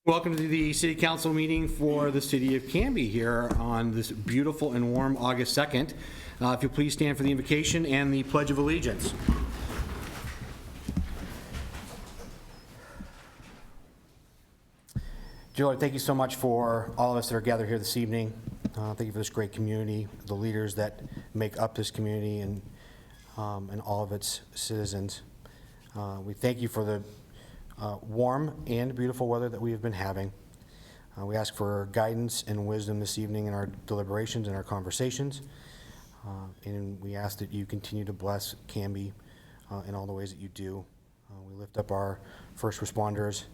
Welcome to the City Council meeting for the City of Canby here on this beautiful and warm August 2nd. If you'll please stand for the invocation and the Pledge of Allegiance. Dear Lord, thank you so much for all of us that are gathered here this evening. Thank you for this great community, the leaders that make up this community and all of its citizens. We thank you for the warm and beautiful weather that we have been having. We ask for guidance and wisdom this evening in our deliberations and our conversations. And we ask that you continue to bless Canby in all the ways that you do. We lift up our first responders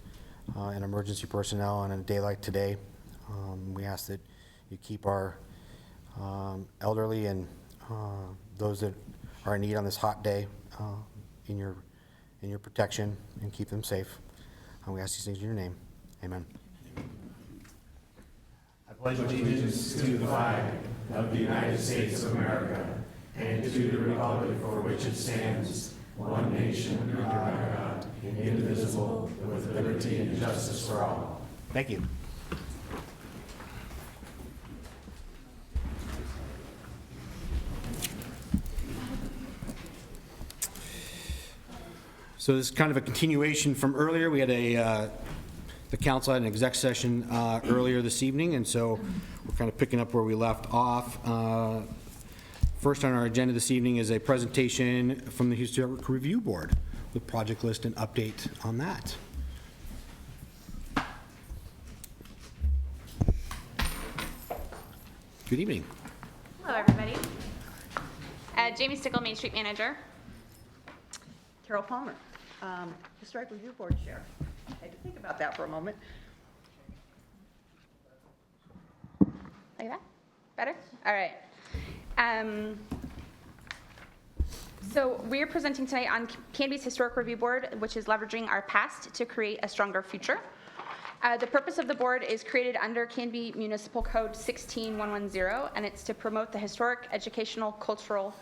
and emergency personnel on a day like today. We ask that you keep our elderly and those that are in need on this hot day in your protection and keep them safe. We ask these things in your name. Amen. I pledge allegiance to the flag of the United States of America and to the republic for which it stands, one nation under God, indivisible, with liberty and justice for all. Thank you. So this is kind of a continuation from earlier. We had the council had an exec session earlier this evening, and so we're kind of picking up where we left off. First on our agenda this evening is a presentation from the Historic Review Board with project list and update on that. Good evening. Hello, everybody. Jamie Stickle, Main Street Manager. Carol Palmer, Historic Review Board Chair. I had to think about that for a moment. Like that? Better? All right. So we're presenting tonight on Canby's Historic Review Board, which is leveraging our past to create a stronger future. The purpose of the board is created under Canby Municipal Code 16110, and it's to promote the historic, educational, cultural,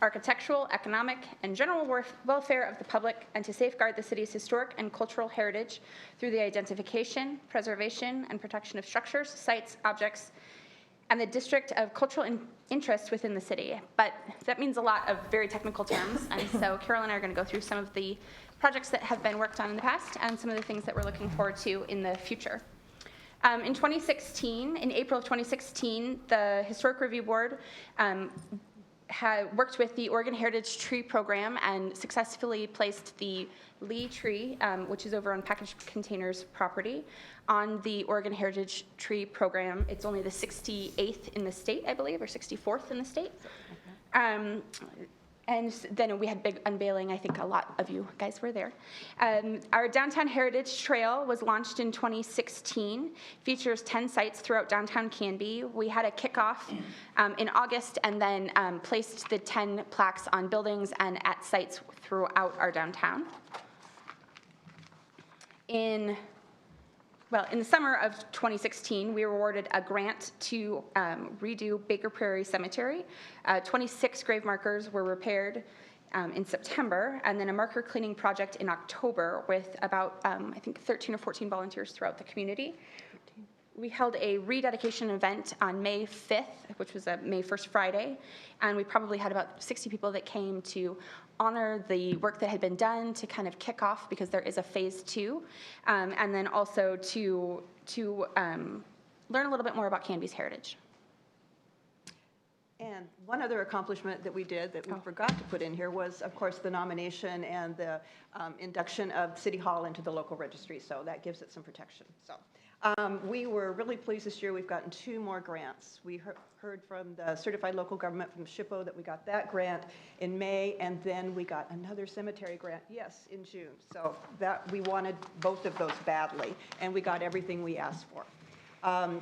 architectural, economic, and general welfare of the public, and to safeguard the city's historic and cultural heritage through the identification, preservation, and protection of structures, sites, objects, and the district of cultural interest within the city. But that means a lot of very technical terms, and so Carol and I are going to go through some of the projects that have been worked on in the past and some of the things that we're looking forward to in the future. In April of 2016, the Historic Review Board had worked with the Oregon Heritage Tree Program and successfully placed the Lee tree, which is over on Packaged Containers property, on the Oregon Heritage Tree Program. It's only the 68th in the state, I believe, or 64th in the state. And then we had big unveiling. I think a lot of you guys were there. Our Downtown Heritage Trail was launched in 2016, features 10 sites throughout downtown Canby. We had a kickoff in August and then placed the 10 plaques on buildings and at sites throughout our downtown. In the summer of 2016, we were awarded a grant to redo Baker Prairie Cemetery. 26 grave markers were repaired in September, and then a marker cleaning project in October with about, I think, 13 or 14 volunteers throughout the community. We held a rededication event on May 5th, which was a May 1st Friday, and we probably had about 60 people that came to honor the work that had been done, to kind of kick off, because there is a phase 2, and then also to learn a little bit more about Canby's heritage. And one other accomplishment that we did that we forgot to put in here was, of course, the nomination and the induction of City Hall into the local registry, so that gives it some protection. So we were really pleased this year. We've gotten 2 more grants. We heard from the Certified Local Government from SHPO that we got that grant in May, and then we got another cemetery grant, yes, in June. So that we wanted both of those badly, and we got everything we asked for.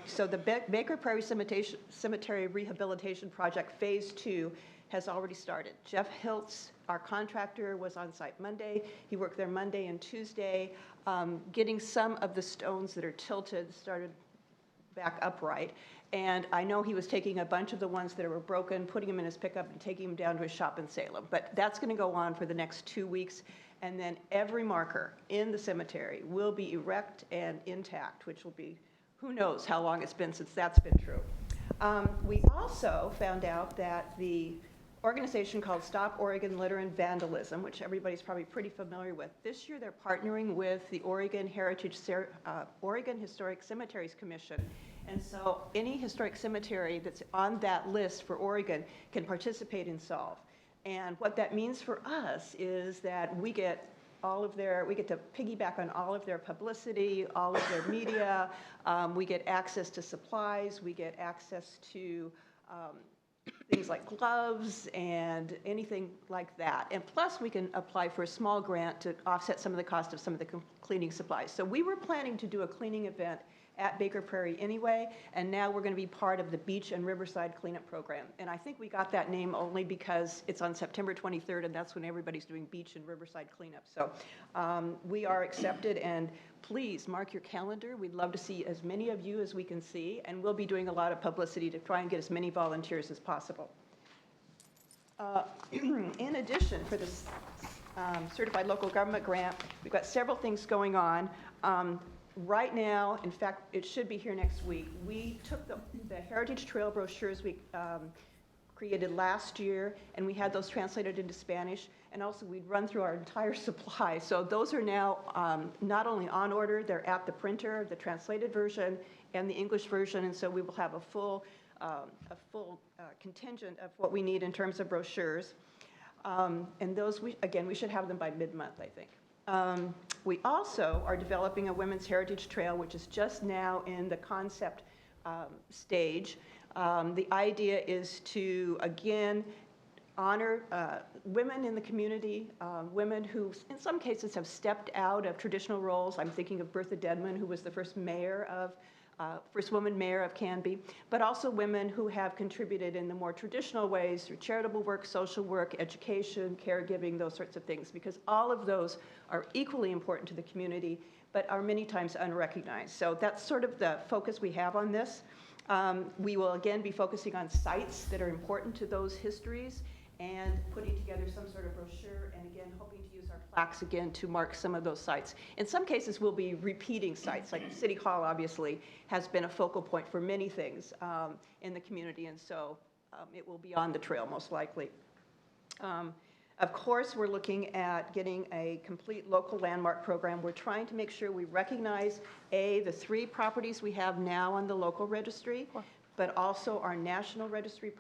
So the Baker Prairie Cemetery Rehabilitation Project Phase 2 has already started. Jeff Hiltz, our contractor, was on site Monday. He worked there Monday and Tuesday, getting some of the stones that are tilted started back upright. And I know he was taking a bunch of the ones that were broken, putting them in his pickup and taking them down to his shop in Salem. But that's going to go on for the next 2 weeks. And then every marker in the cemetery will be erect and intact, which will be, who knows how long it's been since that's been true. We also found out that the organization called Stop Oregon Litter and Vandalism, which everybody's probably pretty familiar with, this year they're partnering with the Oregon Historic Cemeteries Commission. And so any historic cemetery that's on that list for Oregon can participate in Solve. And what that means for us is that we get to piggyback on all of their publicity, all of their media. We get access to supplies. We get access to things like gloves and anything like that. And plus, we can apply for a small grant to offset some of the cost of some of the cleaning supplies. So we were planning to do a cleaning event at Baker Prairie anyway, and now we're going to be part of the Beach and Riverside Cleanup Program. And I think we got that name only because it's on September 23rd, and that's when everybody's doing Beach and Riverside Cleanup. So we are accepted, and please mark your calendar. We'd love to see as many of you as we can see, and we'll be doing a lot of publicity to try and get as many volunteers as possible. In addition, for this Certified Local Government Grant, we've got several things going on. Right now, in fact, it should be here next week, we took the Heritage Trail brochures we created last year, and we had those translated into Spanish, and also we'd run through our entire supply. So those are now not only on order, they're at the printer, the translated version and the English version, and so we will have a full contingent of what we need in terms of brochures. And those, we should have them by mid-month, I think. We also are developing a Women's Heritage Trail, which is just now in the concept stage. The idea is to, again, honor women in the community, women who in some cases have stepped out of traditional roles. I'm thinking of Bertha Dedman, who was the first woman mayor of Canby, but also women who have contributed in the more traditional ways through charitable work, social work, education, caregiving, those sorts of things, because all of those are equally important to the community, but are many times unrecognized. So that's sort of the focus we have on this. We will again be focusing on sites that are important to those histories and putting together some sort of brochure, and again, hoping to use our plaques again to mark some of those sites. In some cases, we'll be repeating sites, like City Hall obviously has been a focal point for many things in the community, and so it will be on the trail most likely. Of course, we're looking at getting a complete local landmark program. We're trying to make sure we recognize, the 3 properties we have now on the local registry, but also our national registry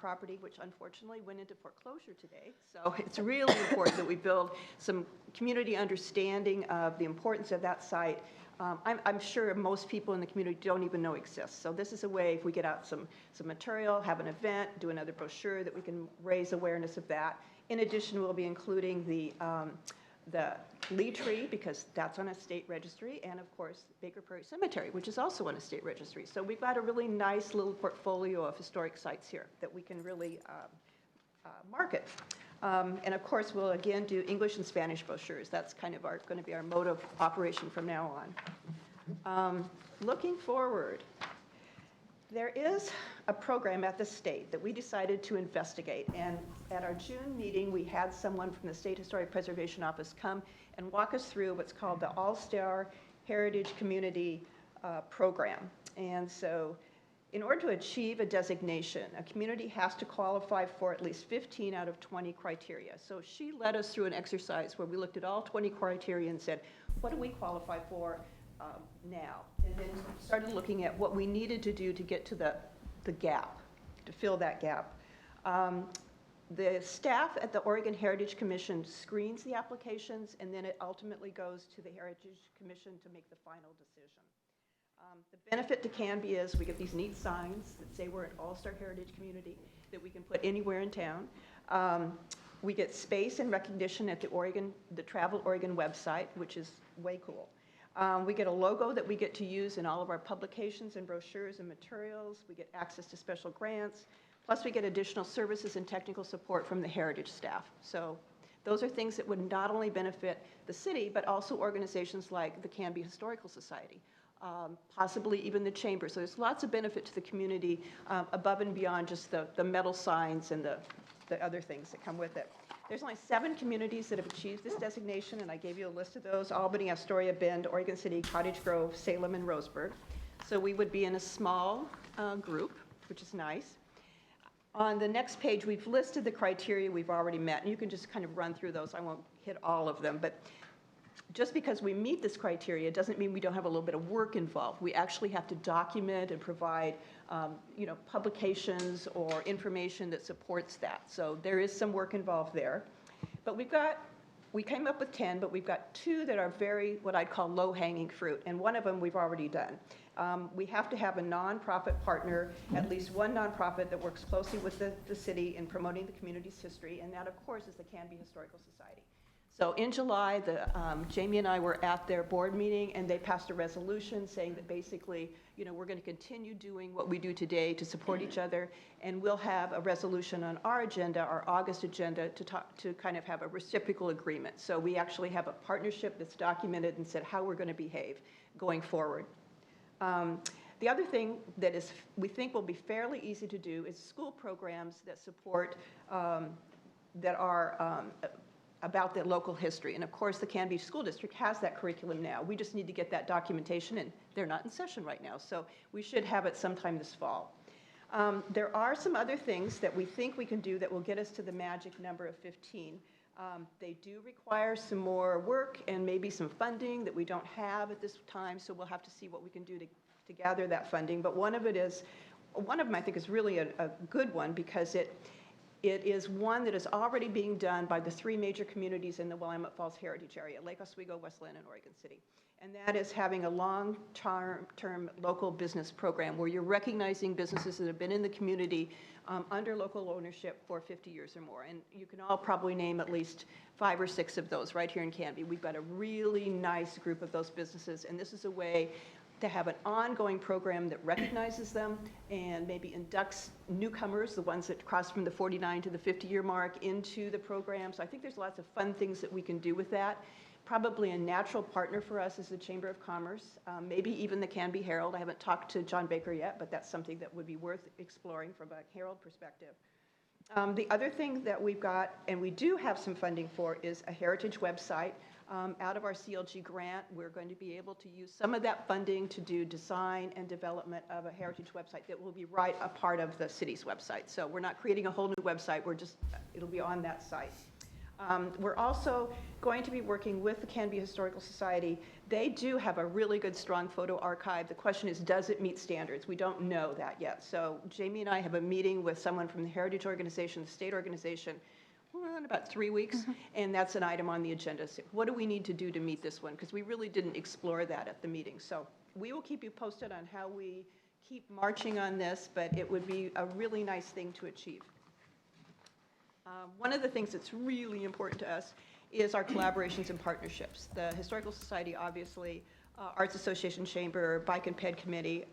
property, which unfortunately went into foreclosure today. So it's really important that we build some community understanding of the importance of that site. I'm sure most people in the community don't even know exists. So this is a way, if we get out some material, have an event, do another brochure, that we can raise awareness of that. In addition, we'll be including the Lee Tree, because that's on a state registry, and of course Baker Prairie Cemetery, which is also on a state registry. So we've got a really nice little portfolio of historic sites here that we can really market. And of course, we'll again do English and Spanish brochures. That's kind of going to be our mode of operation from now on. Looking forward, there is a program at the state that we decided to investigate, and at our June meeting, we had someone from the State Historic Preservation Office come and walk us through what's called the All-Star Heritage Community Program. And so in order to achieve a designation, a community has to qualify for at least 15 out of 20 criteria. So she led us through an exercise where we looked at all 20 criteria and said, what do we qualify for now? And then started looking at what we needed to do to get to the gap, to fill that gap. The staff at the Oregon Heritage Commission screens the applications, and then it ultimately goes to the Heritage Commission to make the final decision. The benefit to Canby is we get these neat signs that say we're an all-star heritage community that we can put anywhere in town. We get space and recognition at the Travel Oregon website, which is way cool. We get a logo that we get to use in all of our publications and brochures and materials. We get access to special grants. Plus, we get additional services and technical support from the heritage staff. So those are things that would not only benefit the city, but also organizations like the Canby Historical Society, possibly even the chamber. So there's lots of benefit to the community above and beyond just the metal signs and the other things that come with it. There's only 7 communities that have achieved this designation, and I gave you a list of those: Albany, Astoria, Bend, Oregon City, Cottage Grove, Salem, and Roseburg. So we would be in a small group, which is nice. On the next page, we've listed the criteria we've already met, and you can just kind of run through those. I won't hit all of them, but just because we meet this criteria doesn't mean we don't have a little bit of work involved. We actually have to document and provide, publications or information that supports that. So there is some work involved there. But we came up with 10, but we've got 2 that are very, what I'd call low-hanging fruit, and one of them we've already done. We have to have a nonprofit partner, at least one nonprofit that works closely with the city in promoting the community's history, and that, of course, is the Canby Historical Society. So in July, Jamie and I were at their board meeting, and they passed a resolution saying that basically, we're going to continue doing what we do today to support each other, and we'll have a resolution on our agenda, our August agenda, to kind of have a reciprocal agreement. So we actually have a partnership that's documented and said how we're going to behave going forward. The other thing that we think will be fairly easy to do is school programs that support, that are about the local history. And of course, the Canby School District has that curriculum now. We just need to get that documentation, and they're not in session right now. So we should have it sometime this fall. There are some other things that we think we can do that will get us to the magic number of 15. They do require some more work and maybe some funding that we don't have at this time, so we'll have to see what we can do to gather that funding. But one of them I think is really a good one, because it is one that is already being done by the 3 major communities in the Willamette Falls Heritage Area: Lake Oswego, Westland, and Oregon City. And that is having a long-term local business program where you're recognizing businesses that have been in the community under local ownership for 50 years or more. And you can all probably name at least 5 or 6 of those right here in Canby. We've got a really nice group of those businesses, and this is a way to have an ongoing program that recognizes them and maybe inducts newcomers, the ones that cross from the 49 to the 50-year mark, into the program. So I think there's lots of fun things that we can do with that. Probably a natural partner for us is the Chamber of Commerce, maybe even the Canby Herald. I haven't talked to John Baker yet, but that's something that would be worth exploring from a Herald perspective. The other thing that we've got, and we do have some funding for, is a heritage website. Out of our CLG grant, we're going to be able to use some of that funding to do design and development of a heritage website that will be right a part of the city's website. So we're not creating a whole new website, it'll be on that site. We're also going to be working with the Canby Historical Society. They do have a really good, strong photo archive. The question is, does it meet standards? We don't know that yet. So Jamie and I have a meeting with someone from the Heritage Organization, the state organization, in about 3 weeks, and that's an item on the agenda. So what do we need to do to meet this one? Because we really didn't explore that at the meeting. So we will keep you posted on how we keep marching on this, but it would be a really nice thing to achieve. One of the things that's really important to us is our collaborations and partnerships. The Historical Society, obviously, Arts Association Chamber, Bike and Ped Committee.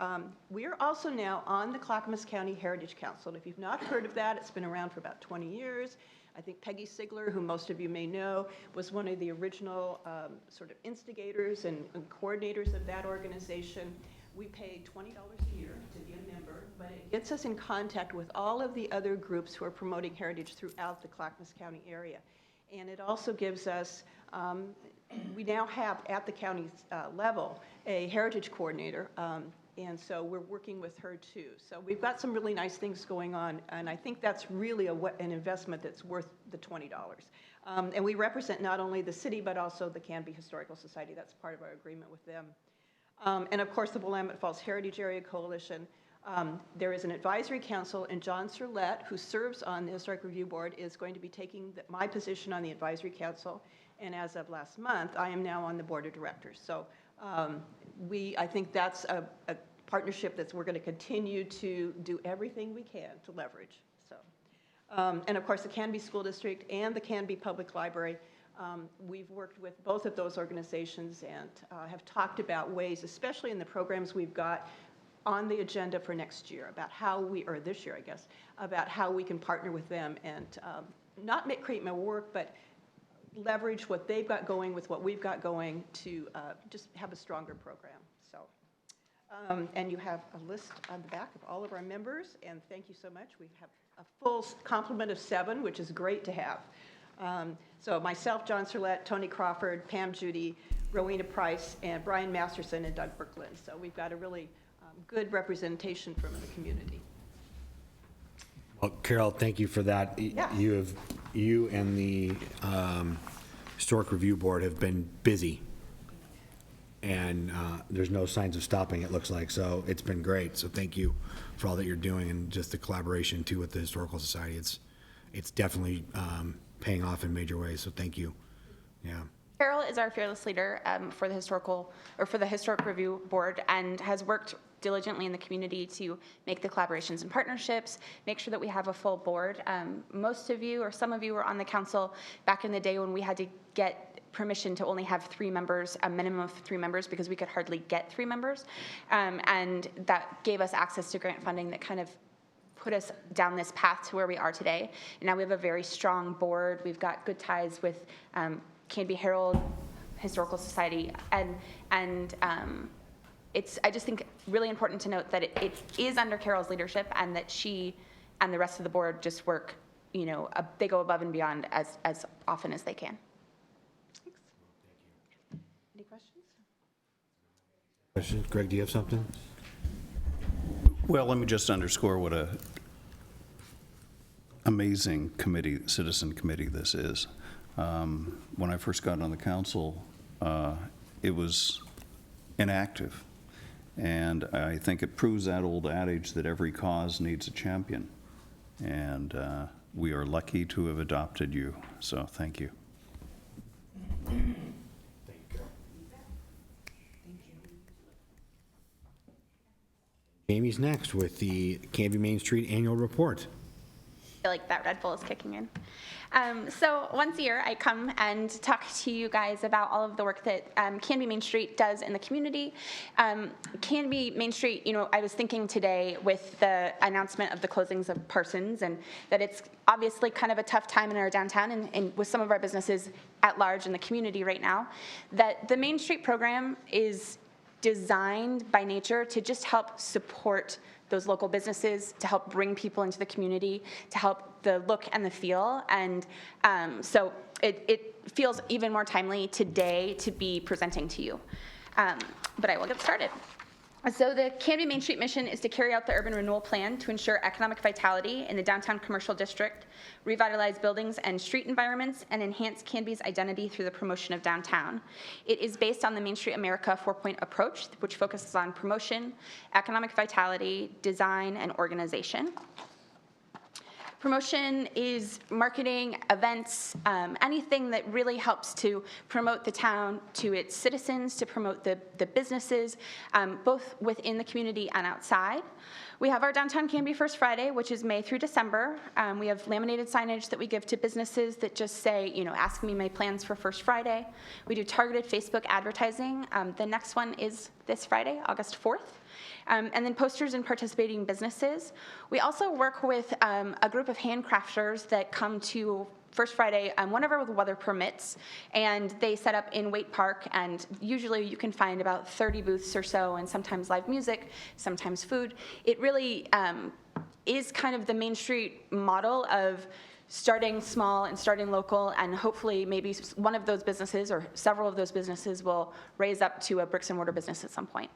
We are also now on the Clackamas County Heritage Council. And if you've not heard of that, it's been around for about 20 years. I think Peggy Sigler, who most of you may know, was one of the original sort of instigators and coordinators of that organization. We pay $20 a year to be a member, but it gets us in contact with all of the other groups who are promoting heritage throughout the Clackamas County area. And it also gives us, we now have at the county level a heritage coordinator, and so we're working with her too. So we've got some really nice things going on, and I think that's really an investment that's worth the $20. And we represent not only the city, but also the Canby Historical Society. That's part of our agreement with them. And of course, the Willamette Falls Heritage Area Coalition. There is an advisory council, and John Serlette, who serves on the Historic Review Board, is going to be taking my position on the advisory council. And as of last month, I am now on the board of directors. So I think that's a partnership that we're going to continue to do everything we can to leverage. So, and of course, the Canby School District and the Canby Public Library. We've worked with both of those organizations and have talked about ways, especially in the programs we've got on the agenda for next year, about how or this year, I guess, about how we can partner with them and not create more work, but leverage what they've got going with what we've got going to just have a stronger program. So, and you have a list on the back of all of our members, and thank you so much. We have a full complement of 7, which is great to have. So myself, John Serlette, Tony Crawford, Pam Judy, Rowena Price, and Brian Masterson and Doug Brooklyn. So we've got a really good representation from the community. Well, Carol, thank you for that. Yeah. You and the Historic Review Board have been busy, and there's no signs of stopping, it looks like, so it's been great. So thank you for all that you're doing, and just the collaboration, too, with the Historical Society. It's definitely paying off in major ways, so thank you. Yeah. Carol is our fearless leader for the Historic Review Board, and has worked diligently in the community to make the collaborations and partnerships, make sure that we have a full board. Most of you, or some of you, were on the council back in the day when we had to get permission to only have 3 members, a minimum of 3 members, because we could hardly get 3 members. And that gave us access to grant funding that kind of put us down this path to where we are today. And now we have a very strong board. We've got good ties with Canby Herald, Historical Society, and it's, I just think, really important to note that it is under Carol's leadership, and that she and the rest of the board just work, they go above and beyond as often as they can. Thanks. Any questions? Questions? Greg, do you have something? Well, let me just underscore what a amazing citizen committee this is. When I first got on the council, it was inactive. And I think it proves that old adage that every cause needs a champion. And we are lucky to have adopted you. So thank you. Jamie's next with the Canby Main Street Annual Report. I feel like that Red Bull is kicking in. So once a year, I come and talk to you guys about all of the work that Canby Main Street does in the community. Canby Main Street, I was thinking today with the announcement of the closings of Parsons, and that it's obviously kind of a tough time in our downtown and with some of our businesses at large in the community right now, that the Main Street program is designed by nature to just help support those local businesses, to help bring people into the community, to help the look and the feel. And so it feels even more timely today to be presenting to you. But I will get started. So the Canby Main Street mission is to carry out the urban renewal plan to ensure economic vitality in the downtown commercial district, revitalize buildings and street environments, and enhance Canby's identity through the promotion of downtown. It is based on the Main Street America 4-point approach, which focuses on promotion, economic vitality, design, and organization. Promotion is marketing, events, anything that really helps to promote the town to its citizens, to promote the businesses, both within the community and outside. We have our Downtown Canby First Friday, which is May through December. We have laminated signage that we give to businesses that just say, ask me my plans for First Friday. We do targeted Facebook advertising. The next one is this Friday, August 4th. And then posters in participating businesses. We also work with a group of handcrafters that come to First Friday whenever the weather permits, and they set up in Waite Park, and usually you can find about 30 booths or so, and sometimes live music, sometimes food. It really is kind of the Main Street model of starting small and starting local, and hopefully maybe one of those businesses or several of those businesses will raise up to a bricks and mortar business at some point.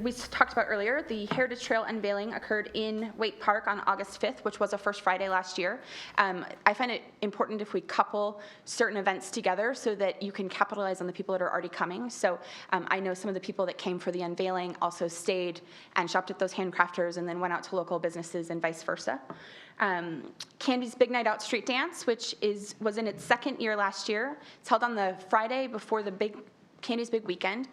We talked about earlier, the Heritage Trail unveiling occurred in Waite Park on August 5th, which was a First Friday last year. I find it important if we couple certain events together so that you can capitalize on the people that are already coming. So I know some of the people that came for the unveiling also stayed and shopped at those handcrafters and then went out to local businesses and vice versa. Canby's Big Night Out Street Dance, which was in its 2nd year last year. It's held on the Friday before the Candy's Big Weekend.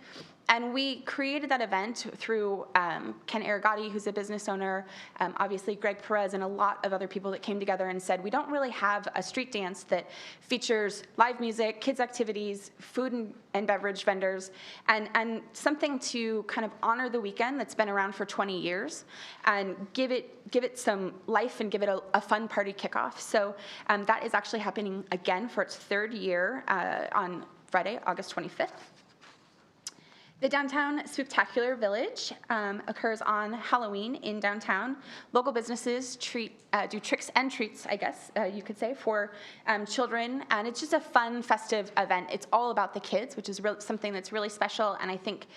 And we created that event through Ken Aragati, who's a business owner, obviously Greg Perez, and a lot of other people that came together and said, we don't really have a street dance that features live music, kids' activities, food and beverage vendors, and something to kind of honor the weekend that's been around for 20 years and give it some life and give it a fun party kickoff. So that is actually happening again for its 3rd year on Friday, August 25th. The Downtown Spooktacular Village occurs on Halloween in downtown. Local businesses do tricks and treats, I guess you could say, for children, and it's just a fun, festive event. It's all about the kids, which is something that's really special, and I think,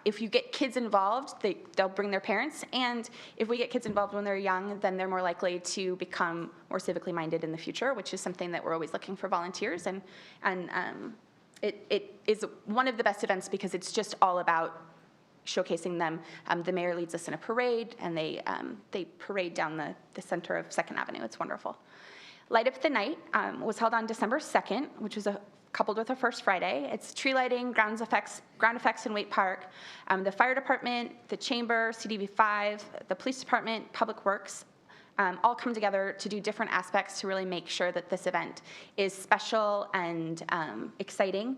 if you get kids involved, they'll bring their parents, and if we get kids involved when they're young, then they're more likely to become more civically minded in the future, which is something that we're always looking for volunteers, and it is one of the best events because it's just all about showcasing them. The mayor leads us in a parade, and they parade down the center of 2nd Avenue. It's wonderful. Light Up the Night was held on December 2nd, which was coupled with our first Friday. It's tree lighting, ground effects in Waite Park. The fire department, the chamber, CDV5, the police department, Public Works, all come together to do different aspects to really make sure that this event is special and exciting.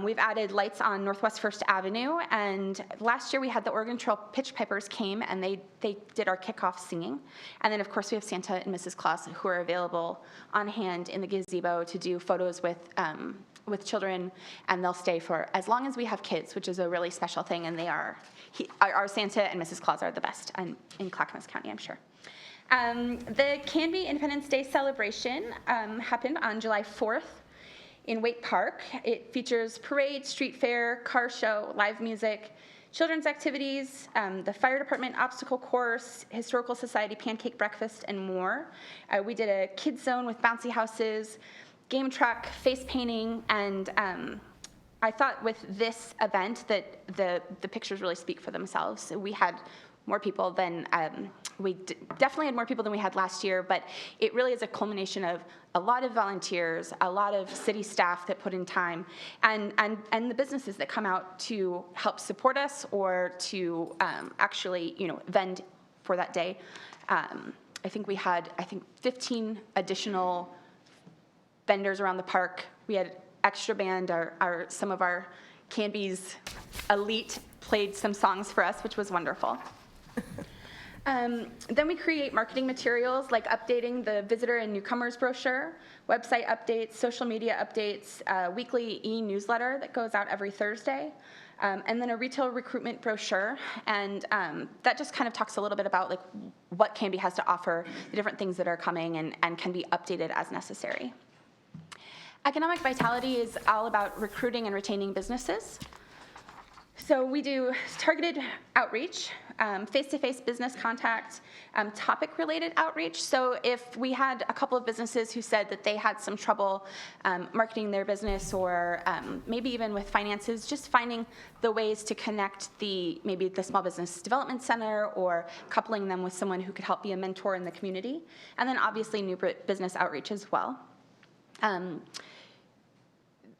We've added lights on Northwest 1st Avenue, and last year we had the Oregon Trail Pitch Pipers came, and they did our kickoff singing. And then, of course, we have Santa and Mrs. Claus who are available on hand in the gazebo to do photos with children, and they'll stay for as long as we have kids, which is a really special thing, and our Santa and Mrs. Claus are the best in Clackamas County, I'm sure. The Canby Independence Day celebration happened on July 4th in Waite Park. It features parade, street fair, car show, live music, children's activities, the fire department obstacle course, historical society pancake breakfast, and more. We did a kids zone with bouncy houses, game truck, face painting, and I thought with this event that the pictures really speak for themselves. We had more people than definitely had more people than we had last year, but it really is a culmination of a lot of volunteers, a lot of city staff that put in time, and the businesses that come out to help support us or to actually vend for that day. I think we had 15 additional vendors around the park. We had extra band. Some of our Canby's elite played some songs for us, which was wonderful. Then we create marketing materials like updating the visitor and newcomers brochure, website updates, social media updates, weekly e-newsletter that goes out every Thursday, and then a retail recruitment brochure. And that just kind of talks a little bit about what Canby has to offer, the different things that are coming, and can be updated as necessary. Economic vitality is all about recruiting and retaining businesses. So we do targeted outreach, face-to-face business contact, topic-related outreach. So if we had a couple of businesses who said that they had some trouble marketing their business, or maybe even with finances, just finding the ways to connect maybe the Small Business Development Center, or coupling them with someone who could help be a mentor in the community. And then obviously new business outreach as well.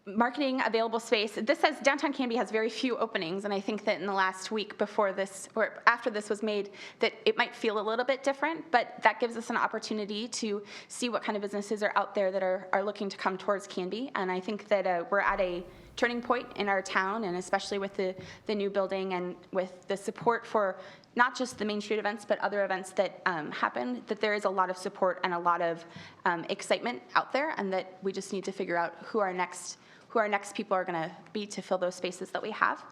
Marketing available space. This says downtown Canby has very few openings, and I think that in the last week before this or after this was made, that it might feel a little bit different, but that gives us an opportunity to see what kind of businesses are out there that are looking to come towards Canby. And I think that we're at a turning point in our town, and especially with the new building and with the support for not just the Main Street events, but other events that happen, that there is a lot of support and a lot of excitement out there, and that we just need to figure out who our next people are going to be to fill those spaces that we have.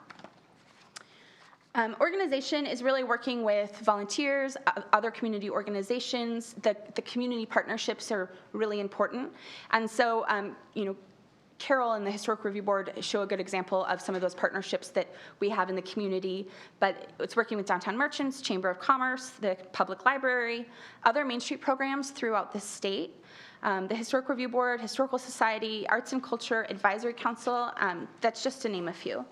Organization is really working with volunteers, other community organizations. The community partnerships are really important. And so, Carol and the Historic Review Board show a good example of some of those partnerships that we have in the community, but it's working with Downtown Merchants, Chamber of Commerce, the Public Library, other Main Street programs throughout the state. The Historic Review Board, Historical Society, Arts and Culture Advisory Council, that's just to name a few.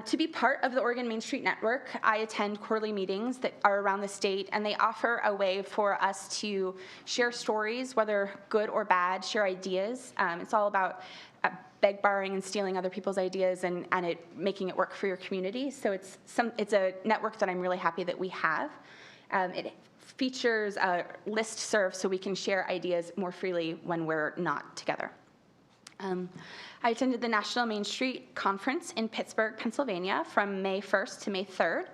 To be part of the Oregon Main Street Network, I attend quarterly meetings that are around the state, and they offer a way for us to share stories, whether good or bad, share ideas. It's all about borrowing and stealing other people's ideas and making it work for your community. So it's a network that I'm really happy that we have. It features a listserv so we can share ideas more freely when we're not together. I attended the National Main Street Conference in Pittsburgh, Pennsylvania from May 1st to May 3rd,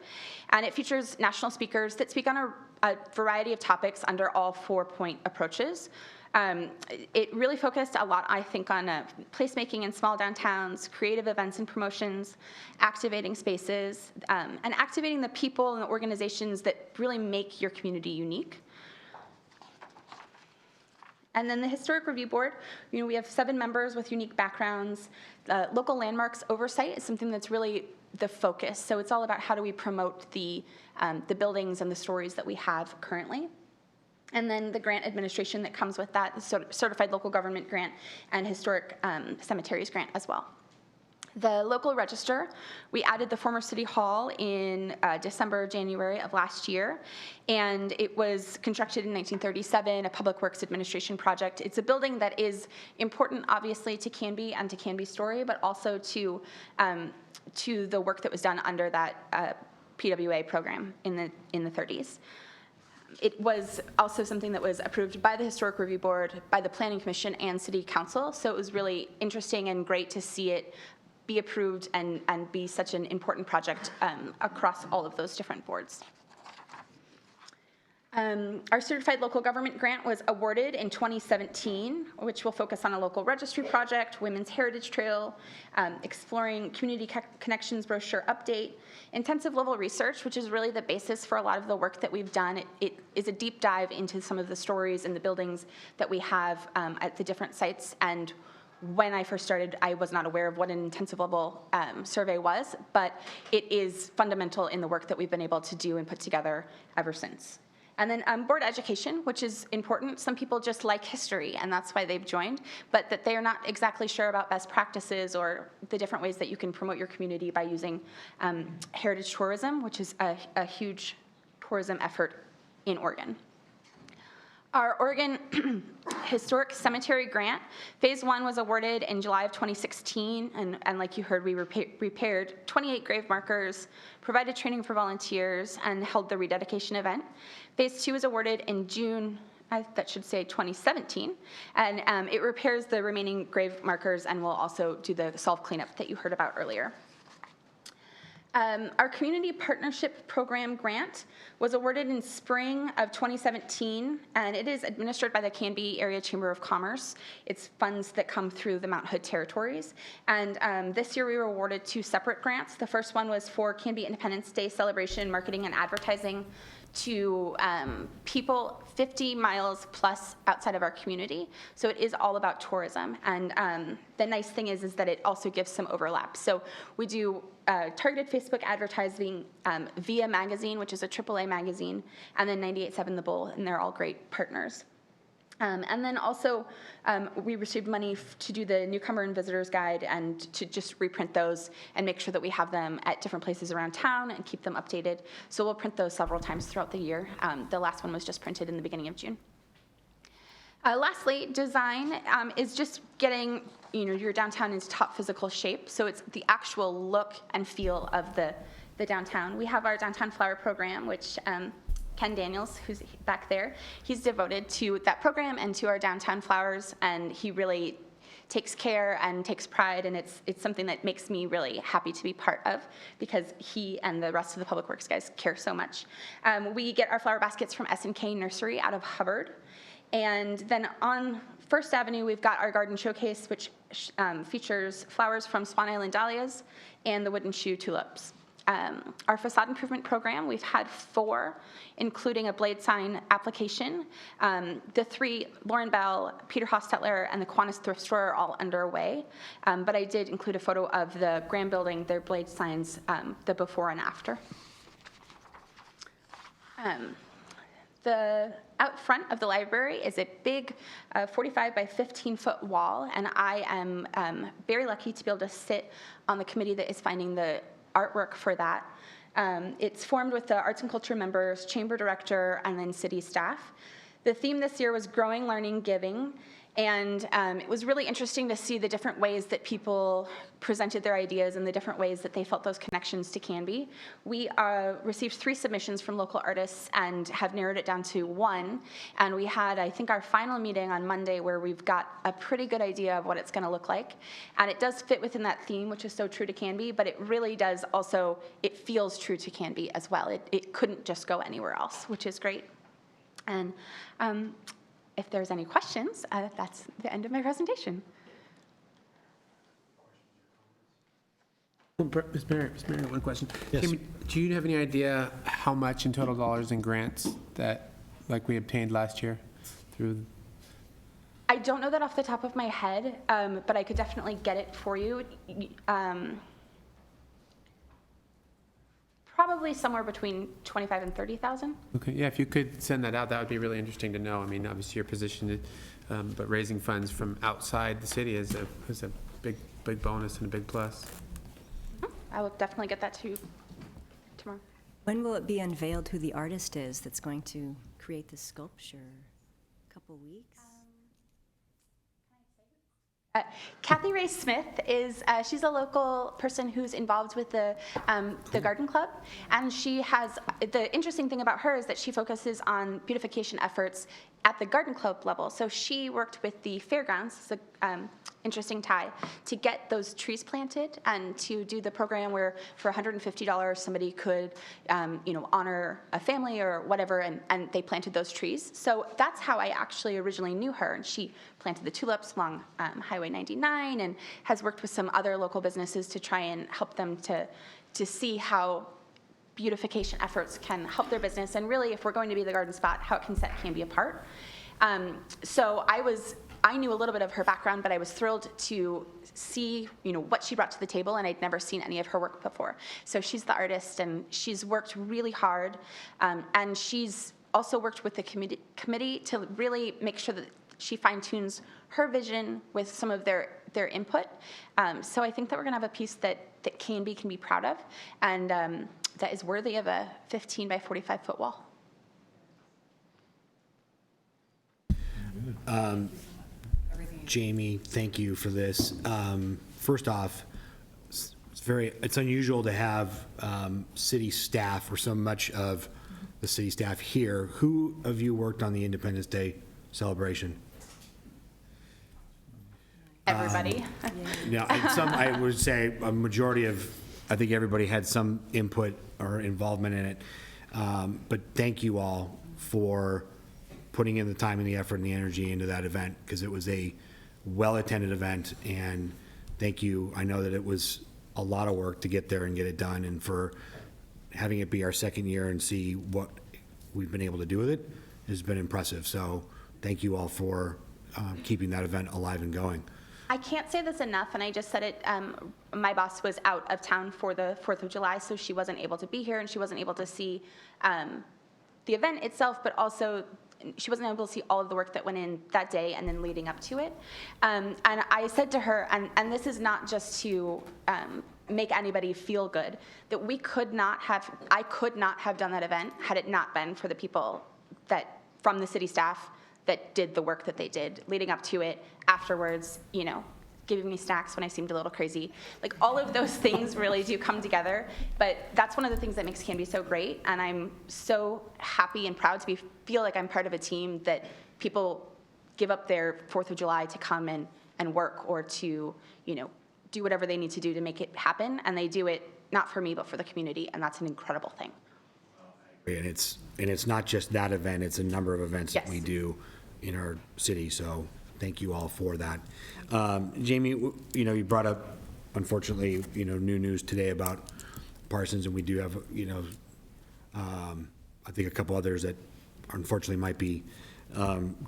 and it features national speakers that speak on a variety of topics under all 4-point approaches. It really focused a lot, I think, on placemaking in small downtowns, creative events and promotions, activating spaces, and activating the people and the organizations that really make your community unique. And then the Historic Review Board, we have 7 members with unique backgrounds. Local landmarks oversight is something that's really the focus. So it's all about how do we promote the buildings and the stories that we have currently. And then the grant administration that comes with that, the Certified Local Government Grant and Historic Cemeteries Grant as well. The local register, we added the former City Hall in December, January of last year, and it was constructed in 1937, a Public Works Administration project. It's a building that is important, obviously, to Canby and to Canby's story, but also to the work that was done under that PWA program in the 30s. It was also something that was approved by the Historic Review Board, by the Planning Commission, and City Council, so it was really interesting and great to see it be approved and be such an important project across all of those different boards. Our Certified Local Government Grant was awarded in 2017, which will focus on a local registry project, Women's Heritage Trail, exploring community connections brochure update, intensive level research, which is really the basis for a lot of the work that we've done. It is a deep dive into some of the stories and the buildings that we have at the different sites. And when I first started, I was not aware of what an intensive level survey was, but it is fundamental in the work that we've been able to do and put together ever since. And then board education, which is important. Some people just like history, and that's why they've joined, but that they are not exactly sure about best practices or the different ways that you can promote your community by using heritage tourism, which is a huge tourism effort in Oregon. Our Oregon Historic Cemetery Grant, Phase 1 was awarded in July of 2016, and like you heard, we repaired 28 grave markers, provided training for volunteers, and held the rededication event. Phase 2 was awarded in June, that should say 2017, and it repairs the remaining grave markers and will also do the solve cleanup that you heard about earlier. Our Community Partnership Program grant was awarded in spring of 2017, and it is administered by the Canby Area Chamber of Commerce. It's funds that come through the Mount Hood territories. And this year we were awarded 2 separate grants. The first one was for Canby Independence Day celebration, marketing, and advertising to people 50 miles plus outside of our community. So it is all about tourism. And the nice thing is that it also gives some overlap. So we do targeted Facebook advertising via magazine, which is a AAA magazine, and then 98.7 The Bull, and they're all great partners. And then also, we received money to do the Newcomer and Visitors Guide and to just reprint those and make sure that we have them at different places around town and keep them updated. So we'll print those several times throughout the year. The last one was just printed in the beginning of June. Lastly, design is just getting your downtown into top physical shape. So it's the actual look and feel of the downtown. We have our Downtown Flower Program, which Ken Daniels, who's back there, he's devoted to that program and to our downtown flowers, and he really takes care and takes pride, and it's something that makes me really happy to be part of because he and the rest of the Public Works guys care so much. We get our flower baskets from S&K Nursery out of Hubbard, and then on First Avenue, we've got our garden showcase, which features flowers from Swan Island dahlias and the wooden shoe tulips. Our facade improvement program, we've had 4, including a blade sign application. The 3, Lauren Bell, Peter Hostetler, and the Kiwanis Thrift Store are all underway. But I did include a photo of the Graham Building, their blade signs, the before and after. The out front of the library is a big 45 by 15 foot wall, and I am very lucky to be able to sit on the committee that is finding the artwork for that. It's formed with the arts and culture members, chamber director, and then city staff. The theme this year was growing, learning, giving, and it was really interesting to see the different ways that people presented their ideas and the different ways that they felt those connections to Canby. We received 3 submissions from local artists and have narrowed it down to 1, and we had, I think, our final meeting on Monday where we've got a pretty good idea of what it's going to look like, and it does fit within that theme, which is so true to Canby, but it really does also, it feels true to Canby as well. It couldn't just go anywhere else, which is great. And if there's any questions, that's the end of my presentation. Ms. Mayor, one question. Yes. Canby, do you have any idea how much in total dollars in grants that, like, we obtained last year through? I don't know that off the top of my head, but I could definitely get it for you. Probably somewhere between 25 and 30,000. Okay, yeah, if you could send that out, that would be really interesting to know. I mean, obviously your position, but raising funds from outside the city is a big bonus and a big plus. I will definitely get that to you tomorrow. When will it be unveiled who the artist is that's going to create the sculpture? A couple weeks? Kathy Ray Smith is, she's a local person who's involved with the Garden Club, and she has, the interesting thing about her is that she focuses on beautification efforts at the Garden Club level. So she worked with the fairgrounds, it's an interesting tie, to get those trees planted and to do the program where for $150 somebody could, honor a family or whatever, and they planted those trees. So that's how I actually originally knew her. And she planted the tulips along Highway 99 and has worked with some other local businesses to try and help them to see how beautification efforts can help their business, and really, if we're going to be the garden spot, how it can set Canby apart. So I knew a little bit of her background, but I was thrilled to see, what she brought to the table, and I'd never seen any of her work before. So she's the artist, and she's worked really hard, and she's also worked with the committee to really make sure that she fine-tunes her vision with some of their input. So I think that we're going to have a piece that Canby can be proud of, and that is worthy of a 15 by 45 foot wall. Jamie, thank you for this. First off, it's unusual to have city staff or so much of the city staff here. Who of you worked on the Independence Day celebration? Everybody. Now, I would say a majority of, I think everybody had some input or involvement in it. But thank you all for putting in the time and the effort and the energy into that event, because it was a well-attended event, and thank you. I know that it was a lot of work to get there and get it done, and for having it be our second year and see what we've been able to do with it has been impressive. So thank you all for keeping that event alive and going. I can't say this enough, and I just said it, my boss was out of town for the 4th of July, so she wasn't able to be here, and she wasn't able to see the event itself, but also she wasn't able to see all of the work that went in that day and then leading up to it. And I said to her, and this is not just to make anybody feel good, that I could not have done that event had it not been for the people from the city staff that did the work that they did leading up to it, afterwards, giving me snacks when I seemed a little crazy. Like, all of those things really do come together, but that's one of the things that makes Canby so great, and I'm so happy and proud to feel like I'm part of a team that people give up their 4th of July to come and work, or to, do whatever they need to do to make it happen, and they do it not for me, but for the community, and that's an incredible thing. And it's not just that event, it's a number of events that Yes. we do in our city, so thank you all for that. Jamie, you brought up, unfortunately, new news today about Parsons, and we do have, I think a couple others that unfortunately might be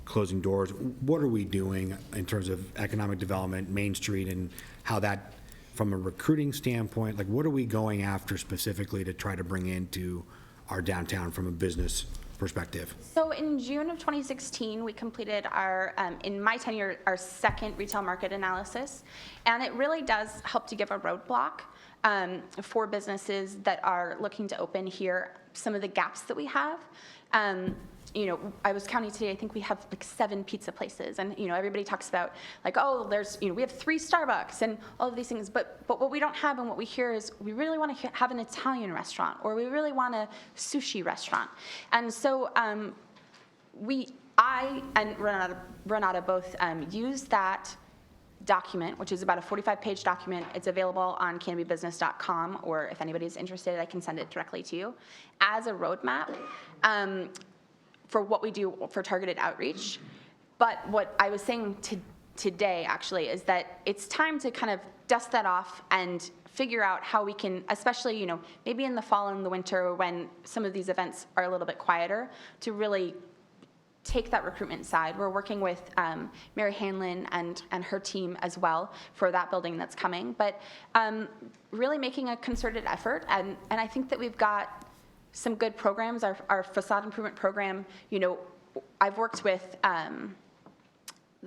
closing doors. What are we doing in terms of economic development, Main Street, and how that, from a recruiting standpoint, like, what are we going after specifically to try to bring into our downtown from a business perspective? So in June of 2016, we completed in my tenure, our second retail market analysis, and it really does help to give a roadblock for businesses that are looking to open here, some of the gaps that we have. I was counting today, I think we have like 7 pizza places, and everybody talks about like, oh, there's, we have 3 Starbucks and all of these things, but what we don't have and what we hear is we really want to have an Italian restaurant, or we really want a sushi restaurant. And so I and Renata both used that document, which is about a 45-page document. It's available on canbybusiness.com, or if anybody's interested, I can send it directly to you, as a roadmap for what we do for targeted outreach. But what I was saying today, actually, is that it's time to kind of dust that off and figure out how we can, especially, maybe in the fall and the winter when some of these events are a little bit quieter, to really take that recruitment side. We're working with Mary Hanlon and her team as well for that building that's coming, but really making a concerted effort. And I think that we've got some good programs. Our facade improvement program, I've worked with,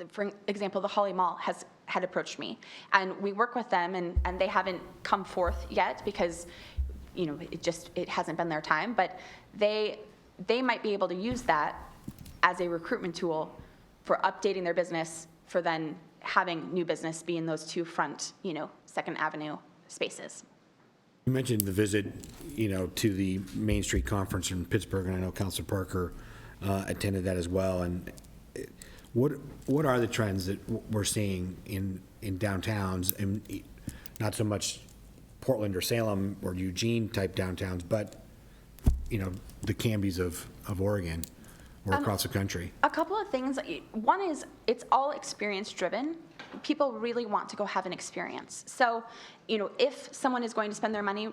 for example, the Holly Mall had approached me, and we work with them, and they haven't come forth yet because, it hasn't been their time, but they might be able to use that as a recruitment tool for updating their business, for then having new business be in those two front, Second Avenue spaces. You mentioned the visit, to the Main Street Conference in Pittsburgh, and I know Councilor Parker attended that as well. And what are the trends that we're seeing in downtowns, and not so much Portland or Salem or Eugene type downtowns, but the Canbys of Oregon or across the country? A couple of things. One is it's all experience driven. People really want to go have an experience. So, if someone is going to spend their money,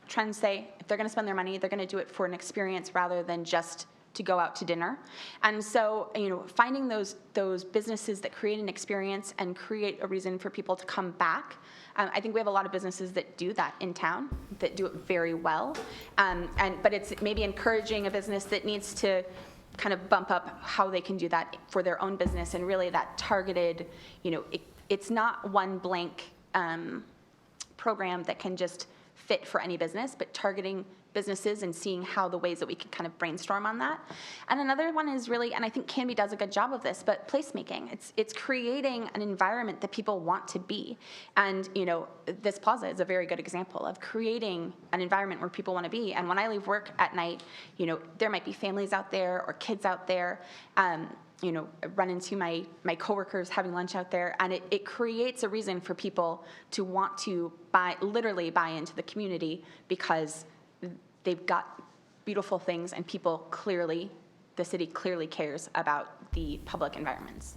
trends say if they're going to spend their money, they're going to do it for an experience rather than just to go out to dinner. And so, finding those businesses that create an experience and create a reason for people to come back. I think we have a lot of businesses that do that in town, that do it very well. But it's maybe encouraging a business that needs to kind of bump up how they can do that for their own business, and really that targeted, it's not one blank program that can just fit for any business, but targeting businesses and seeing how the ways that we can kind of brainstorm on that. And another one is really, and I think Canby does a good job of this, but placemaking. It's creating an environment that people want to be. And, this plaza is a very good example of creating an environment where people want to be. And when I leave work at night, there might be families out there or kids out there. Run into my coworkers having lunch out there, and it creates a reason for people to want to literally buy into the community, because they've got beautiful things, and the city clearly cares about the public environments.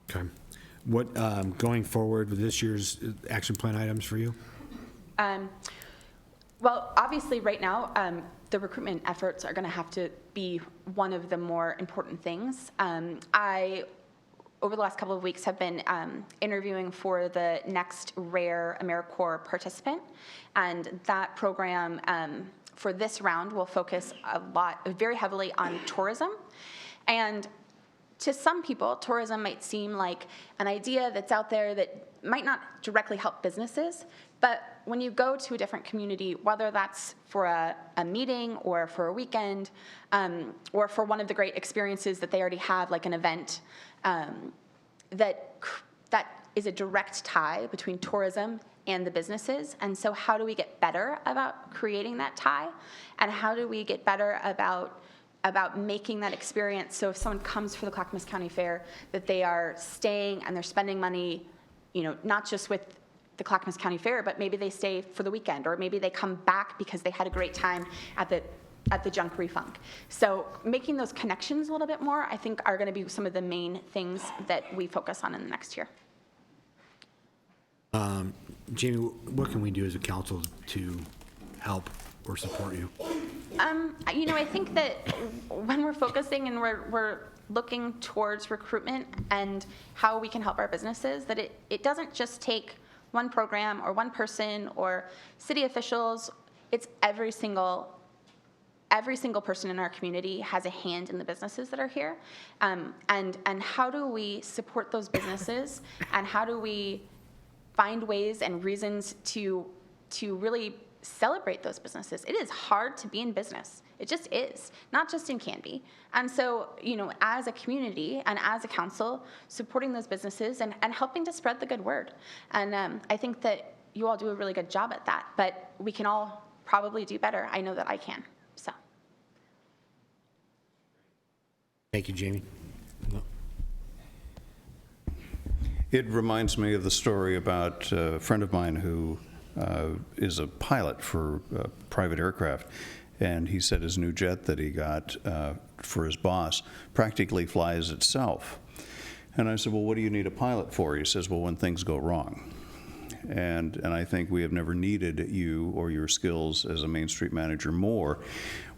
Okay. What, going forward with this year's action plan items for you? Well, obviously right now, the recruitment efforts are going to have to be one of the more important things. I, over the last couple of weeks, have been interviewing for the next Rare AmeriCorps participant, and that program for this round will focus very heavily on tourism. And to some people, tourism might seem like an idea that's out there that might not directly help businesses, but when you go to a different community, whether that's for a meeting or for a weekend, or for one of the great experiences that they already have, like an event, that is a direct tie between tourism and the businesses. And so how do we get better about creating that tie? And how do we get better about making that experience so if someone comes for the Clackamas County Fair, that they are staying and they're spending money, not just with the Clackamas County Fair, but maybe they stay for the weekend, or maybe they come back because they had a great time at the Junk Refunk. So making those connections a little bit more, I think, are going to be some of the main things that we focus on in the next year. Jamie, what can we do as a council to help or support you? I think that when we're focusing and we're looking towards recruitment and how we can help our businesses, that it doesn't just take one program or one person or city officials. It's every single person in our community has a hand in the businesses that are here. And how do we support those businesses, and how do we find ways and reasons to really celebrate those businesses? It is hard to be in business. It just is, not just in Canby. And so, as a community and as a council, supporting those businesses and helping to spread the good word. And I think that you all do a really good job at that, but we can all probably do better. I know that I can, so. Thank you, Jamie. No. It reminds me of the story about a friend of mine who is a pilot for private aircraft, And he said his new jet that he got for his boss practically flies itself. And I said, well, what do you need a pilot for? He says, well, when things go wrong. And I think we have never needed you or your skills as a Main Street manager more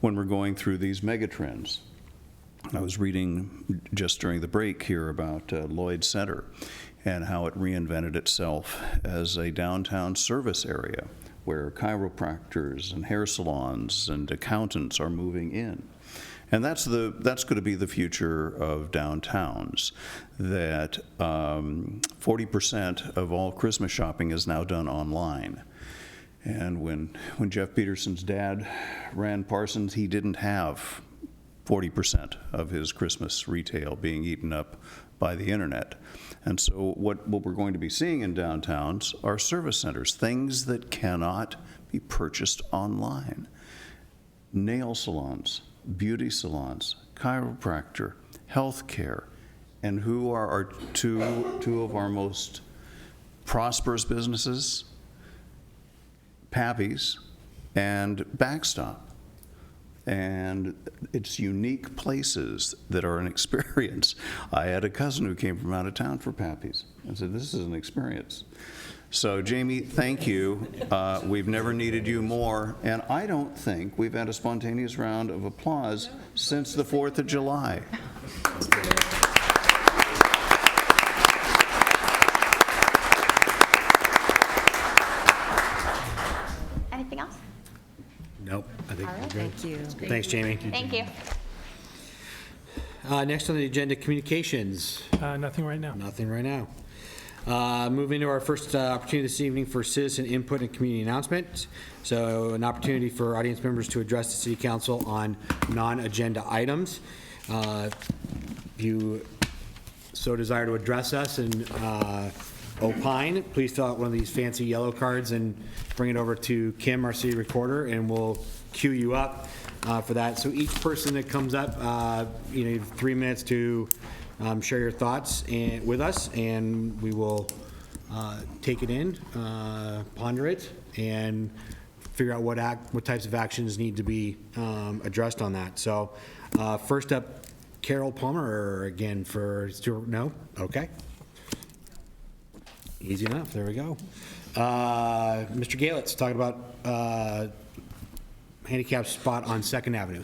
when we're going through these megatrends. I was reading just during the break here about Lloyd Center and how it reinvented itself as a downtown service area where chiropractors and hair salons and accountants are moving in. And that's going to be the future of downtowns, that 40% of all Christmas shopping is now done online. And when Jeff Peterson's dad ran Parsons, he didn't have 40% of his Christmas retail being eaten up by the internet. And so what we're going to be seeing in downtowns are service centers, things that cannot be purchased online. Nail salons, beauty salons, chiropractor, healthcare, and who are our two of our most prosperous businesses? Pappy's and Backstop. And it's unique places that are an experience. I had a cousin who came from out of town for Pappy's and said, this is an experience. So, Jamie, thank you. We've never needed you more. And I don't think we've had a spontaneous round of applause since the 4th of July. Anything else? Nope, I think All we're right. good. Thank you. Thanks, Jamie. Thank you. Next on the agenda, communications. Nothing right now. Nothing right now. Moving to our first opportunity this evening for citizen input and community announcement. So an opportunity for audience members to address the city council on non-agenda items. If you so desire to address us and opine, please fill out one of these fancy yellow cards and bring it over to Kim, our city recorder, and we'll queue you up for that. So each person that comes up, you have 3 minutes to share your thoughts with us, and we will take it in, ponder it, and figure out what types of actions need to be addressed on that. So first up, Carol Palmer, again for Stuart. No? Okay. Easy enough. There we go. Mr. Galitz talking about handicap spot on 2nd Avenue.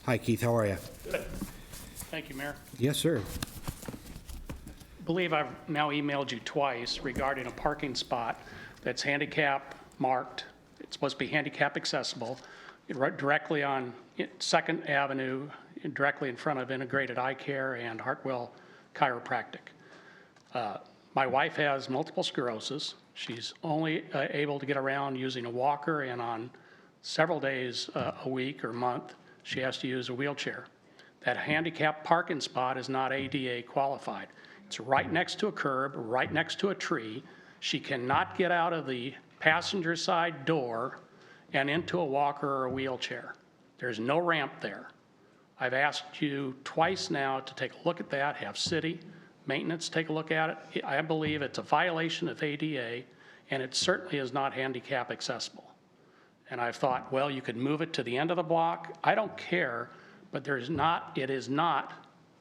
Hi, Keith. How are you? Good. Thank you, Mayor. Yes, sir. I believe I've now emailed you twice regarding a parking spot that's handicap marked. It's supposed to be handicap accessible, right directly on 2nd Avenue, directly in front of Integrated Eye Care and Hartwell Chiropractic. My wife has multiple sclerosis. She's only able to get around using a walker, and on several days a week or month, she has to use a wheelchair. That handicap parking spot is not ADA qualified. It's right next to a curb, right next to a tree. She cannot get out of the passenger side door and into a walker or a wheelchair. There's no ramp there. I've asked you twice now to take a look at that, have city maintenance take a look at it. I believe it's a violation of ADA, and it certainly is not handicap accessible. And I've thought, well, you could move it to the end of the block. I don't care, but it is not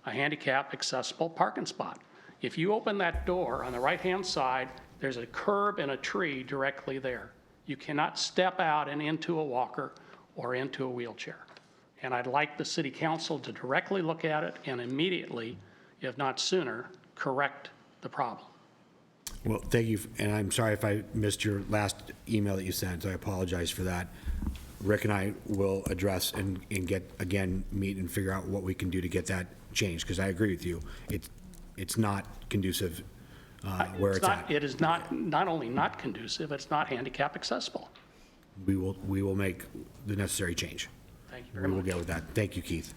a handicap accessible parking spot. If you open that door on the right-hand side, there's a curb and a tree directly there. You cannot step out and into a walker or into a wheelchair. And I'd like the city council to directly look at it and immediately, if not sooner, correct the problem. Well, thank you, and I'm sorry if I missed your last email that you sent, so I apologize for that. Rick and I will address and meet and figure out what we can do to get that changed, because I agree with you. It's not conducive where it's at. It is not only not conducive, it's not handicap accessible. We will make the necessary change. Thank you very much. We will get with that. Thank you, Keith.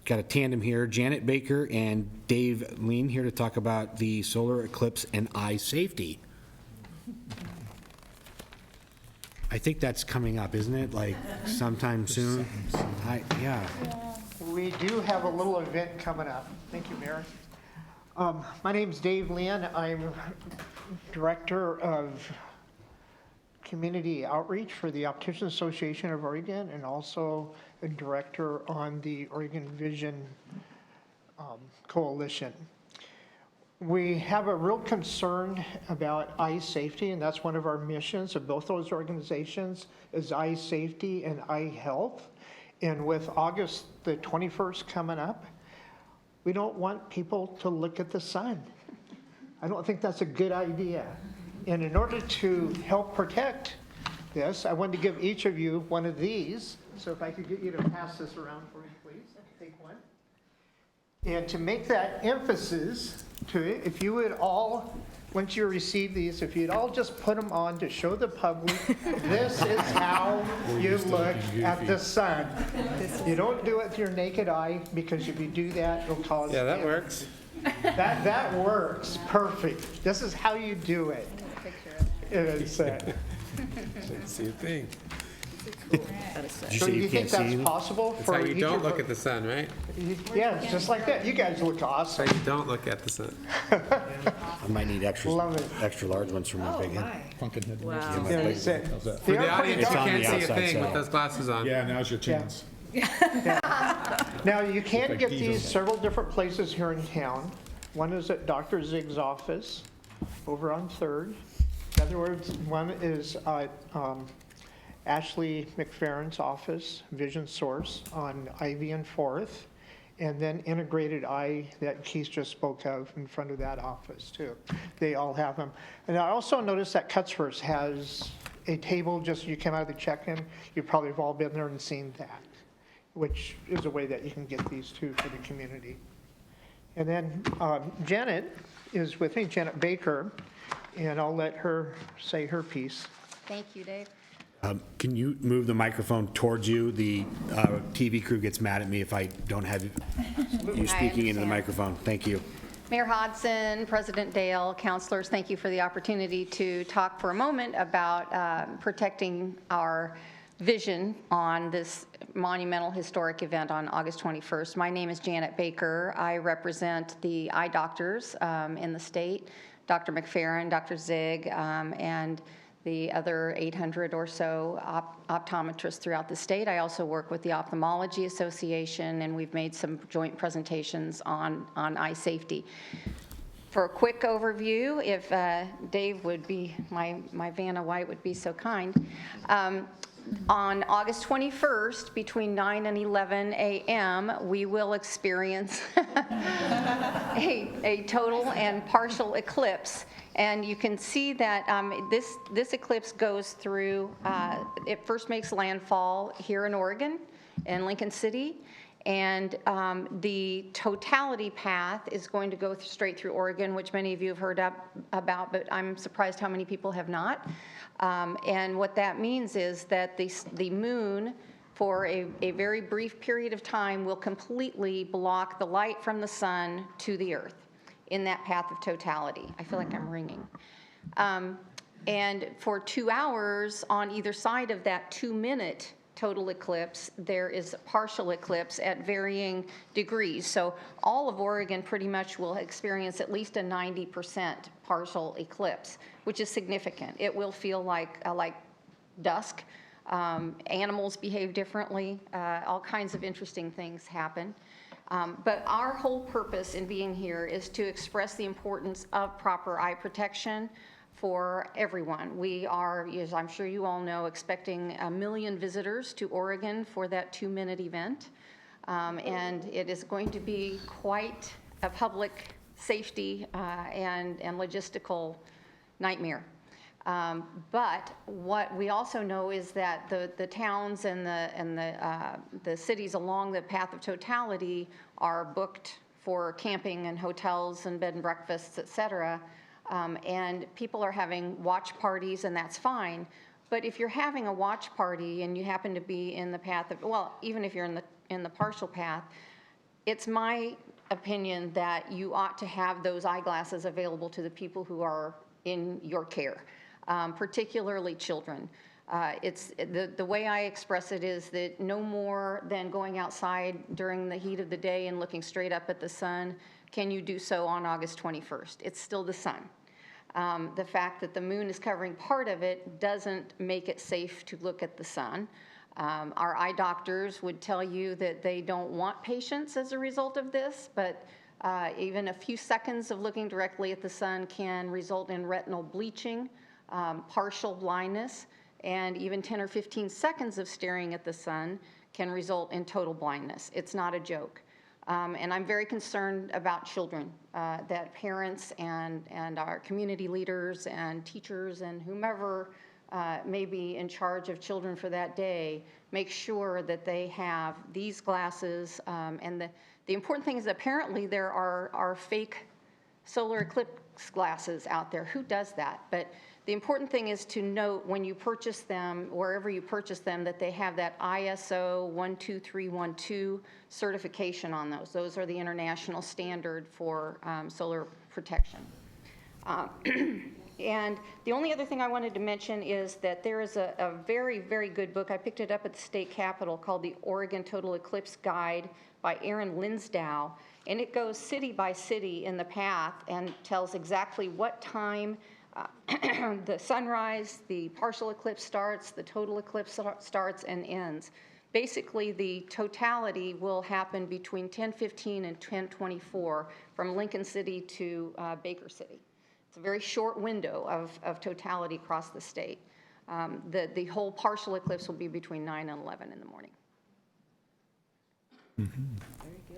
Got a tandem here, Janet Baker and Dave Lean here to talk about the solar eclipse and eye safety. I think that's coming up, isn't it? Like sometime soon? Yeah. We do have a little event coming up. Thank you, Mayor. My name's Dave Lynn. I'm Director of Community Outreach for the Opticians Association of Oregon and also a Director on the Oregon Vision Coalition. We have a real concern about eye safety, and that's one of our missions of both those organizations is eye safety and eye health. And with August the 21st coming up, we don't want people to look at the sun. I don't think that's a good idea. And in order to help protect this, I wanted to give each of you one of these. So if I could get you to pass this around for me, please. Take one. And to make that emphasis to it, if you would all, once you receive these, if you'd all just put them on to show the public, this is how you look at the sun. You don't do it with your naked eye, because if you do that, it'll cause. Yeah, that works. That works, perfect. This is how you do it. It's, See a thing. Did you so say you you think can't see? that's possible? That's for how you each don't of look us? at the sun, right? Yeah, it's just like that. You guys look awesome. That's how you don't look at the sun. I might need Love it. extra large ones for my big head. Wow. Yeah, it's it. For They the are pretty audience, you It's on dark. can't the see a outside thing with side. those glasses on. Yeah, now's your chance. Now, you can like get these these on- several different places here in town. One is at Dr. Zig's office over on 3rd. In other words, one is at Ashley McFerrin's office, Vision Source, on Ivy and 4th. And then Integrated Eye that Keith just spoke of in front of that office too. They all have them. And I also noticed that Cutsford's has a table just, you came out of the check-in, you probably have all been there and seen that, which is a way that you can get these too for the community. And then Janet is with me, Janet Baker, and I'll let her say her piece. Thank you, Dave. Can you move the microphone towards you? The TV crew gets mad at me if I don't have you speaking into the understand. microphone. Thank you. Mayor Hodson, President Dale, councilors, thank you for the opportunity to talk for a moment about protecting our vision on this monumental historic event on August 21st. My name is Janet Baker. I represent the eye doctors in the state, Dr. McFerrin, Dr. Zig, and the other 800 or so optometrists throughout the state. I also work with the Ophthalmology Association, and we've made some joint presentations on eye safety. For a quick overview, if Dave would be, my Vanna White would be so kind. On August 21st, between 9 and 11 a.m., we will experience a total and partial eclipse. And you can see that this eclipse goes through, it first makes landfall here in Oregon, in Lincoln City, and the totality path is going to go straight through Oregon, which many of you have heard about, but I'm surprised how many people have not. And what that means is that the moon, for a very brief period of time, will completely block the light from the sun to the earth in that path of totality. I feel like I'm ringing. And for 2 hours on either side of that 2-minute total eclipse, there is a partial eclipse at varying degrees. So all of Oregon pretty much will experience at least a 90% partial eclipse, which is significant. It will feel like dusk. Animals behave differently. All kinds of interesting things happen. But our whole purpose in being here is to express the importance of proper eye protection for everyone. We are, as I'm sure you all know, expecting 1 million visitors to Oregon for that 2-minute event. And it is going to be quite a public safety and logistical nightmare. But what we also know is that the towns and the cities along the path of totality are booked for camping and hotels and bed and breakfasts, et cetera. And people are having watch parties, and that's fine. But if you're having a watch party and you happen to be in the path of, well, even if you're in the partial path, it's my opinion that you ought to have those eyeglasses available to the people who are in your care, particularly children. The way I express it is that no more than going outside during the heat of the day and looking straight up at the sun can you do so on August 21st. It's still the sun. The fact that the moon is covering part of it doesn't make it safe to look at the sun. Our eye doctors would tell you that they don't want patients as a result of this, but even a few seconds of looking directly at the sun can result in retinal bleaching, partial blindness, and even 10 or 15 seconds of staring at the sun can result in total blindness. It's not a joke. And I'm very concerned about children, that parents and our community leaders and teachers and whomever may be in charge of children for that day make sure that they have these glasses. And the important thing is that apparently there are fake solar eclipse glasses out there. Who does that? But the important thing is to note when you purchase them, wherever you purchase them, that they have that ISO 12312 certification on those. Those are the international standard for solar protection. And the only other thing I wanted to mention is that there is a very, very good book. I picked it up at the state capitol called The Oregon Total Eclipse Guide by Aaron Linsdow. And it goes city by city in the path and tells exactly what time the sunrise, the partial eclipse starts, the total eclipse starts and ends. Basically, the totality will happen between 10:15 and 10:24 from Lincoln City to Baker City. It's a very short window of totality across the state. The whole partial eclipse will be between 9 and 11 in the morning.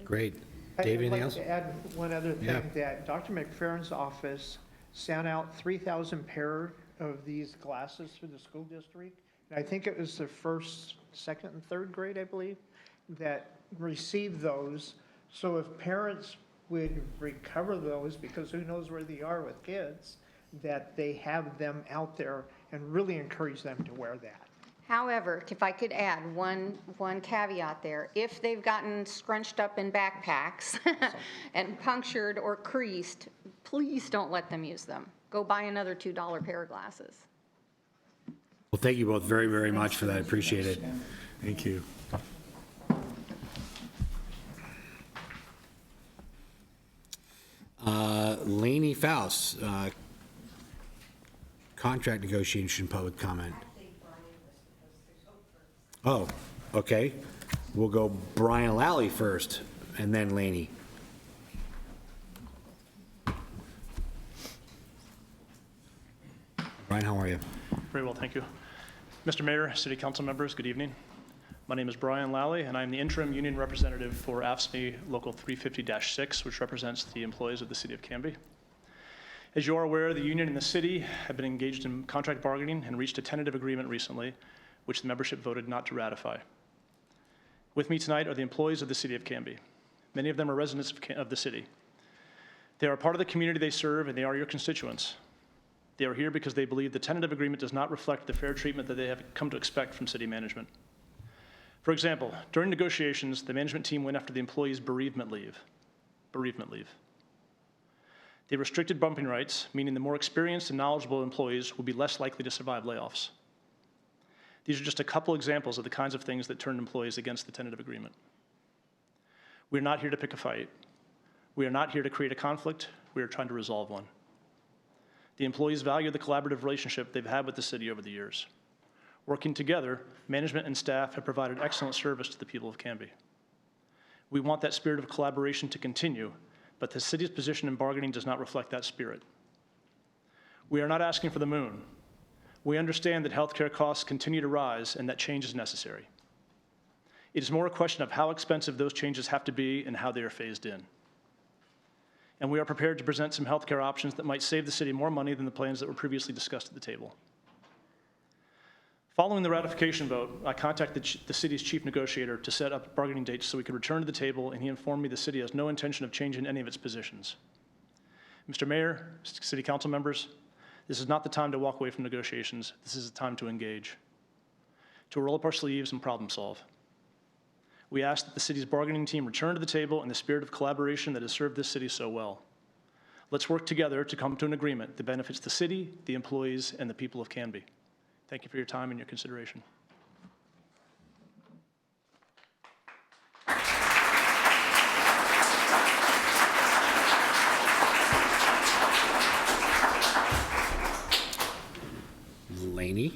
Great. Dave, anything else? I'd like to add one other thing, Yeah. that Dr. McFerrin's office sent out 3,000 pair of these glasses to the school district. And I think it was the first, second, and third grade, I believe, that received those. So if parents would recover those, because who knows where they are with kids, that they have them out there and really encourage them to wear that. However, if I could add one caveat there, if they've gotten scrunched up in backpacks and punctured or creased, please don't let them use them. Go buy another $2 pair of glasses. Well, thank you both very, very much for that. Appreciate it. Thank you. Laney Faust, contract negotiation, public comment. Oh, okay. We'll go Brian Lally first, and then Laney. Brian, how are you? Very well, thank you. Mr. Mayor, City Council members, good evening. My name is Brian Lally, and I'm the interim union representative for AFSCME Local 350-6, which represents the employees of the City of Canby. As you are aware, the union and the city have been engaged in contract bargaining and reached a tentative agreement recently, which the membership voted not to ratify. With me tonight are the employees of the City of Canby. Many of them are residents of the city. They are part of the community they serve, and they are your constituents. They are here because they believe the tentative agreement does not reflect the fair treatment that they have come to expect from city management. For example, during negotiations, the management team went after the employees' bereavement leave. They restricted bumping rights, meaning the more experienced and knowledgeable employees will be less likely to survive layoffs. These are just a couple examples of the kinds of things that turned employees against the tentative agreement. We're not here to pick a fight. We are not here to create a conflict. We are trying to resolve one. The employees value the collaborative relationship they've had with the city over the years. Working together, management and staff have provided excellent service to the people of Canby. We want that spirit of collaboration to continue, but the city's position in bargaining does not reflect that spirit. We are not asking for the moon. We understand that healthcare costs continue to rise and that change is necessary. It is more a question of how expensive those changes have to be and how they are phased in. And we are prepared to present some healthcare options that might save the city more money than the plans that were previously discussed at the table. Following the ratification vote, I contacted the city's chief negotiator to set up bargaining dates so we could return to the table, and he informed me the city has no intention of changing any of its positions. Mr. Mayor, city council members, this is not the time to walk away from negotiations. This is the time to engage, to roll up our sleeves and problem solve. We ask that the city's bargaining team return to the table in the spirit of collaboration that has served this city so well. Let's work together to come to an agreement that benefits the city, the employees, and the people of Canby. Thank you for your time and your consideration. Laney?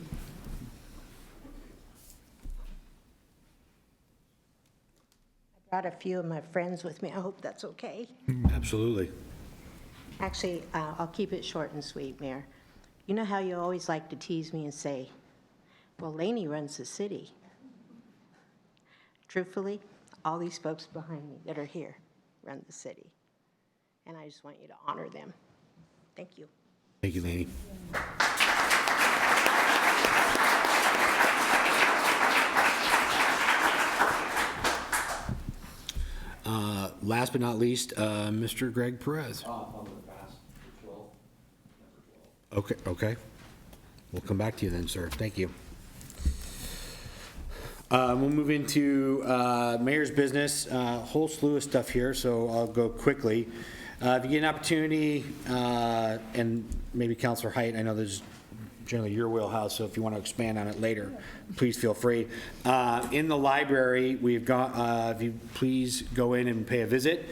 Brought a few of my friends with me. I hope that's okay. Absolutely. Actually, I'll keep it short and sweet, Mayor. You know how you always like to tease me and say, well, Laney runs the city. Truthfully, all these folks behind me that are here run the city. And I just want you to honor them. Thank you. Thank you, Laney. Last but not least, Mr. Greg Perez. Okay, okay. We'll come back to you then, sir. Thank you. We'll move into mayor's business. Whole slew of stuff here, so I'll go quickly. If you get an opportunity, and maybe Councilor Height, I know this is generally your wheelhouse, so if you want to expand on it later, please feel free. In the library, we've got, if you please go in and pay a visit.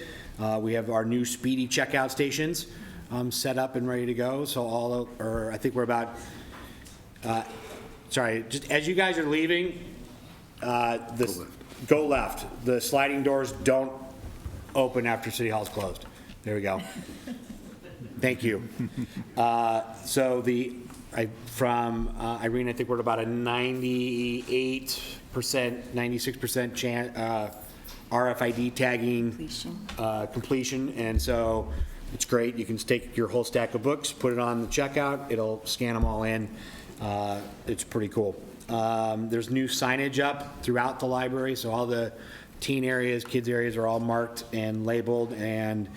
We have our new speedy checkout stations set up and ready to go. So I think we're about, sorry, just as you guys are leaving, go left. The sliding doors don't open after City Hall's closed. There we go. Thank you. So from Irene, I think we're at about a 98%, 96% chance RFID tagging completion, and so it's great. You can take your whole stack of books, put it on the checkout, it'll scan them all in. It's pretty cool. There's new signage up throughout the library, so all the teen areas, kids areas are all marked and labeled, and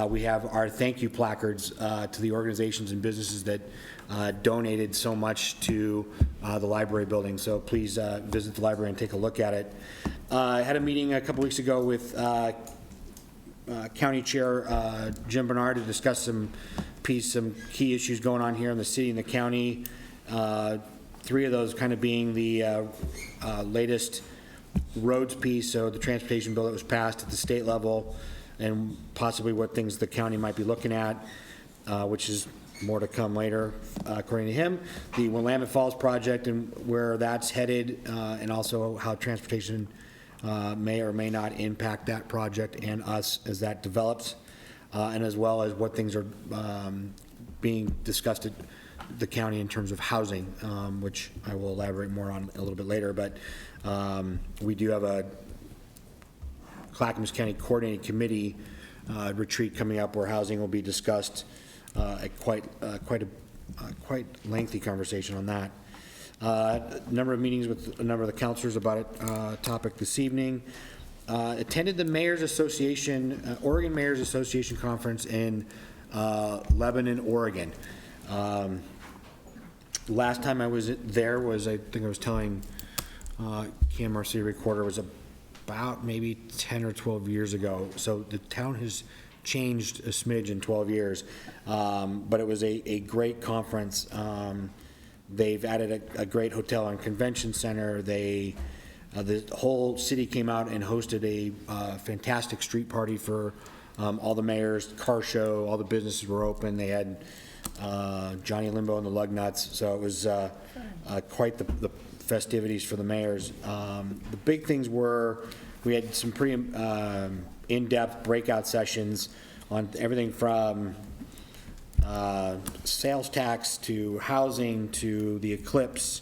we have our thank you placards to the organizations and businesses that donated so much to the library building. So please visit the library and take a look at it. I had a meeting a couple weeks ago with County Chair Jim Bernard to discuss some key issues going on here in the city and the county. 3 of those kind of being the latest roads piece, so the transportation bill that was passed at the state level, and possibly what things the county might be looking at, which is more to come later, according to him. The Willamette Falls project and where that's headed, and also how transportation may or may not impact that project and us as that develops, and as well as what things are being discussed at the county in terms of housing, which I will elaborate more on a little bit later. But we do have a Clackamas County Coordinating Committee retreat coming up where housing will be discussed. A quite lengthy conversation on that. A number of meetings with a number of the councilors about a topic this evening. Attended the Mayor's Association, Oregon Mayor's Association Conference in Lebanon, Oregon. Last time I was there was, I think I was telling Cam, our city recorder, was about maybe 10 or 12 years ago. So the town has changed a smidge in 12 years, but it was a great conference. They've added a great hotel and convention center. The whole city came out and hosted a fantastic street party for all the mayors, car show, all the businesses were open. They had Johnny Limbo and the Lugnuts, so it was quite the festivities for the mayors. The big things were we had some pretty in-depth breakout sessions on everything from sales tax to housing to the eclipse,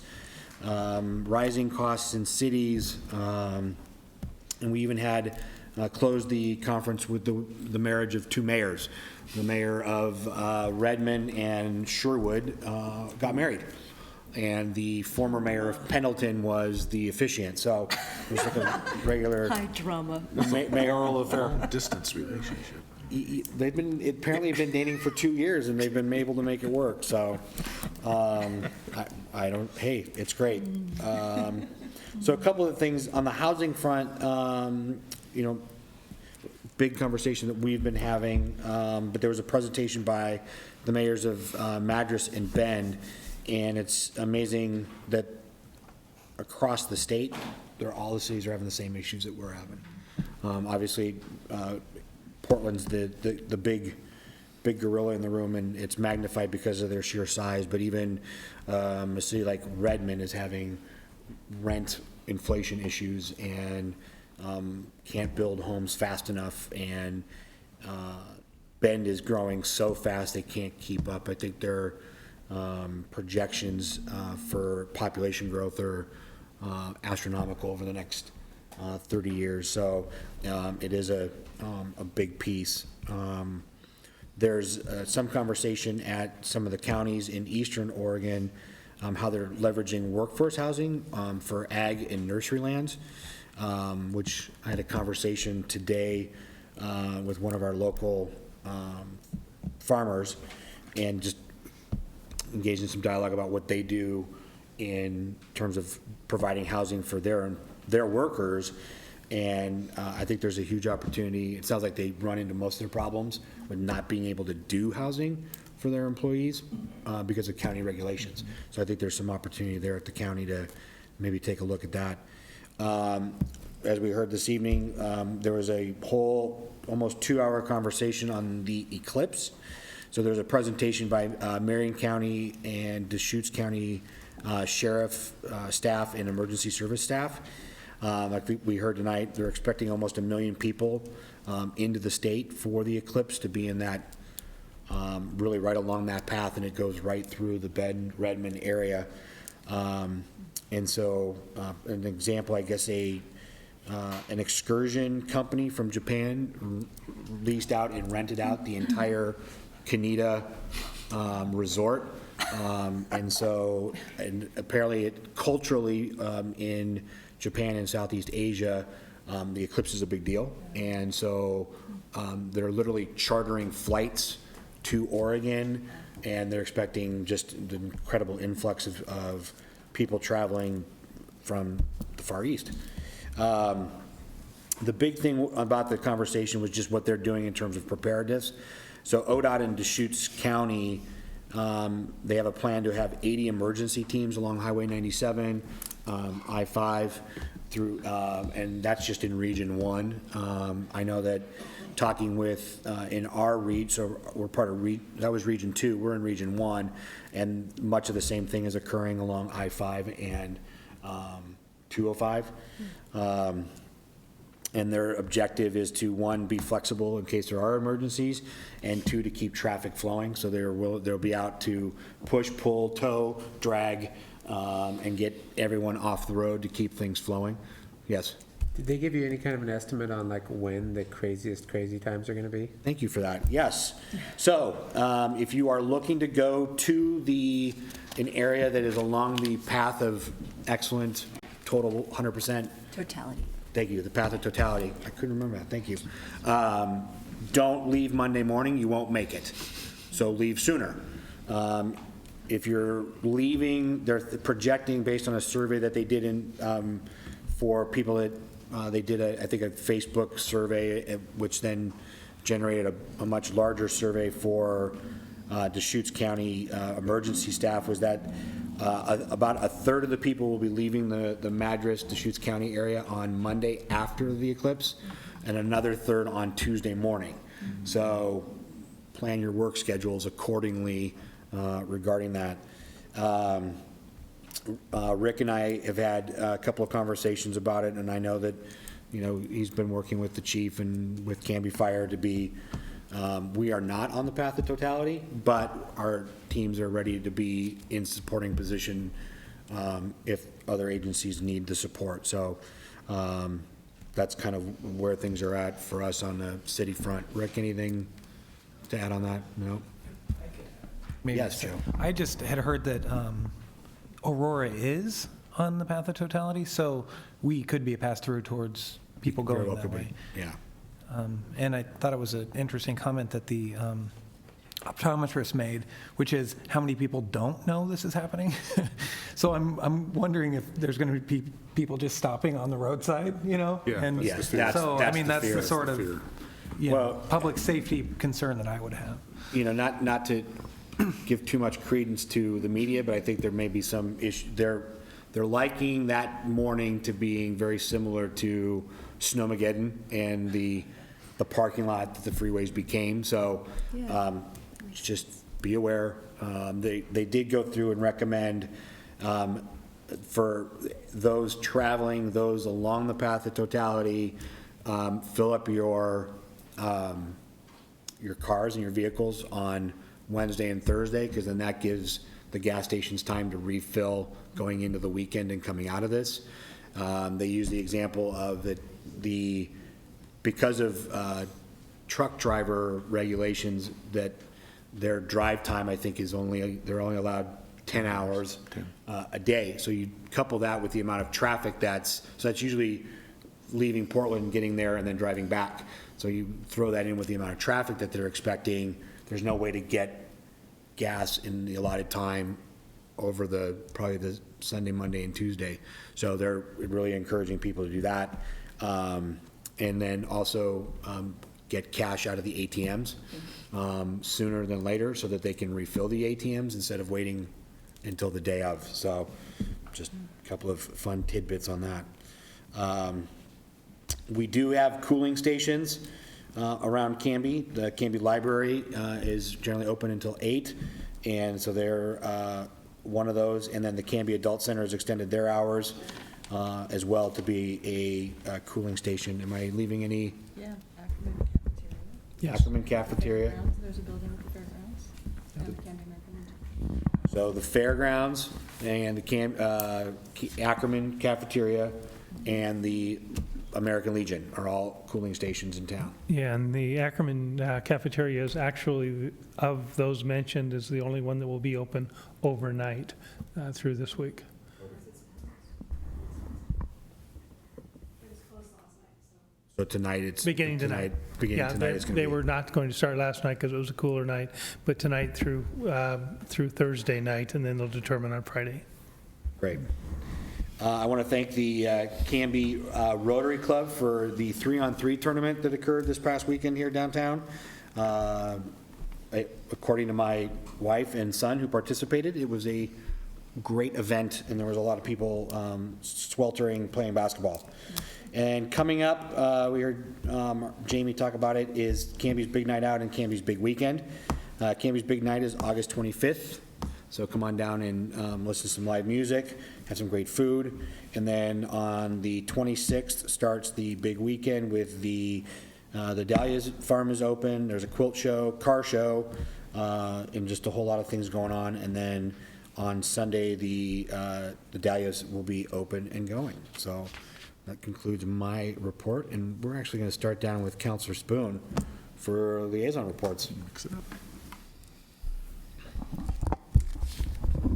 rising costs in cities, and we even had closed the conference with the marriage of 2 mayors. The mayor of Redmond and Sherwood got married, and the former mayor of Pendleton was the officiant. So it was like a regular High drama. mayoral affair. Distance relationship. They've been apparently been dating for 2 years, and they've been able to make it work. So, I don't. Hey, it's great. So a couple of things on the housing front. You know, big conversation that we've been having. But there was a presentation by the mayors of Madras and Bend, And it's amazing that across the state, all the cities are having the same issues that we're having. Obviously, Portland's the big gorilla in the room, and it's magnified because of their sheer size, but even a city like Redmond is having rent inflation issues and can't build homes fast enough, and Bend is growing so fast they can't keep up. I think their projections for population growth are astronomical over the next 30 years, so it is a big piece. There's some conversation at some of the counties in eastern Oregon, how they're leveraging workforce housing for ag and nursery lands, which I had a conversation today with one of our local farmers, and just engaged in some dialogue about what they do in terms of providing housing for their workers. And I think there's a huge opportunity. It sounds like they run into most of their problems with not being able to do housing for their employees because of county regulations. So I think there's some opportunity there at the county to maybe take a look at that. As we heard this evening, there was a whole almost 2-hour conversation on the eclipse. So there's a presentation by Marion County and Deschutes County Sheriff staff and emergency service staff. Like we heard tonight, they're expecting almost 1 million people into the state for the eclipse to be in that, really right along that path, and it goes right through the Redmond area. And so an example, I guess, an excursion company from Japan leased out and rented out the entire Kaneda resort. And apparently it culturally in Japan and Southeast Asia, the eclipse is a big deal. And so they're literally chartering flights to Oregon, and they're expecting just an incredible influx of people traveling from the Far East. The big thing about the conversation was just what they're doing in terms of preparedness. So ODOT in Deschutes County, they have a plan to have 80 emergency teams along Highway 97, I-5 through, and that's just in Region 1. I know that talking with, in our region, so we're part of, that was Region 2, we're in Region 1, and much of the same thing is occurring along I-5 and 205. And their objective is to, 1, be flexible in case there are emergencies, and 2, to keep traffic flowing. So they'll be out to push, pull, tow, drag, and get everyone off the road to keep things flowing. Yes? Did they give you any kind of an estimate on like when the crazy times are going to be? Thank you for that. Yes. So if you are looking to go to an area that is along the path of excellent, total 100%. Totality. Thank you, the path of totality. I couldn't remember that, thank you. Don't leave Monday morning, you won't make it. So leave sooner. If you're leaving, they're projecting based on a survey that they did for people that, they did I think a Facebook survey, which then generated a much larger survey for Deschutes County emergency staff, was that about a third of the people will be leaving the Madras, Deschutes County area on Monday after the eclipse, and another third on Tuesday morning. So plan your work schedules accordingly regarding that. Rick and I have had a couple of conversations about it, and I know that, he's been working with the chief and with Canby Fire to be, we are not on the path of totality, but our teams are ready to be in supporting position if other agencies need the support. So that's kind of where things are at for us on the city front. Rick, anything to add on that? No? Maybe Yes, Joe. I just had heard that Aurora is on the path of totality, so we could be a pass-through towards people Very going well that could be. way. Yeah. And I thought it was an interesting comment that the optometrist made, which is how many people don't know this is happening. So I'm wondering if there's going to be people just stopping on the roadside, Yeah, And Yes, so, I mean, that's fear. the sort of Well, public safety concern that I would have. not to give too much credence to the media, but I think there may be some issue. They're liking that morning to being very similar to Snowmageddon and the parking lot that the freeways became. So just be aware. They did go through and recommend for those traveling, those along the path of totality, fill up your cars and your vehicles on Wednesday and Thursday, because then that gives the gas stations time to refill going into the weekend and coming out of this. They use the example of because of truck driver regulations, that their drive time, I think, they're only allowed 10 hours a day. So you couple that with the amount of traffic that's usually leaving Portland, getting there, and then driving back. So you throw that in with the amount of traffic that they're expecting. There's no way to get gas in the allotted time over probably the Sunday, Monday, and Tuesday. So they're really encouraging people to do that. And then also get cash out of the ATMs sooner than later, so that they can refill the ATMs instead of waiting until the day of. So just a couple of fun tidbits on that. We do have cooling stations around Canby. The Canby Library is generally open until 8, and so they're one of those. And then the Canby Adult Center has extended their hours as well to be a cooling station. Am I leaving any? Yeah, Ackerman Cafeteria. Yes. Ackerman Cafeteria. Fairgrounds, there's a building at the fairgrounds. Canby Ackerman. So the fairgrounds and the Ackerman Cafeteria and the American Legion are all cooling stations in town. Yeah, and the Ackerman cafeteria is actually, of those mentioned, is the only one that will be open overnight through this week. So tonight it's... Beginning tonight. Beginning tonight is going to be... They were not going to start last night because it was a cooler night, but tonight through Thursday night, and then they'll determine on Friday. Great. I want to thank the Canby Rotary Club for the 3-on-3 tournament that occurred this past weekend here downtown. According to my wife and son who participated, it was a great event, and there was a lot of people sweltering playing basketball. And coming up, we heard Jamie talk about it, is Canby's Big Night Out and Canby's Big Weekend. Canby's Big Night is August 25th. So come on down and listen to some live music, have some great food. And then on the 26th starts the big weekend with the Dahlia's Farm is open. There's a quilt show, car show, and just a whole lot of things going on. And then on Sunday, the Dahlia's will be open and going. So that concludes my report. And we're actually going to start down with Councilor Spoon for liaison reports. Mix it up.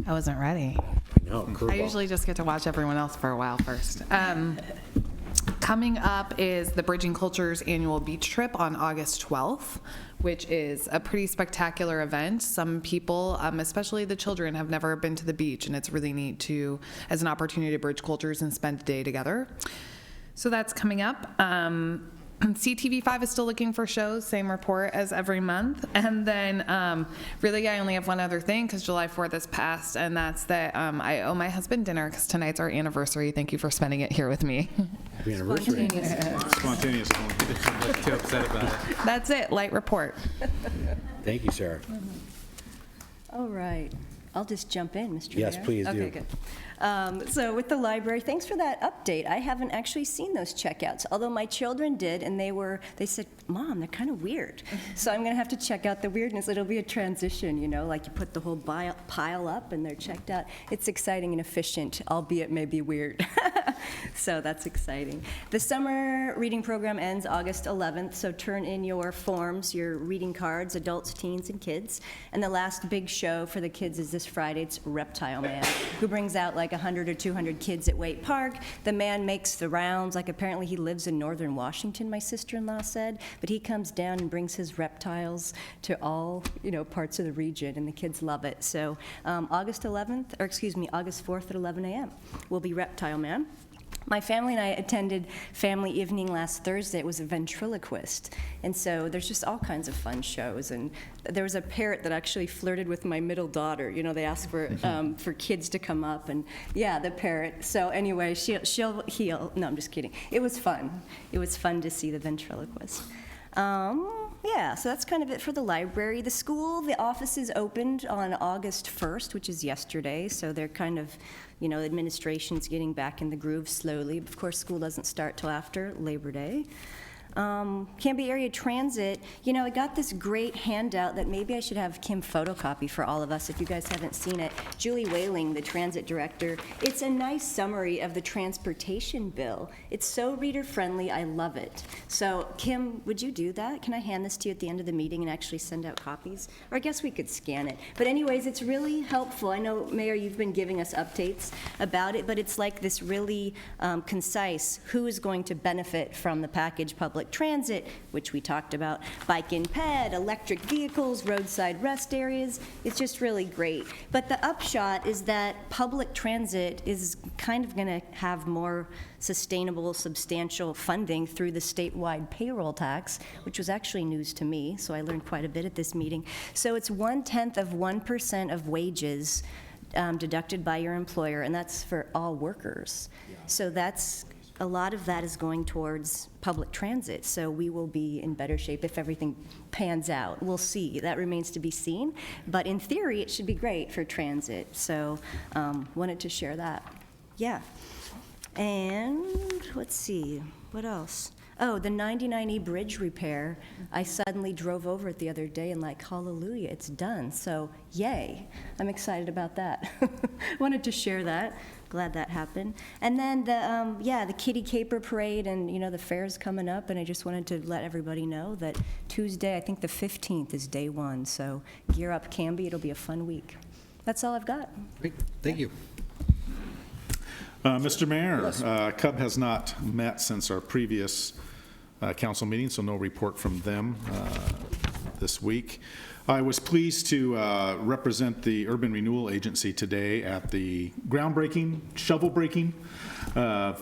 I wasn't ready. I know, curveball. I usually just get to watch everyone else for a while first. Coming up is the Bridging Cultures annual beach trip on August 12th, which is a pretty spectacular event. Some people, especially the children, have never been to the beach, and it's really neat as an opportunity to bridge cultures and spend a day together. So that's coming up. CTV5 is still looking for shows, same report as every month. And then really I only have one other thing because July 4th is passed, and that's that I owe my husband dinner because tonight's our anniversary. Thank you for spending it here with me. Happy anniversary. Spontaneous. Not too upset about it. That's it, light report. Thank you, Sarah. All right. I'll just jump in, Mr. Yes, Mayor. please do. Okay, good. So with the library, thanks for that update. I haven't actually seen those checkouts, although my children did, and they said, Mom, they're kind of weird. So I'm going to have to check out the weirdness. It'll be a transition, like you put the whole pile up and they're checked out. It's exciting and efficient, albeit maybe weird. So that's exciting. The summer reading program ends August 11th, so turn in your forms, your reading cards, adults, teens, and kids. And the last big show for the kids is this Friday. It's Reptile Man, who brings out like 100 or 200 kids at Waite Park. The man makes the rounds, like apparently he lives in northern Washington, my sister-in-law said, but he comes down and brings his reptiles to all, parts of the region, and the kids love it. So August 4th at 11 a.m. will be Reptile Man. My family and I attended family evening last Thursday. It was a ventriloquist. And so there's just all kinds of fun shows. And there was a parrot that actually flirted with my middle daughter. You know, they asked for kids to come up. And yeah, the parrot. So anyway, she'll heal. No, I'm just kidding. It was fun. It was fun to see the ventriloquist. Yeah, so that's kind of it for the library. The school, the offices opened on August 1st, which is yesterday, so they're kind of, you know, administration's getting back in the groove slowly. Of course, school doesn't start till after Labor Day. Canby Area Transit, you know, I got this great handout that maybe I should have Kim photocopy for all of us if you guys haven't seen it. Julie Whaling, the transit director. It's a nice summary of the transportation bill. It's so reader-friendly, I love it. So, Kim, would you do that? Can I hand this to you at the end of the meeting and actually send out copies? Or I guess we could scan it. But anyways, it's really helpful. I know, Mayor, you've been giving us updates about it, but it's like this really concise, who is going to benefit from the package public transit, which we talked about, bike and ped, electric vehicles, roadside rest areas. It's just really great. But the upshot is that public transit is kind of going to have more sustainable, substantial funding through the statewide payroll tax, which was actually news to me, so I learned quite a bit at this meeting. So it's 1/10% of wages deducted by your employer, and that's for all workers. So that's a lot of that is going towards public transit, so we will be in better shape if everything pans out. We'll see. That remains to be seen, but in theory, it should be great for transit, so wanted to share that. Yeah. And let's see, what else? Oh, the 99E bridge repair. I suddenly drove over it the other day and like, hallelujah, it's done. So yay, I'm excited about that. Wanted to share that. Glad that happened. And then the Kitty Caper Parade and, you know, the fair's coming up, and I just wanted to let everybody know that Tuesday, I think the 15th is day one, so gear up, Canby. It'll be a fun week. That's all I've got. Great, thank you. Mr. Mayor, CUB has not met since our previous council meeting, so no report from them this week. I was pleased to represent the Urban Renewal Agency today at the groundbreaking, shovel-breaking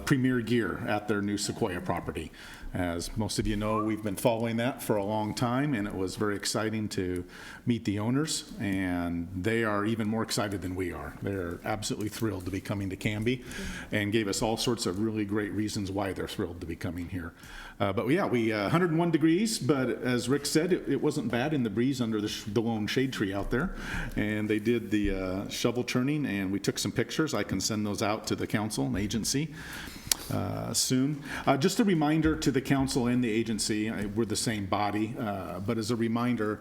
Premier Gear at their new Sequoia property. As most of you know, we've been following that for a long time, and it was very exciting to meet the owners, and they are even more excited than we are. They're absolutely thrilled to be coming to Canby and gave us all sorts of really great reasons why they're thrilled to be coming here. But yeah, we 101 degrees, but as Rick said, it wasn't bad in the breeze under the lone shade tree out there. And they did the shovel turning, and we took some pictures. I can send those out to the council and agency soon. Just a reminder to the council and the agency, we're the same body, but as a reminder,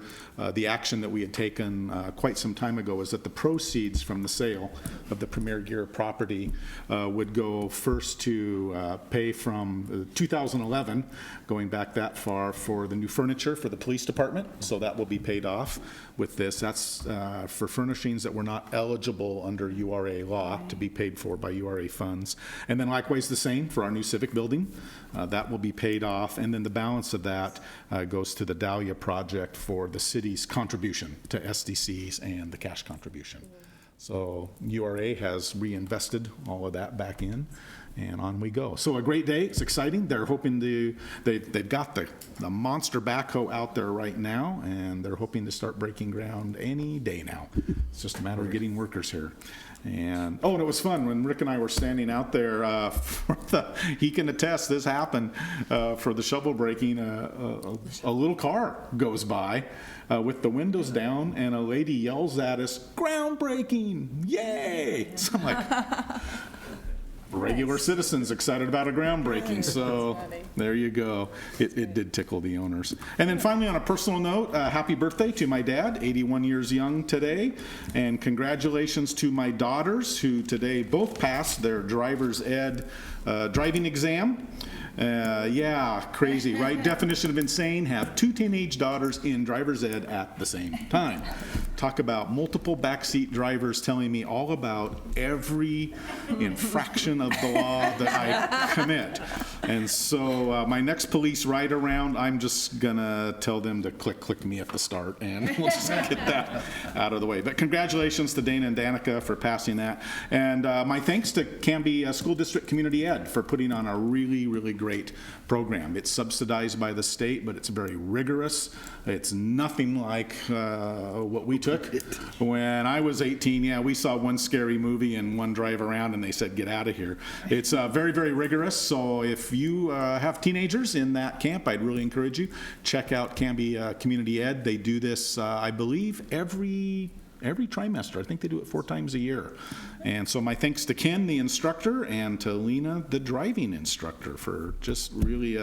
the action that we had taken quite some time ago is that the proceeds from the sale of the Premier Gear property would go first to pay from 2011, going back that far, for the new furniture for the police department, so that will be paid off with this. That's for furnishings that were not eligible under URA law to be paid for by URA funds. And then likewise the same for our new civic building. That will be paid off, and then the balance of that goes to the Dahlia project for the city's contribution to SDCs and the cash contribution. So URA has reinvested all of that back in, and on we go. So a great day. It's exciting. They're hoping they've got the monster backhoe out there right now, and they're hoping to start breaking ground any day now. It's just a matter of getting workers here. And it was fun when Rick and I were standing out there he can attest this happened for the shovel breaking. A little car goes by with the windows down, and a lady yells at us, "Groundbreaking, yay!" So I'm like, regular citizens excited about a groundbreaking. So there you go. It did tickle the owners. And then finally, on a personal note, happy birthday to my dad, 81 years young today. And congratulations to my daughters, who today both passed their driver's ed driving exam. Yeah, crazy, right? Definition of insane: have two teenage daughters in driver's ed at the same time. Talk about multiple backseat drivers telling me all about every infraction of the law that I commit. And so my next police ride around, I'm just gonna tell them to click me at the start, and we'll just get that out of the way. But congratulations to Dana and Danica for passing that. And my thanks to Canby School District Community Ed for putting on a really, really great program. It's subsidized by the state, but it's very rigorous. It's nothing like what we took. When I was 18, yeah, we saw one scary movie and one drive around and they said, get out of here. It's very, very rigorous. So if you have teenagers in that camp, I'd really encourage you, check out Canby Community Ed. They do this, I believe, every trimester. I think they do it 4 times a year. And so my thanks to Ken, the instructor, and to Lena, the driving instructor, for just really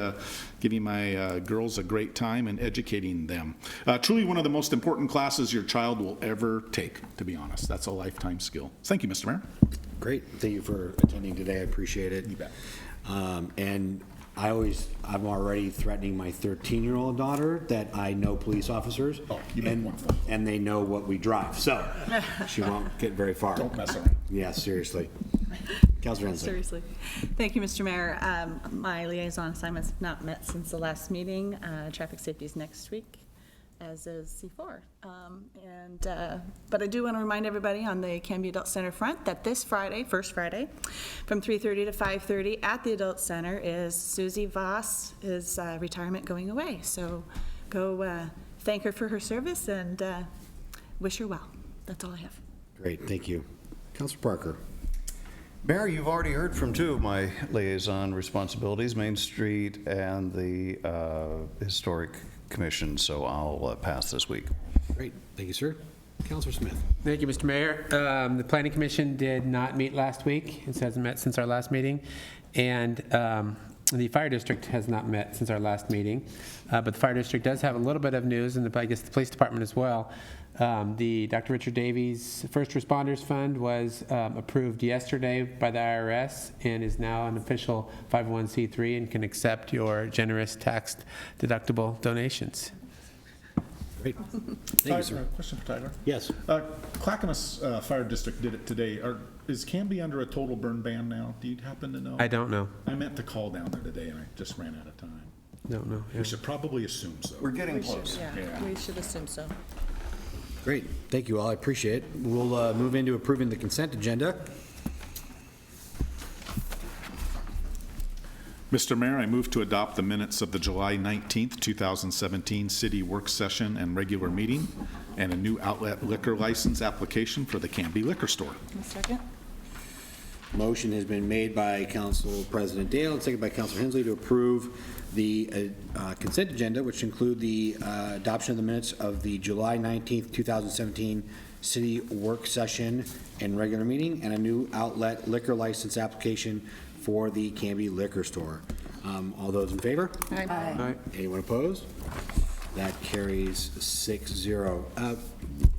giving my girls a great time and educating them. Truly one of the most important classes your child will ever take, to be honest. That's a lifetime skill. Thank you, Mr. Mayor. Great. Thank you for attending today. I appreciate it. You bet. And I'm already threatening my 13-year-old daughter that I know police officers. Oh, you make one phone call. And they know what we drive, so she won't get very far. Don't mess around. Yeah, seriously. Councilor Hensley. Seriously. Thank you, Mr. Mayor. My liaison assignments have not met since the last meeting. Traffic safety is next week, as is C4. But I do want to remind everybody on the Canby Adult Center front that this Friday, first Friday, from 3:30 to 5:30 at the Adult Center is Susie Voss's retirement going away. So go thank her for her service and wish her well. That's all I have. Great, thank you. Councilor Parker. Mayor, you've already heard from 2 of my liaison responsibilities, Main Street and the Historic Commission, so I'll pass this week. Great, thank you, sir. Councilor Smith. Thank you, Mr. Mayor. The Planning Commission did not meet last week. It hasn't met since our last meeting. And the Fire District has not met since our last meeting. But the Fire District does have a little bit of news, and I guess the Police Department as well. The Dr. Richard Davies First Responders Fund was approved yesterday by the IRS and is now an official 501c3 and can accept your generous tax deductible donations. Great. Thank you, sir. Question for Tyler. Yes. Clackamas Fire District did it today. Is Canby under a total burn ban now? Do you happen to know? I don't know. I meant to call down there today and I just ran out of time. Don't know. Yeah. We should probably assume so. We're getting close. Yeah, we should assume so. Great, thank you all, I appreciate it. We'll move into approving the consent agenda. Mr. Mayor, I move to adopt the minutes of the July 19th, 2017 City Work Session and regular meeting and a new outlet liquor license application for the Canby Liquor Store. A second. Motion has been made by Council President Dale and seconded by Councilor Hensley to approve the consent agenda, which include the adoption of the minutes of the July 19th, 2017 City Work Session and regular meeting and a new outlet liquor license application for the Canby Liquor Store. All those in favor? Aye. Anyone opposed? That carries 6-0.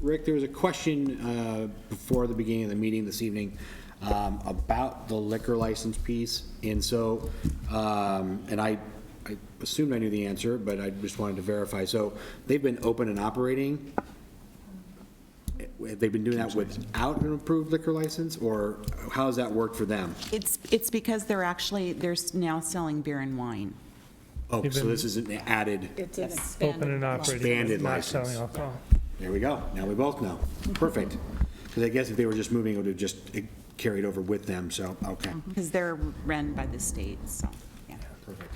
Rick, there was a question before the beginning of the meeting this evening about the liquor license piece. And so, and I assumed I knew the answer, but I just wanted to verify. So they've been open and operating. They've been doing that without an approved liquor license, or how does that work for them? It's because they're now selling beer and wine. Oh, so this is an added, It's an Open and operating, expanded not license. selling alcohol. There we go. Now we both know. Perfect. Because I guess if they were just moving, it would have just carried over with them, so, okay. Because they're run by the state, so, yeah. Perfect.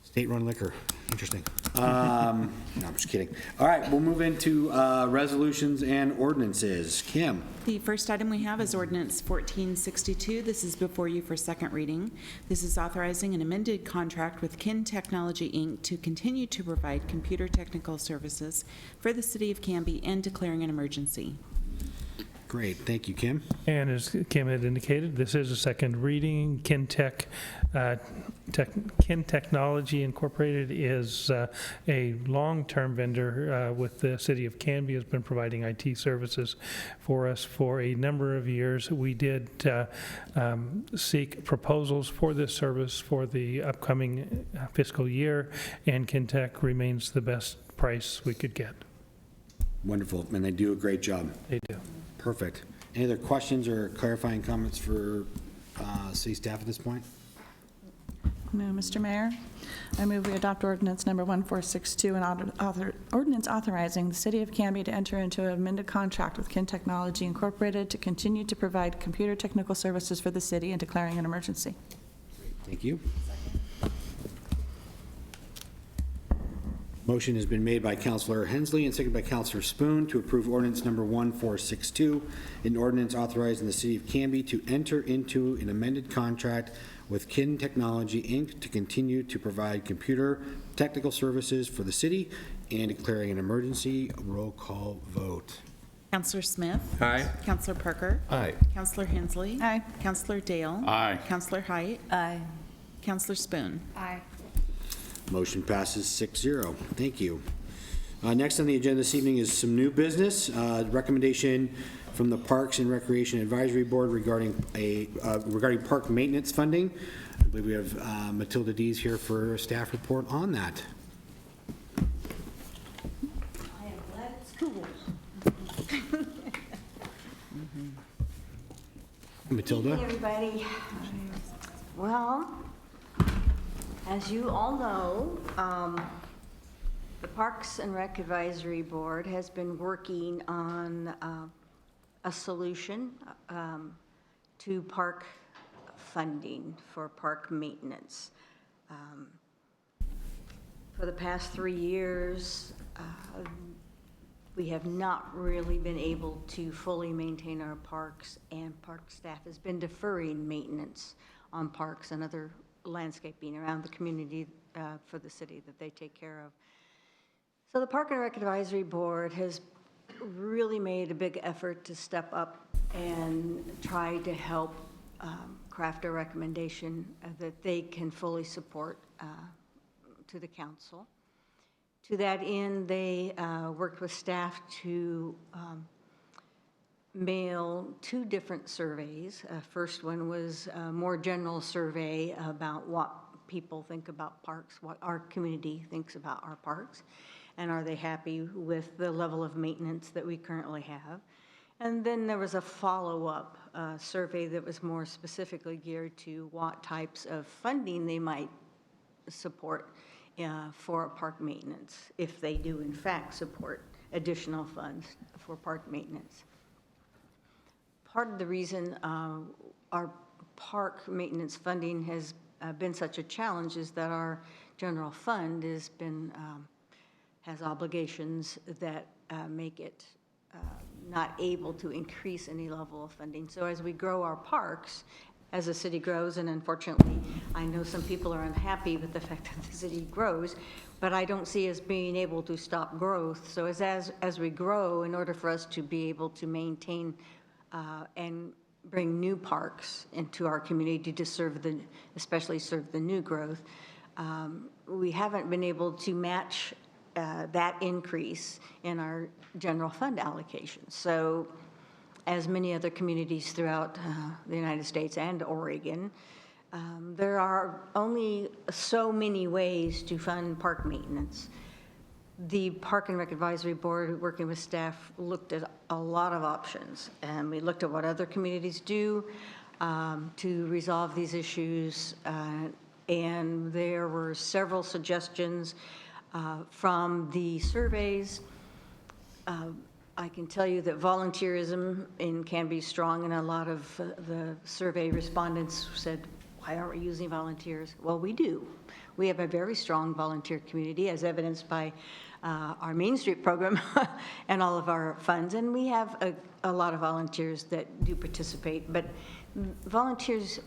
State-run liquor, interesting. No, I'm just kidding. All right, we'll move into resolutions and ordinances. Kim? The first item we have is ordinance 1462. This is before you for second reading. This is authorizing an amended contract with Kin Technology, Inc. to continue to provide computer technical services for the city of Canby and declaring an emergency. Great, thank you, Kim. And as Kim had indicated, this is a second reading. Kin Technology Incorporated is a long-term vendor with the city of Canby, has been providing IT services for us for a number of years. We did seek proposals for this service for the upcoming fiscal year, and Kin Tech remains the best price we could get. Wonderful, and they do a great job. They do. Perfect. Any other questions or clarifying comments for city staff at this point? No, Mr. Mayor, I move we adopt ordinance number 1462, an ordinance authorizing the City of Canby to enter into an amended contract with Kin Technology Incorporated to continue to provide computer technical services for the city and declaring an emergency. Thank you. Motion has been made by Councilor Hensley and seconded by Councilor Spoon to approve ordinance number 1462, an ordinance authorizing the City of Canby to enter into an amended contract with Kin Technology, Inc. to continue to provide computer technical services for the city and declaring an emergency. Roll call vote. Counselor Smith? Aye. Counselor Parker? Aye. Counselor Hensley? Aye. Counselor Dale? Aye. Counselor Height? Aye. Counselor Spoon? Aye. Motion passes 6-0. Thank you. Next on the agenda this evening is some new business. Recommendation from the Parks and Recreation Advisory Board regarding park maintenance funding. I believe we have Matilda Dees here for a staff report on that. I am glad it's cool. Matilda? Hey, everybody. Well, as you all know, the Parks and Rec Advisory Board has been working on a solution to park funding for park maintenance. For the past 3 years, we have not really been able to fully maintain our parks, and park staff has been deferring maintenance on parks and other landscaping around the community for the city that they take care of. So the Park and Rec Advisory Board has really made a big effort to step up and try to help craft a recommendation that they can fully support to the council. To that end, they worked with staff to mail 2 different surveys. First one was a more general survey about what people think about parks, what our community thinks about our parks, and are they happy with the level of maintenance that we currently have. And then there was a follow-up survey that was more specifically geared to what types of funding they might support for park maintenance, if they do in fact support additional funds for park maintenance. Part of the reason our park maintenance funding has been such a challenge is that our general fund has obligations that make it not able to increase any level of funding. So as we grow our parks, as the city grows, and unfortunately, I know some people are unhappy with the fact that the city grows, but I don't see us being able to stop growth. So as we grow, in order for us to be able to maintain and bring new parks into our community to especially serve the new growth, we haven't been able to match that increase in our general fund allocation. So as many other communities throughout the United States and Oregon, there are only so many ways to fund park maintenance. The Park and Rec Advisory Board, working with staff, looked at a lot of options, and we looked at what other communities do to resolve these issues, and there were several suggestions from the surveys. I can tell you that volunteerism can be strong, and a lot of the survey respondents said, why aren't we using volunteers? Well, we do. We have a very strong volunteer community, as evidenced by our Main Street program and all of our funds, and we have a lot of volunteers that do participate, but volunteers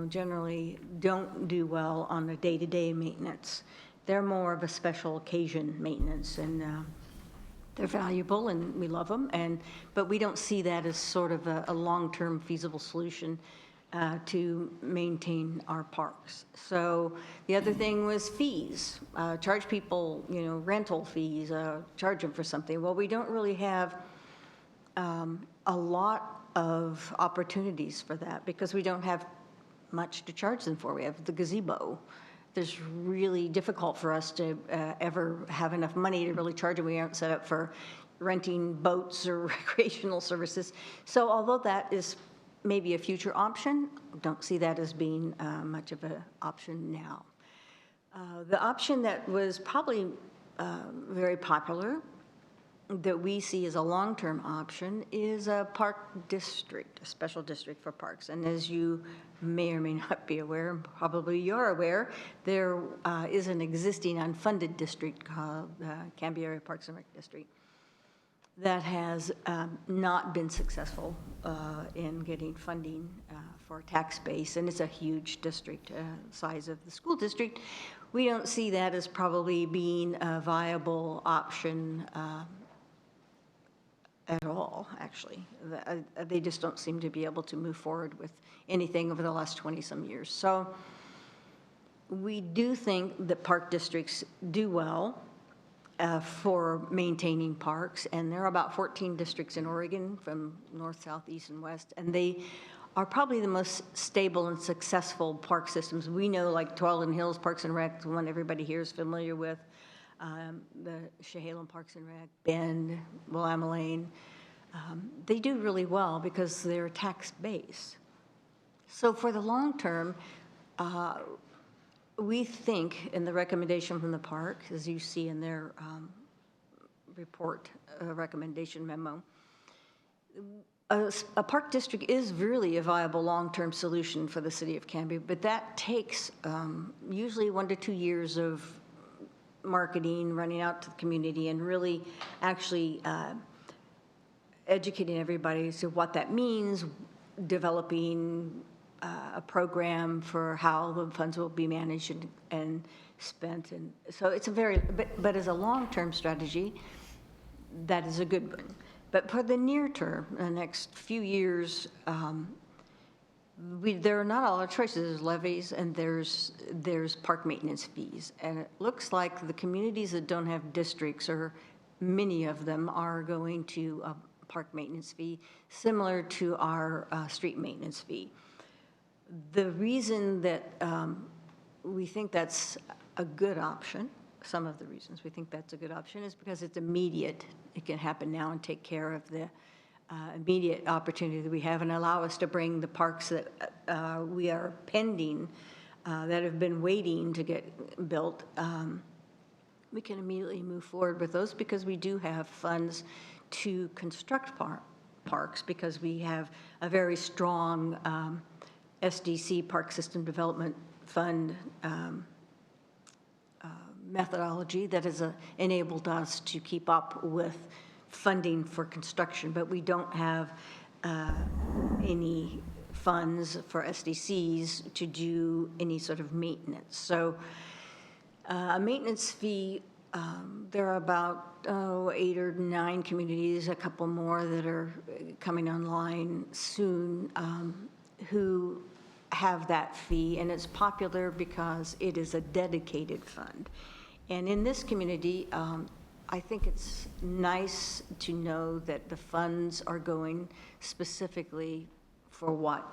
generally don't do well on the day-to-day maintenance. They're more of a special occasion maintenance, and they're valuable and we love them, but we don't see that as sort of a long-term feasible solution to maintain our parks. So the other thing was fees. Charge people, rental fees, charge them for something. Well, we don't really have a lot of opportunities for that because we don't have much to charge them for. We have the gazebo. It's really difficult for us to ever have enough money to really charge them. We aren't set up for renting boats or recreational services. So although that is maybe a future option. Don't see that as being much of an option now. The option that was probably very popular that we see as a long-term option is a park district, a special district for parks. And as you may or may not be aware, and probably you're aware, there is an existing unfunded district called Canby Area Parks and Rec District that has not been successful in getting funding for tax base, and it's a huge district, size of the school district. We don't see that as probably being a viable option at all, actually. They just don't seem to be able to move forward with anything over the last 20-some years. So we do think that park districts do well for maintaining parks, and there are about 14 districts in Oregon from north, south, east, and west, and they are probably the most stable and successful park systems. We know, like Tualatin Hills Parks and Rec, the one everybody here is familiar with, the Chehalem Parks and Rec, Bend, Willamette Lane, they do really well because they're tax-based. So for the long term, we think in the recommendation from the park, as you see in their report, recommendation memo, a park district is really a viable long-term solution for the city of Canby, but that takes usually 1 to 2 years of marketing, running out to the community, and really actually educating everybody as to what that means, developing a program for how the funds will be managed and spent. And so it's a very, but as a long-term strategy, that is a good one. But for the near term, the next few years, there are not a lot of choices. There's levies and there's park maintenance fees. And it looks like the communities that don't have districts, or many of them, are going to a park maintenance fee similar to our street maintenance fee. The reason that we think that's a good option, some of the reasons we think that's a good option, is because it's immediate. It can happen now and take care of the immediate opportunity that we have, and allow us to bring the parks that we are pending, that have been waiting to get built. We can immediately move forward with those because we do have funds to construct parks, because we have a very strong SDC, Park System Development Fund, methodology that has enabled us to keep up with funding for construction, but we don't have any funds for SDCs to do any sort of maintenance. So a maintenance fee, there are about 8 or 9 communities, a couple more that are coming online soon, who have that fee, and it's popular because it is a dedicated fund. And in this community, I think it's nice to know that the funds are going specifically for what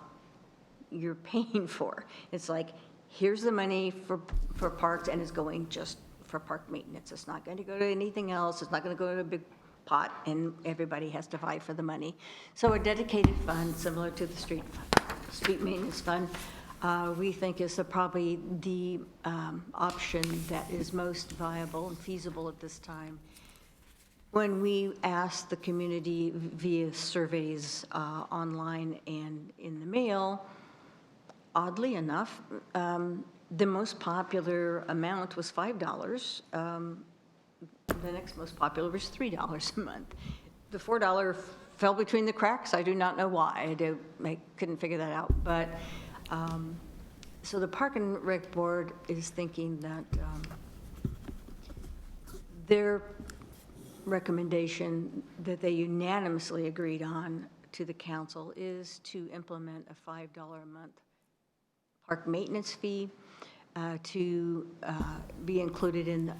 you're paying for. It's like, here's the money for parks, and it's going just for park maintenance. It's not going to go to anything else. It's not going to go to a big pot, and everybody has to vie for the money. So a dedicated fund, similar to the street maintenance fund, we think is probably the option that is most viable and feasible at this time. When we asked the community via surveys online and in the mail, oddly enough, the most popular amount was $5. The next most popular was $3 a month. The $4 fell between the cracks. I do not know why. I couldn't figure that out. But so the Park and Rec Board is thinking that their recommendation that they unanimously agreed on to the council is to implement a $5 a month park maintenance fee to be included in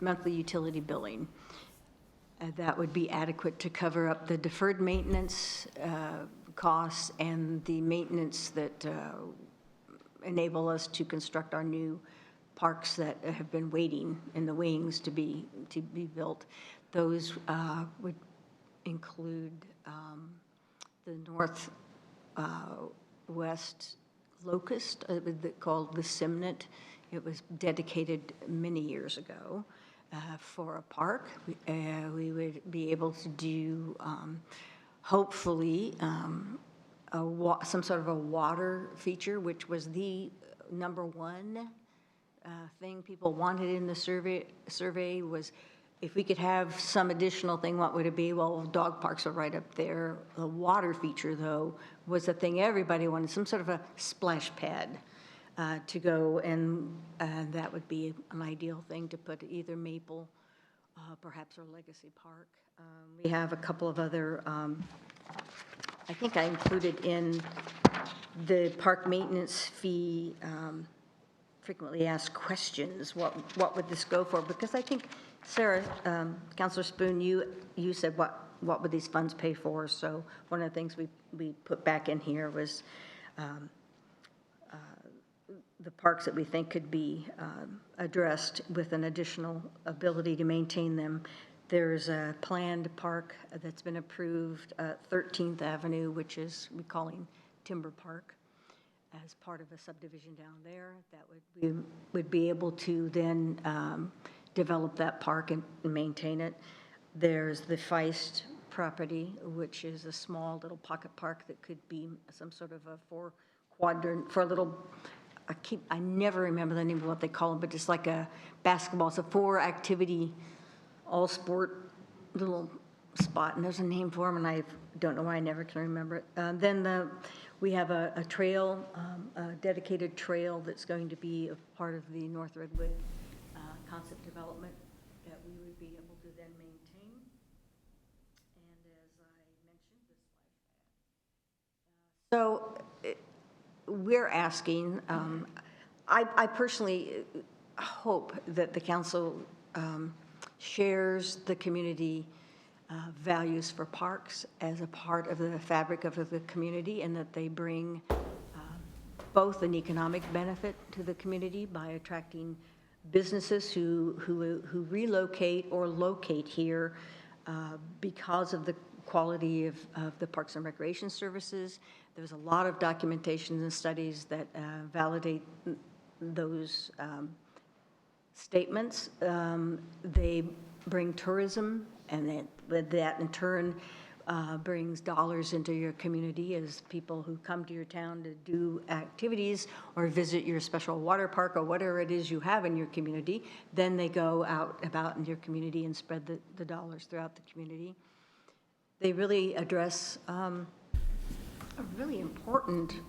monthly utility billing. That would be adequate to cover up the deferred maintenance costs and the maintenance that enable us to construct our new parks that have been waiting in the wings to be built. Those would include the north West Locust, called the Simnett. It was dedicated many years ago for a park. We would be able to do, hopefully, some sort of a water feature, which was the #1 thing people wanted in the survey was if we could have some additional thing, what would it be? Well, dog parks are right up there. The water feature, though, was the thing everybody wanted, some sort of a splash pad to go, and that would be an ideal thing to put either Maple, perhaps, or Legacy Park. We have a couple of other, I think I included in the park maintenance fee frequently asked questions, what would this go for? Because I think, Sarah, Councilor Spoon, you said what would these funds pay for? So one of the things we put back in here was the parks that we think could be addressed with an additional ability to maintain them. There's a planned park that's been approved, 13th Avenue, which is we're calling Timber Park, as part of a subdivision down there that would be able to then develop that park and maintain it. There's the Feist property, which is a small little pocket park that could be some sort of a 4-quadrant for a little, I never remember the name of what they call it, but it's like a basketball. It's a 4-activity, all-sport little spot, and there's a name for them, and I don't know why I never can remember it. Then we have a trail, a dedicated trail that's going to be a part of the North Redwood concept development that we would be able to then maintain. And as I mentioned, this so we're asking, I personally hope that the council shares the community values for parks as a part of the fabric of the community, and that they bring both an economic benefit to the community by attracting businesses who relocate or locate here because of the quality of the Parks and Recreation services. There's a lot of documentation and studies that validate those statements. They bring tourism, and that in turn brings dollars into your community as people who come to your town to do activities or visit your special water park or whatever it is you have in your community. Then they go out about in your community and spread the dollars throughout the community. They really address a really important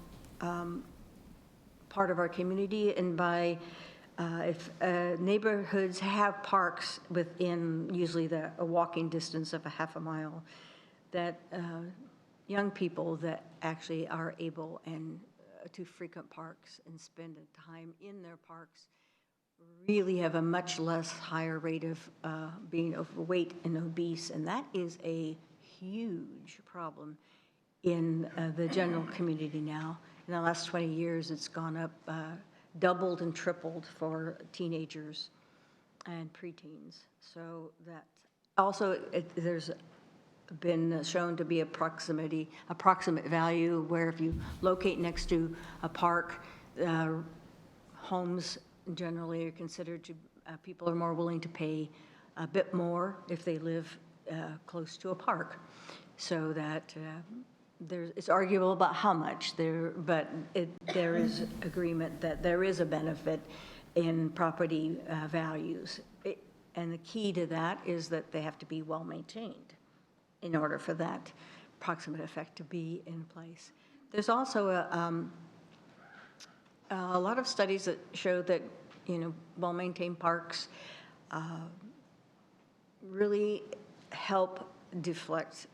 part of our community, and by if neighborhoods have parks within usually a walking distance of a half a mile, that young people that actually are able to frequent parks and spend time in their parks really have a much less higher rate of being overweight and obese, and that is a huge problem in the general community now. In the last 20 years, it's gone up, doubled and tripled for teenagers and preteens. So that also there's been shown to be approximate value where if you locate next to a park, homes generally are considered to, people are more willing to pay a bit more if they live close to a park. So that it's arguable about how much but there is agreement that there is a benefit in property values. And the key to that is that they have to be well maintained in order for that proximate effect to be in place. There's also a lot of studies that show that, well-maintained parks really help deflect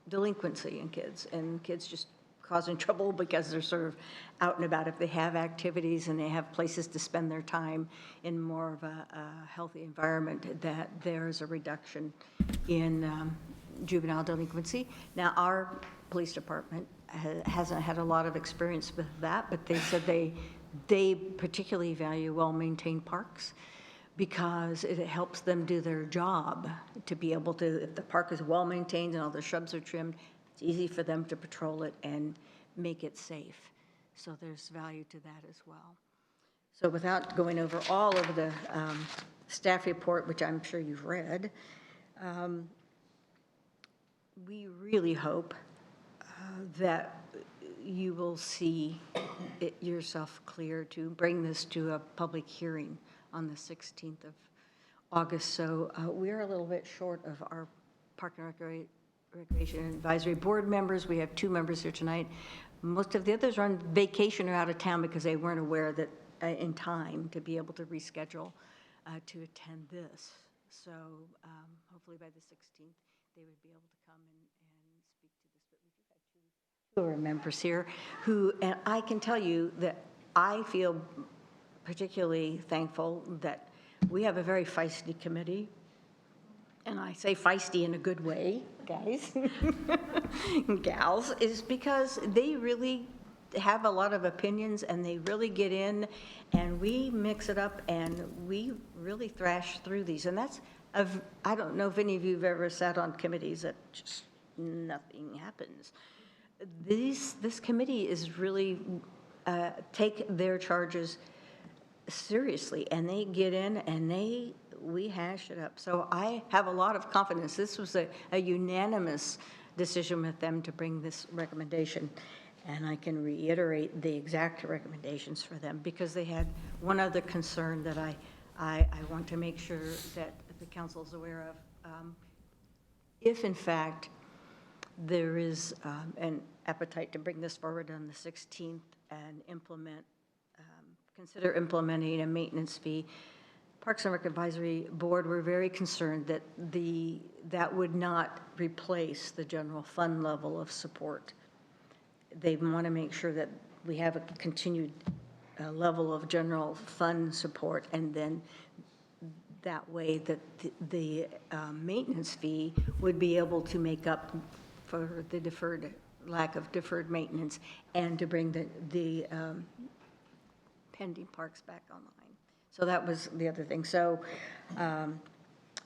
delinquency in kids, and kids just causing trouble because they're sort of out and about. If they have activities and they have places to spend their time in more of a healthy environment, that there's a reduction in juvenile delinquency. Now, our police department hasn't had a lot of experience with that, but they said they particularly value well-maintained parks because it helps them do their job to be able to, if the park is well-maintained and all the shrubs are trimmed, It's easy for them to patrol it and make it safe. So there's value to that as well. So without going over all of the staff report, which I'm sure you've read, we really hope that you will see it yourself clear to bring this to a public hearing on the 16th of August. So we're a little bit short of our Park and Recreation Advisory Board members. We have 2 members here tonight. Most of the others are on vacation or out of town because they weren't aware that in time to be able to reschedule to attend this. So hopefully by the 16th, they would be able to come and speak to this. But we do have 2 who are members here who, and I can tell you that I feel particularly thankful that we have a very feisty committee. And I say feisty in a good way, guys, gals, is because they really have a lot of opinions and they really get in and we mix it up and we really thrash through these. And that's, I don't know if any of you have ever sat on committees that just nothing happens. This committee is really take their charges seriously and they get in and we hash it up. So I have a lot of confidence. This was a unanimous decision with them to bring this recommendation. And I can reiterate the exact recommendations for them because they had one other concern that I want to make sure that the council is aware of. If in fact there is an appetite to bring this forward on the 16th and consider implementing a maintenance fee, Parks and Rec Advisory Board were very concerned that that would not replace the general fund level of support. They want to make sure that we have a continued level of general fund support, and then that way that the maintenance fee would be able to make up for the lack of deferred maintenance and to bring the pending parks back online. So that was the other thing. So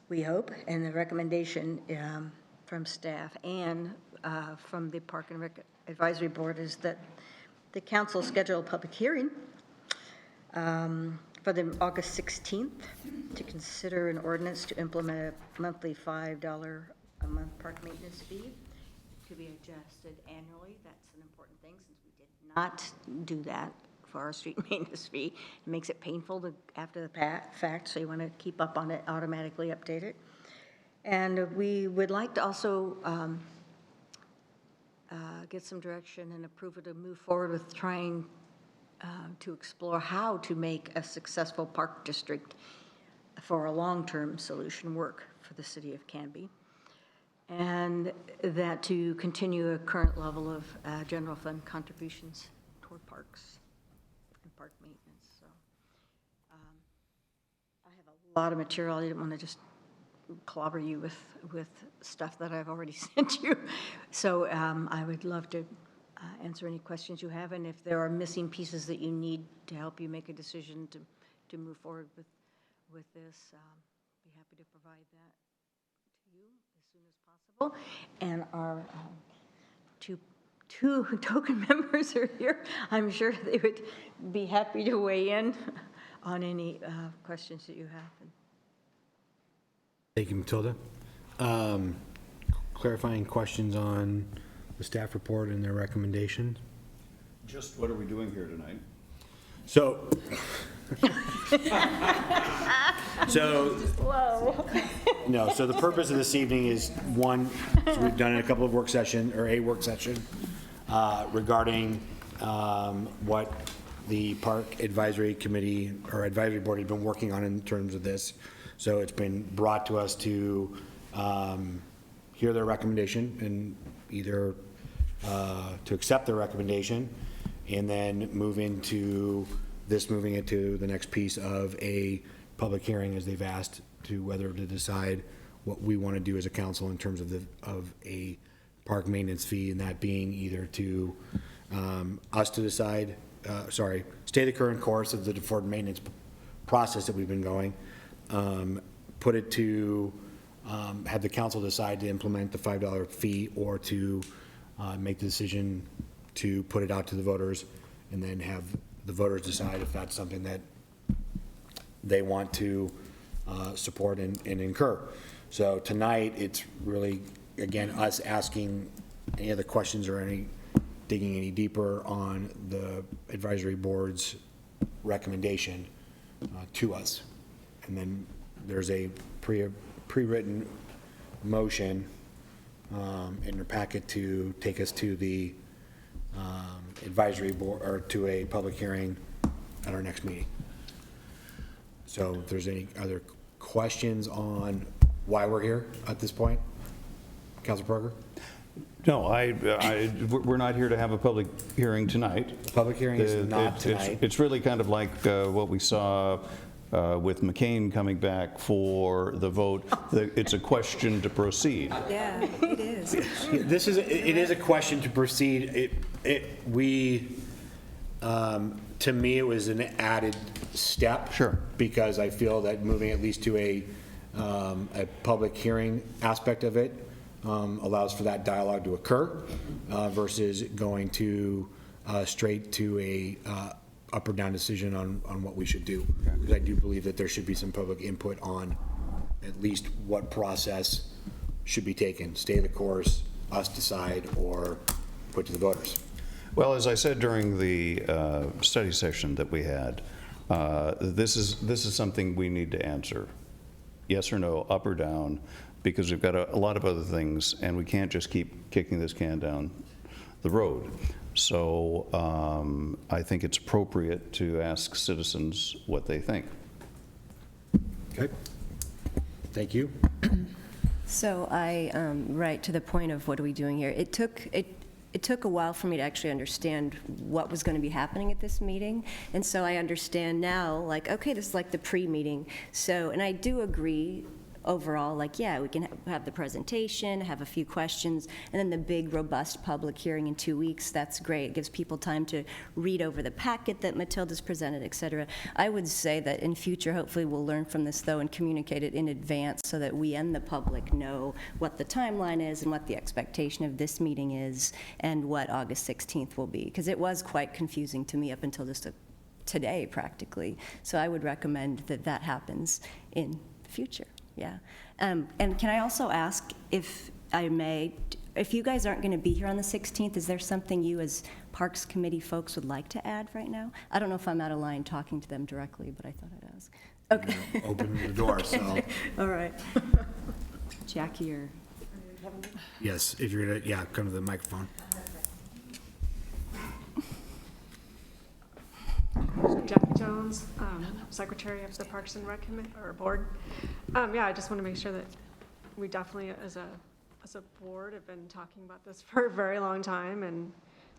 we hope, and the recommendation from staff and from the Park and Rec Advisory Board is that the council schedule a public hearing for the August 16th to consider an ordinance to implement a monthly $5 a month park maintenance fee to be adjusted annually. That's an important thing since we did not do that for our street maintenance fee. It makes it painful after the fact, so you want to keep up on it, automatically update it. And we would like to also get some direction and approval to move forward with trying to explore how to make a successful park district for a long-term solution work for the city of Canby. And that to continue a current level of general fund contributions toward parks and park maintenance. So I have a lot of material. I didn't want to just clobber you with stuff that I've already sent you. So I would love to answer any questions you have, and if there are missing pieces that you need to help you make a decision to move forward with this, be happy to provide that to you as soon as possible. And our two token members are here. I'm sure they would be happy to weigh in on any questions that you have. Thank you, Matilda. Clarifying questions on the staff report and their recommendations. Just what are we doing here tonight? So, so the purpose of this evening is one, so we've done a couple of work session or a work session regarding what the Park Advisory Committee or Advisory Board had been working on in terms of this. So it's been brought to us to hear their recommendation and either to accept their recommendation and then moving into the next piece of a public hearing as they've asked to whether to decide what we want to do as a council in terms of a park maintenance fee, and that being either to us to decide, stay the current course of the deferred maintenance process that we've been going, put it to have the council decide to implement the $5 fee or to make the decision to put it out to the voters, and then have the voters decide if that's something that they want to support and incur. So tonight, it's really, again, us asking any other questions or digging any deeper on the advisory board's recommendation to us. And then there's a pre-written motion in your packet to take us to the advisory board, or to a public hearing at our next meeting. So if there's any other questions on why we're here at this point, Councilor Parker? No, we're not here to have a public hearing tonight. The public hearing is not tonight. It's really kind of like what we saw with McCain coming back for the vote. It's a question to proceed. Yeah, it is. It is a question to proceed. To me, it was an added step. Sure. Because I feel that moving at least to a public hearing aspect of it allows for that dialogue to occur versus going to straight to a up or down decision on what we should do. Because I do believe that there should be some public input on at least what process should be taken. Stay the course, us decide, or put to the voters. Well, as I said during the study session that we had, this is something we need to answer. Yes or no, up or down, because we've got a lot of other things, and we can't just keep kicking this can down the road. So I think it's appropriate to ask citizens what they think. Okay. Thank you. So right to the point of what are we doing here? It took a while for me to actually understand what was going to be happening at this meeting. And so I understand now, like, okay, this is like the pre-meeting. So, and I do agree overall, like, yeah, we can have the presentation, have a few questions, and then the big, robust public hearing in 2 weeks. That's great. It gives people time to read over the packet that Matilda's presented, et cetera. I would say that in future, hopefully we'll learn from this, though, and communicate it in advance so that we and the public know what the timeline is and what the expectation of this meeting is and what August 16th will be. Because it was quite confusing to me up until just today, practically. So I would recommend that that happens in the future. Yeah. And can I also ask, if I may, if you guys aren't going to be here on the 16th, is there something you as Parks Committee folks would like to add right now? I don't know if I'm out of line talking to them directly, but I thought I'd ask. Okay. Open the door, so. All right. Jackie or? Yes, if you're going to, come to the microphone. Jackie Jones, Secretary of the Parks and Rec Board. I just want to make sure that we definitely, as a board, have been talking about this for a very long time and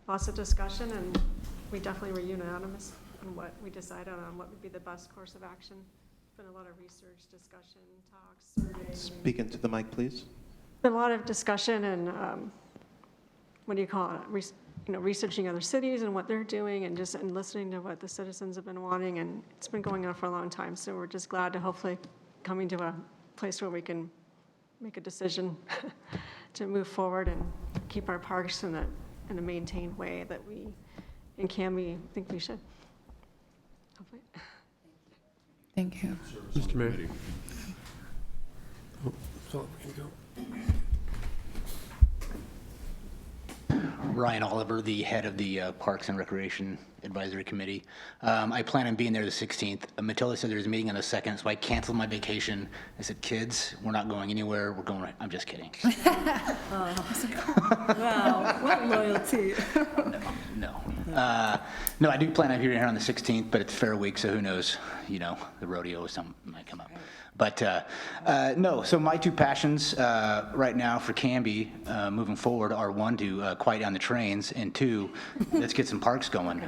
lots of discussion, and we definitely were unanimous on what we decided on what would be the best course of action. Been a lot of research, discussion, talks, surveys. Speak into the mic, please. Been a lot of discussion and what do you call it? Researching other cities and what they're doing, and listening to what the citizens have been wanting, and it's been going on for a long time. So we're just glad to hopefully coming to a place where we can make a decision to move forward and keep our parks in a maintained way that we in Canby think we should. Hopefully. Thank you. Mr. Mayor. Oh, so we can go. Ryan Oliver, the head of the Parks and Recreation Advisory Committee. I plan on being there the 16th. Matilda said there's a meeting on the 2nd, so I canceled my vacation. I said, kids, we're not going anywhere. We're going, I'm just kidding. Wow, what loyalty. No. No, I do plan on being here on the 16th, but it's Fair Week, so who knows, the rodeo or something might come up. But no, so my two passions right now for Canby moving forward are, one, to quiet down the trains, and two, let's get some parks going.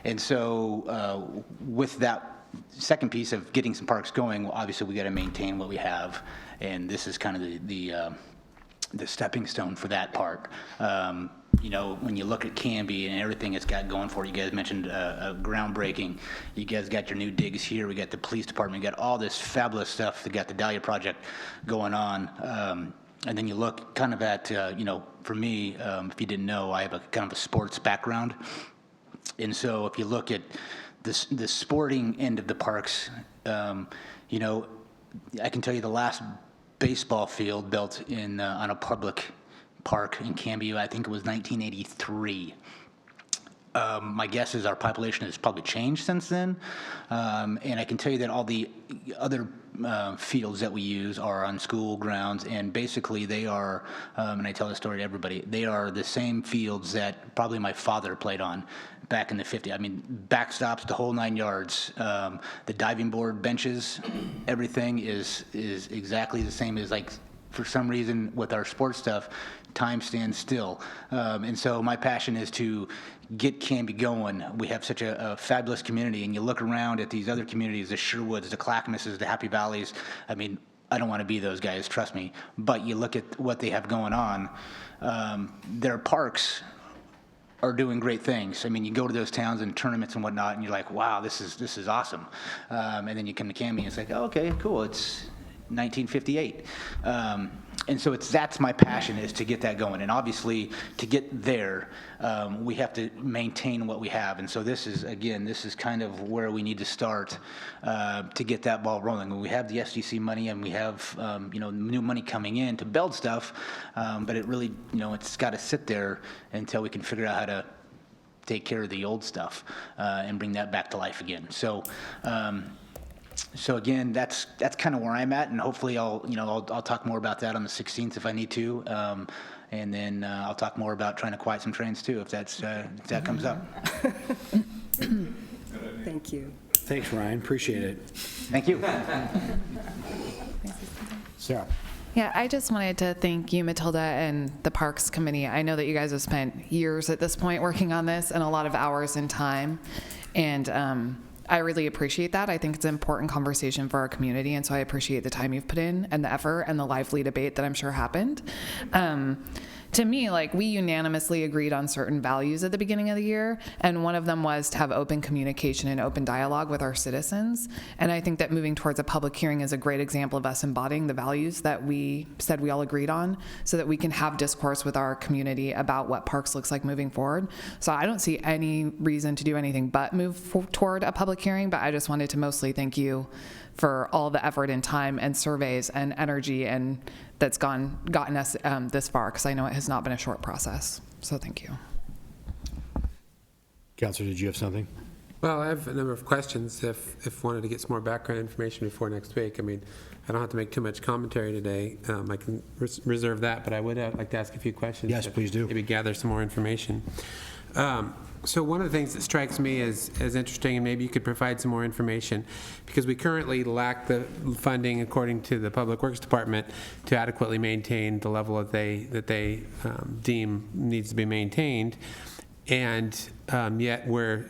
And so with that second piece of getting some parks going, well, obviously we got to maintain what we have, and this is kind of the stepping stone for that part. When you look at Canby and everything it's got going for it, you guys mentioned groundbreaking. You guys got your new digs here. We got the police department. We got all this fabulous stuff. We got the Dahlia project going on. And then you look kind of at, for me, if you didn't know, I have a kind of a sports background. And so if you look at the sporting end of the parks, I can tell you the last baseball field built on a public park in Canby, I think it was 1983. My guess is our population has probably changed since then. And I can tell you that all the other fields that we use are on school grounds, and basically they are, and I tell this story to everybody, they are the same fields that probably my father played on back in the 50s. I mean, backstops, the whole 9 yards. The diving board, benches, everything is exactly the same as, like, for some reason with our sports stuff, time stands still. And so my passion is to get Canby going. We have such a fabulous community, and you look around at these other communities, the Sherwoods, the Clackamasses, the Happy Valleys. I mean, I don't want to be those guys, trust me. But you look at what they have going on, their parks are doing great things. I mean, you go to those towns and tournaments and whatnot, and you're like, wow, this is awesome. And then you come to Canby, and it's like, oh, okay, cool, it's 1958. And so that's my passion, is to get that going. And obviously, to get there, we have to maintain what we have. And so this is kind of where we need to start to get that ball rolling. When we have the SDC money and we have, new money coming in to build stuff, but it really, it's got to sit there until we can figure out how to take care of the old stuff and bring that back to life again. So again, that's kind of where I'm at, and hopefully I'll talk more about that on the 16th if I need to, and then I'll talk more about trying to quiet some trains too if that comes up. Thank you. Thanks, Ryan. Appreciate it. Thank you. Sarah. Yeah, I just wanted to thank you, Matilda, and the Parks Committee. I know that you guys have spent years at this point working on this and a lot of hours and time, and I really appreciate that. I think it's an important conversation for our community, and so I appreciate the time you've put in and the effort and the lively debate that I'm sure happened. To me, we unanimously agreed on certain values at the beginning of the year, and one of them was to have open communication and open dialogue with our citizens. And I think that moving towards a public hearing is a great example of us embodying the values that we said we all agreed on, so that we can have discourse with our community about what parks looks like moving forward. So I don't see any reason to do anything but move toward a public hearing, but I just wanted to mostly thank you for all the effort and time and surveys and energy and that's gotten us this far, because I know it has not been a short process. So thank you. Counselor, did you have something? Well, I have a number of questions if wanted to get some more background information before next week. I mean, I don't have to make too much commentary today. I can reserve that, but I would like to ask a few questions. Yes, please do. Maybe gather some more information. So one of the things that strikes me as interesting, and maybe you could provide some more information, because we currently lack the funding, according to the Public Works Department, to adequately maintain the level that they deem needs to be maintained, and yet we're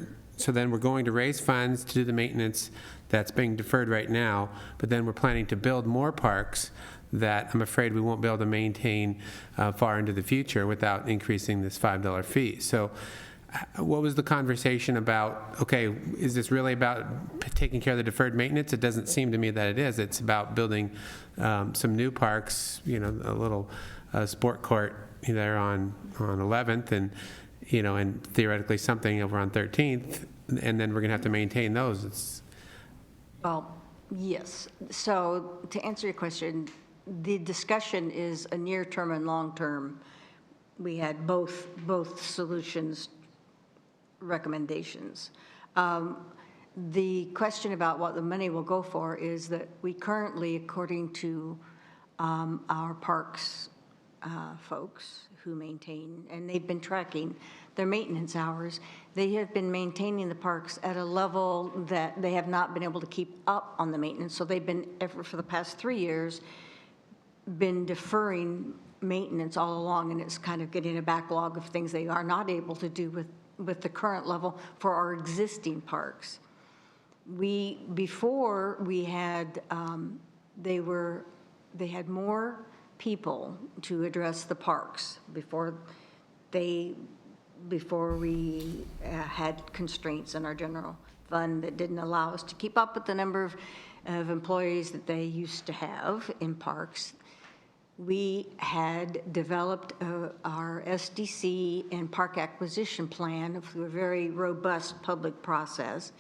going to raise funds to do the maintenance that's being deferred right now, but then we're planning to build more parks that I'm afraid we won't be able to maintain far into the future without increasing this $5 fee. So what was the conversation about? Okay, is this really about taking care of the deferred maintenance? It doesn't seem to me that it is. It's about building some new parks, a little sport court there on 11th, and and theoretically something over on 13th, and then we're going to have to maintain those. Well, yes. So to answer your question, the discussion is a near-term and long-term. We had both solutions recommendations. The question about what the money will go for is that we currently, according to our parks folks who maintain, and they've been tracking their maintenance hours, they have been maintaining the parks at a level that they have not been able to keep up on the maintenance. So they've been, for the past 3 years, been deferring maintenance all along, and it's kind of getting a backlog of things they are not able to do with the current level for our existing parks. Before we had, they had more people to address the parks before we had constraints in our general fund that didn't allow us to keep up with the number of employees that they used to have in parks. we had developed our SDC and park acquisition plan through a very robust public process.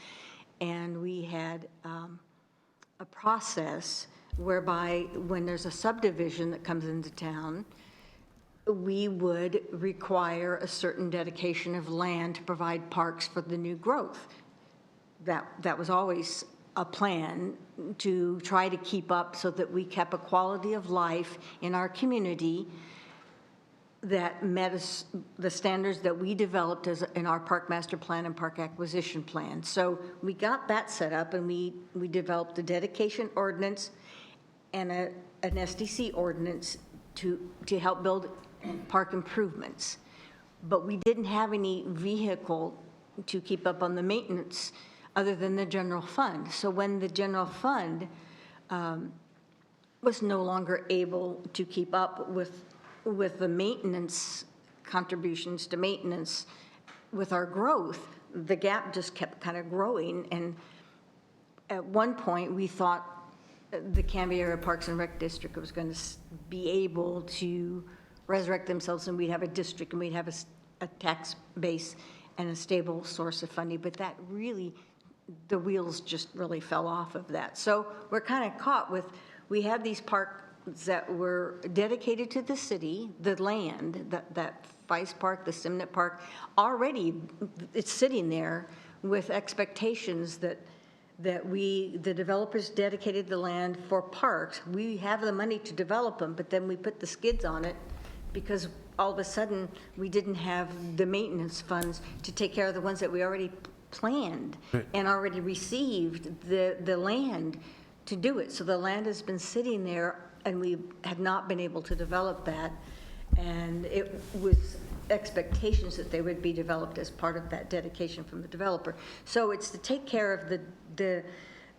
And we had a process whereby when there's a subdivision that comes into town, we would require a certain dedication of land to provide parks for the new growth. That was always a plan to try to keep up so that we kept a quality of life in our community that met us, the standards that we developed in our park master plan and park acquisition plan. So we got that set up, and we developed a dedication ordinance and an SDC ordinance to help build park improvements. But we didn't have any vehicle to keep up on the maintenance other than the general fund. So when the general fund was no longer able to keep up with the maintenance contributions to maintenance with our growth, the gap just kept kind of growing. And at one point, we thought the Canby Area Parks and Rec District was going to be able to resurrect themselves, and we'd have a district, and we'd have a tax base and a stable source of funding. But that really, the wheels just really fell off of that. So we're kind of caught with, we had these parks that were dedicated to the city, the land, that Vice Park, the Simnett Park, already it's sitting there with expectations that the developers dedicated the land for parks. We have the money to develop them, but then we put the skids on it because all of a sudden we didn't have the maintenance funds to take care of the ones that we already planned and already received the land to do it. So the land has been sitting there, and we have not been able to develop that. And it was expectations that they would be developed as part of that dedication from the developer. So it's to take care of the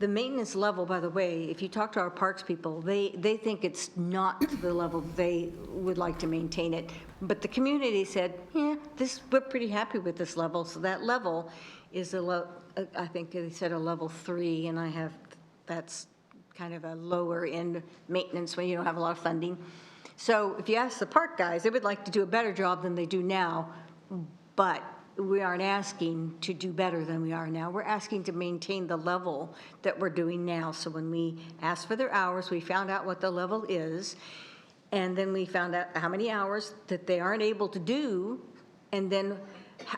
maintenance level. By the way, if you talk to our parks people, they think it's not to the level they would like to maintain it. But the community said, yeah, we're pretty happy with this level. So that level is I think they said a level 3, and that's kind of a lower end maintenance when you don't have a lot of funding. So if you ask the park guys, they would like to do a better job than they do now, but we aren't asking to do better than we are now. We're asking to maintain the level that we're doing now. So when we asked for their hours, we found out what the level is, and then we found out how many hours that they aren't able to do, and then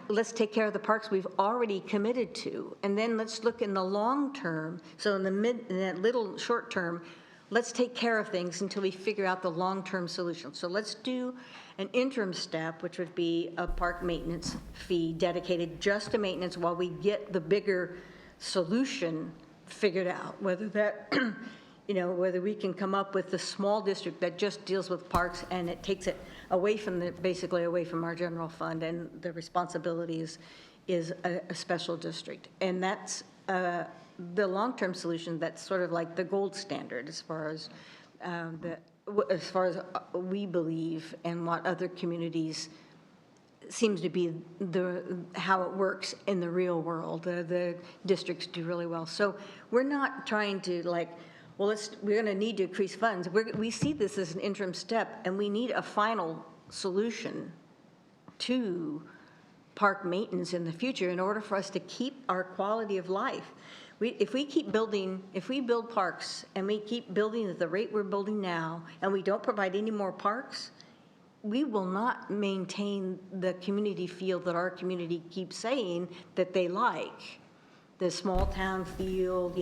let's take care of the parks we've already committed to. And then let's look in the long term. So in that little short term, let's take care of things until we figure out the long-term solution. So let's do an interim step, which would be a park maintenance fee dedicated just to maintenance while we get the bigger solution figured out, whether that, whether we can come up with the small district that just deals with parks and it takes it away from basically away from our general fund, and the responsibility is a special district. And that's the long-term solution. That's sort of like the gold standard as far as we believe, and what other communities seems to be how it works in the real world. The districts do really well. So we're not trying to we're going to need to increase funds. We see this as an interim step, and we need a final solution to park maintenance in the future in order for us to keep our quality of life. If we build parks and we keep building at the rate we're building now, and we don't provide any more parks, we will not maintain the community feel that our community keeps saying that they like. The small town feel,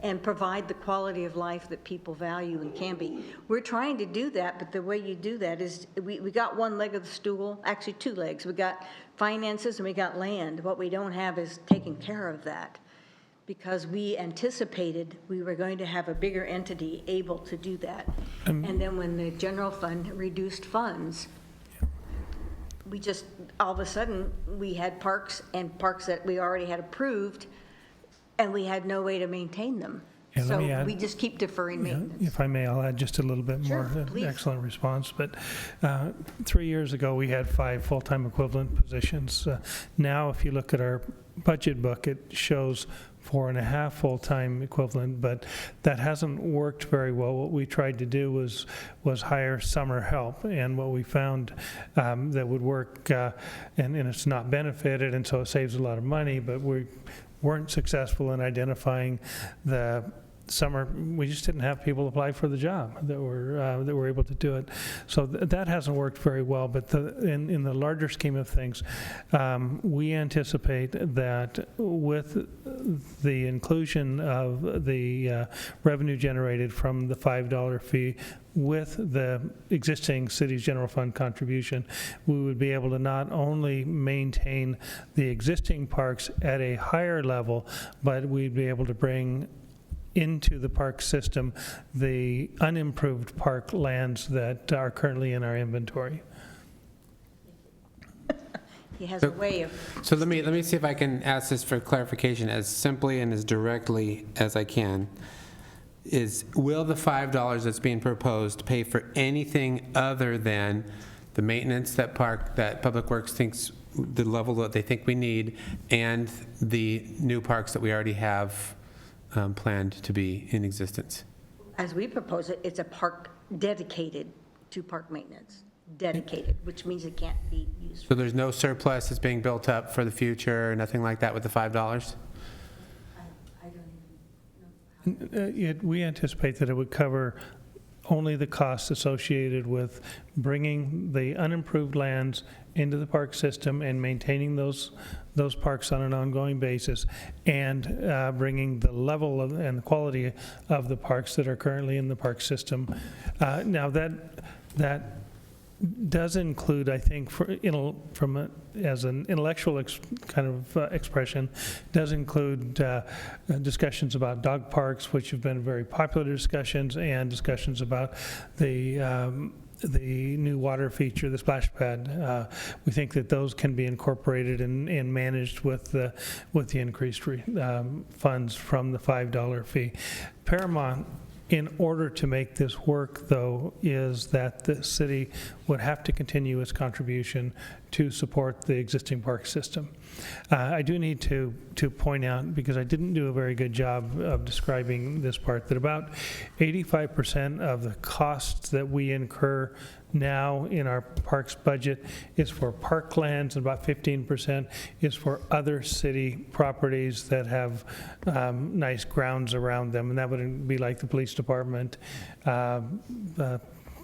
and provide the quality of life that people value in Canby. We're trying to do that, but the way you do that is we got one leg of the stool, actually 2 legs. We got finances and we got land. What we don't have is taking care of that, because we anticipated we were going to have a bigger entity able to do that. And then when the general fund reduced funds, we just, all of a sudden, we had parks that we already had approved, and we had no way to maintain them. Yeah, so we just keep deferring maintenance. If I may, I'll add just a little bit more. Please. Excellent response. But 3 years ago, we had 5 full-time equivalent positions. Now, if you look at our budget book, it shows 4.5 full-time equivalent, but that hasn't worked very well. What we tried to do was hire summer help, and what we found that would work, and it's not benefited, and so it saves a lot of money, but we weren't successful in identifying the summer. We just didn't have people apply for the job that were able to do it. So that hasn't worked very well. But in the larger scheme of things, we anticipate that with the inclusion of the revenue generated from the $5 fee with the existing city's general fund contribution, we would be able to not only maintain the existing parks at a higher level, but we'd be able to bring into the park system the unimproved park lands that are currently in our inventory. He has a way of... So let me see if I can ask this for clarification as simply and as directly as I can. Will the $5 that's being proposed pay for anything other than the maintenance that Public Works thinks the level that they think we need, and the new parks that we already have planned to be in existence? As we propose it, it's a park dedicated to park maintenance, dedicated, which means it can't be used. So there's no surplus that's being built up for the future, nothing like that with the $5? I don't even know. We anticipate that it would cover only the costs associated with bringing the unimproved lands into the park system and maintaining those parks on an ongoing basis, and bringing the level and the quality of the parks that are currently in the park system. Now that does include, I think, as an intellectual expression, does include discussions about dog parks, which have been very popular discussions, and discussions about the new water feature, the splash pad. We think that those can be incorporated and managed with the increased funds from the $5 fee. Paramount, in order to make this work, though, is that the city would have to continue its contribution to support the existing park system. I do need to point out, because I didn't do a very good job of describing this part, that about 85% of the costs that we incur now in our parks budget is for parklands, and about 15% is for other city properties that have nice grounds around them, and that would be like the police department,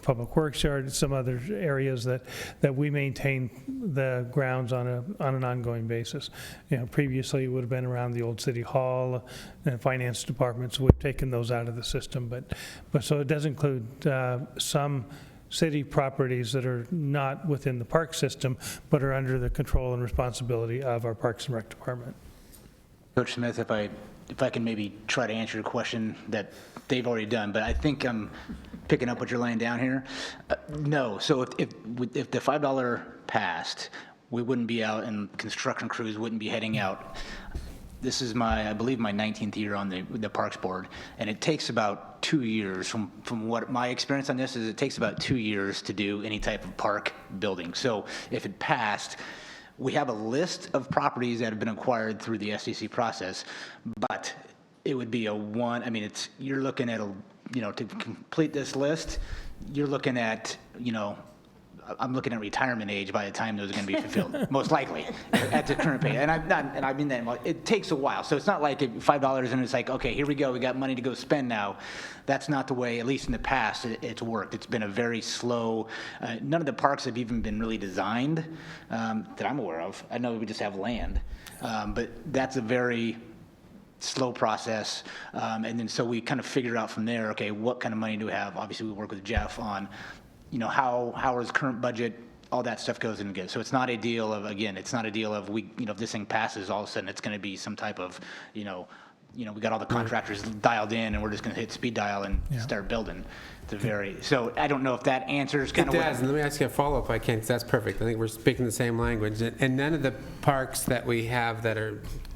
Public Works Yard, some other areas that we maintain the grounds on an ongoing basis. Previously it would have been around the old city hall and finance department, so we've taken those out of the system. But so it does include some city properties that are not within the park system, but are under the control and responsibility of our Parks and Rec department. Coach Smith, if I can maybe try to answer your question that they've already done, but I think I'm picking up what you're laying down here. No, so if the $5 passed, we wouldn't be out, and construction crews wouldn't be heading out. This is I believe my 19th year on the Parks Board, and it takes about 2 years, from what my experience on this is, it takes about 2 years to do any type of park building. So if it passed, we have a list of properties that have been acquired through the SDC process, but it would be you're looking at to complete this list, you're looking at, I'm looking at retirement age by the time those are going to be fulfilled, most likely, at the current pay. And I mean that, it takes a while. So it's not like $5 and it's like, okay, here we go, we got money to go spend now. That's not the way, at least in the past, it's worked. It's been a very slow, none of the parks have even been really designed that I'm aware of. I know we just have land, but that's a very slow process. And then so we kind of figure out from there, okay, what kind of money do we have? Obviously, we work with Jeff on how is current budget, all that stuff goes in again. So it's not a deal of, if this thing passes, all of a sudden it's going to be some type of, we got all the contractors dialed in and we're just going to hit speed dial and start building. So I don't know if that answers kind of what. It does, and let me ask you a follow-up if I can, because that's perfect. I think we're speaking the same language. And none of the parks that we have that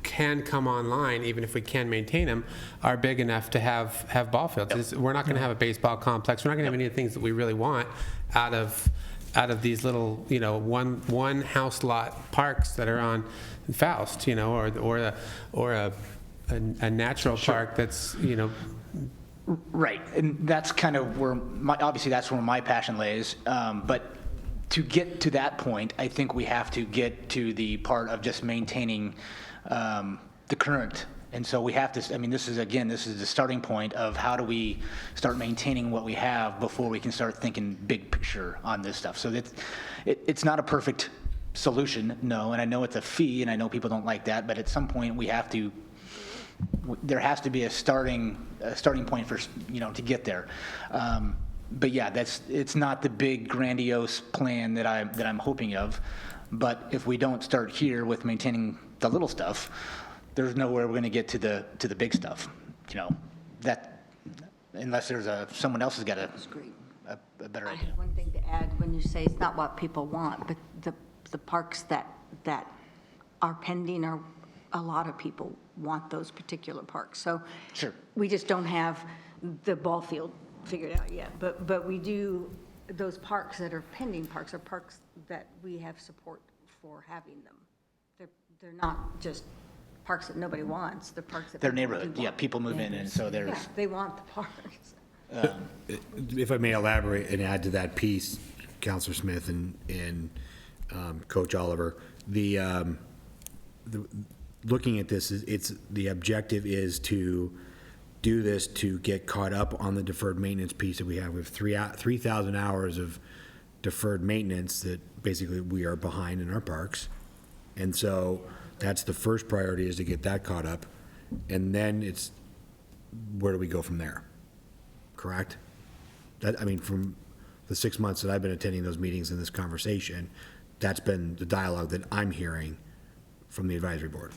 can come online, even if we can maintain them, are big enough to have ball fields. We're not going to have a baseball complex. We're not going to have any of the things that we really want out of these little, one house lot parks that are on Faust, or a natural park that's, Right, and that's kind of where, obviously that's where my passion lays, but to get to that point, I think we have to get to the part of just maintaining the current. And so we have to, this is the starting point of how do we start maintaining what we have before we can start thinking big picture on this stuff. So it's not a perfect solution, no, and I know it's a fee, and I know people don't like that, but at some point there has to be a starting point for, to get there. But yeah, it's not the big grandiose plan that I'm hoping of. But if we don't start here with maintaining the little stuff, there's nowhere we're going to get to the big stuff. That unless there's someone else has got a better idea. I have one thing to add when you say it's not what people want, but the parks that are pending are, a lot of people want those particular parks. So sure, we just don't have the ball field figured out yet. But we do, those parks that are pending parks are parks that we have support for having them. They're not just parks that nobody wants. They're parks that their people neighborhood. do Yeah, want. people move in, and so there's. Yeah, they want the parks. If I may elaborate and add to that piece, Councilor Smith and Coach Oliver, the looking at this, the objective is to do this to get caught up on the deferred maintenance piece that we have. We have 3,000 hours of deferred maintenance that basically we are behind in our parks. And so that's the first priority, is to get that caught up. And then it's, where do we go from there? Correct? From the 6 months that I've been attending those meetings and this conversation, that's been the dialogue that I'm hearing from the advisory board.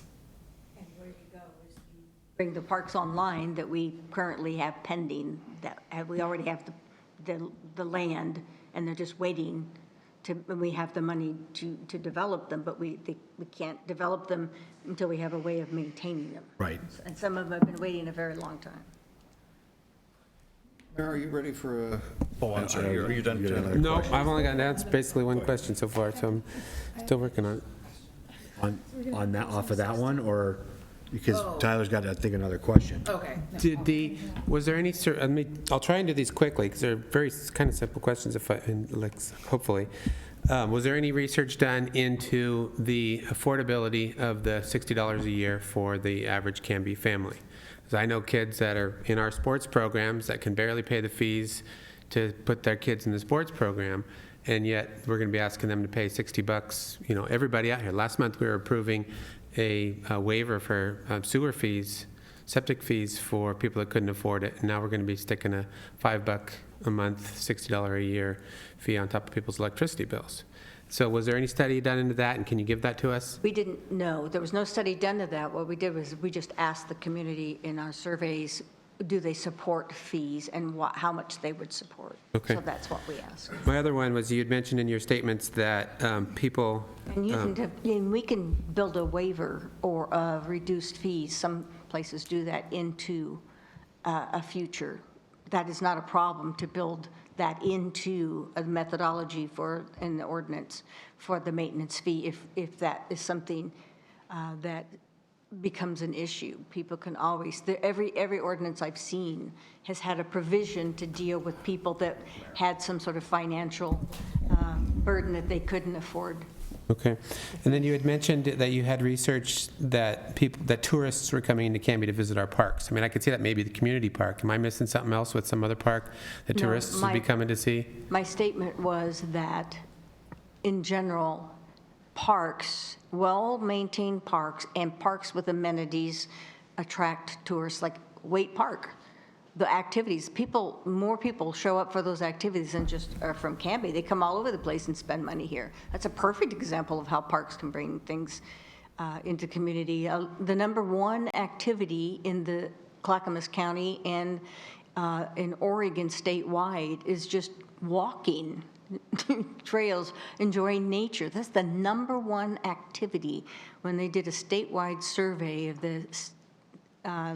And where you go is you bring the parks online that we currently have pending, we already have the land, and they're just waiting and we have the money to develop them, but we can't develop them until we have a way of maintaining them. Right. And some of them have been waiting a very long time. Mayor, are you ready for a? Oh, I'm sorry. Are you done? No, I've only gotten down to basically one question so far, so I'm still working on it. On that, off of that one, or, because Tyler's got, I think, another question. Okay. Was there any, I'll try and do these quickly, because they're very kind of simple questions, hopefully. Was there any research done into the affordability of the $60 a year for the average Canby family? Because I know kids that are in our sports programs that can barely pay the fees to put their kids in the sports program, and yet we're going to be asking them to pay $60, everybody out here. Last month we were approving a waiver for sewer fees, septic fees for people that couldn't afford it, and now we're going to be sticking a $5 a month, $60 a year fee on top of people's electricity bills. So was there any study done into that, and can you give that to us? We didn't know. There was no study done to that. What we did was we just asked the community in our surveys, do they support fees and how much they would support? Okay. So that's what we asked. My other one was, you had mentioned in your statements that people... And we can build a waiver or reduced fees. Some places do that into a future. That is not a problem to build that into a methodology for an ordinance for the maintenance fee if that is something that becomes an issue. People can always, every ordinance I've seen has had a provision to deal with people that had some sort of financial burden that they couldn't afford. Okay. And then you had mentioned that you had research that tourists were coming into Canby to visit our parks. I could see that maybe the community park. Am I missing something else with some other park that No, tourists would be coming to see? My statement was that, in general, parks, well-maintained parks, and parks with amenities attract tourists, like Waite Park. The activities, more people show up for those activities than just are from Canby. They come all over the place and spend money here. That's a perfect example of how parks can bring things into community. The number one activity in the Clackamas County and in Oregon statewide is just walking trails, enjoying nature. That's the number one activity. When they did a statewide survey of the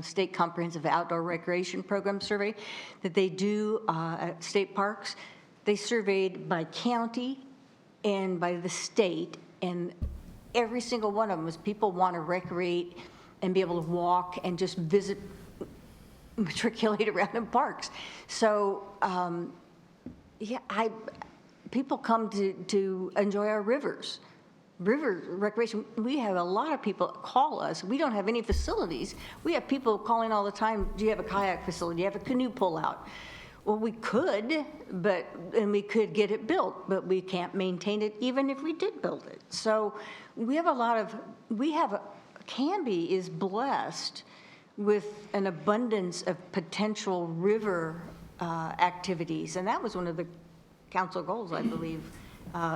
State Comprehensive Outdoor Recreation Program survey that they do at state parks, they surveyed by county and by the state, and every single one of them was people want to recreate and be able to walk and just visit, matriculate around in parks. So, yeah, people come to enjoy our rivers. River recreation, we have a lot of people call us. We don't have any facilities. We have people calling all the time, do you have a kayak facility? Do you have a canoe pull-out? Well, we could, and we could get it built, but we can't maintain it even if we did build it. So we have Canby is blessed with an abundance of potential river activities, and that was one of the council goals, I believe,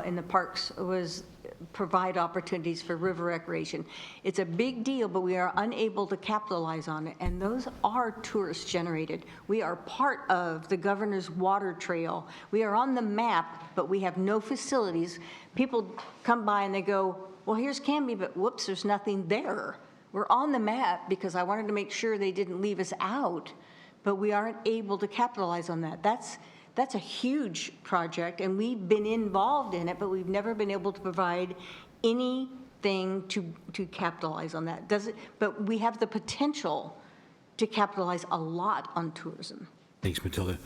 in the parks, was provide opportunities for river recreation. It's a big deal, but we are unable to capitalize on it, and those are tourist generated. We are part of the governor's water trail. We are on the map, but we have no facilities. People come by and they go, well, here's Canby, but whoops, there's nothing there. We're on the map because I wanted to make sure they didn't leave us out, but we aren't able to capitalize on that. That's a huge project, and we've been involved in it, but we've never been able to provide anything to capitalize on that. But we have the potential to capitalize a lot on tourism. Thanks, Matilda.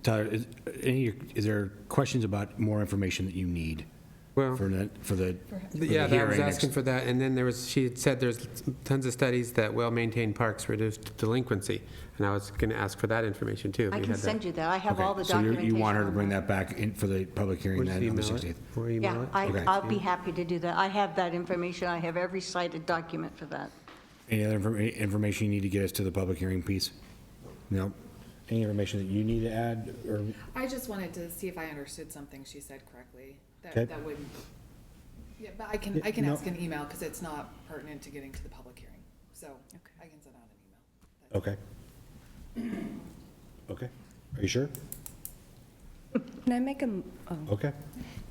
Tyler, is there questions about more information that you need? Well, for the yeah, I was hearing asking for that, and then she had said there's tons of studies that well-maintained parks reduce delinquency, and I was going to ask for that information too. I can send you that. I have all the so documentation. you want her to bring that back in for the public hearing then on the 16th? Yeah, I'll be happy to do that. I have that information. I have every cited document for that. Any other information you need to get us to the public hearing piece? No? Any information that you need to add? Or I just wanted to see if I understood something she said correctly. Okay. That would, yeah, but I can ask an email because it's not pertinent to getting to the public hearing. So I can send out an email. Okay. Okay. Are you sure? Can I make a, Okay.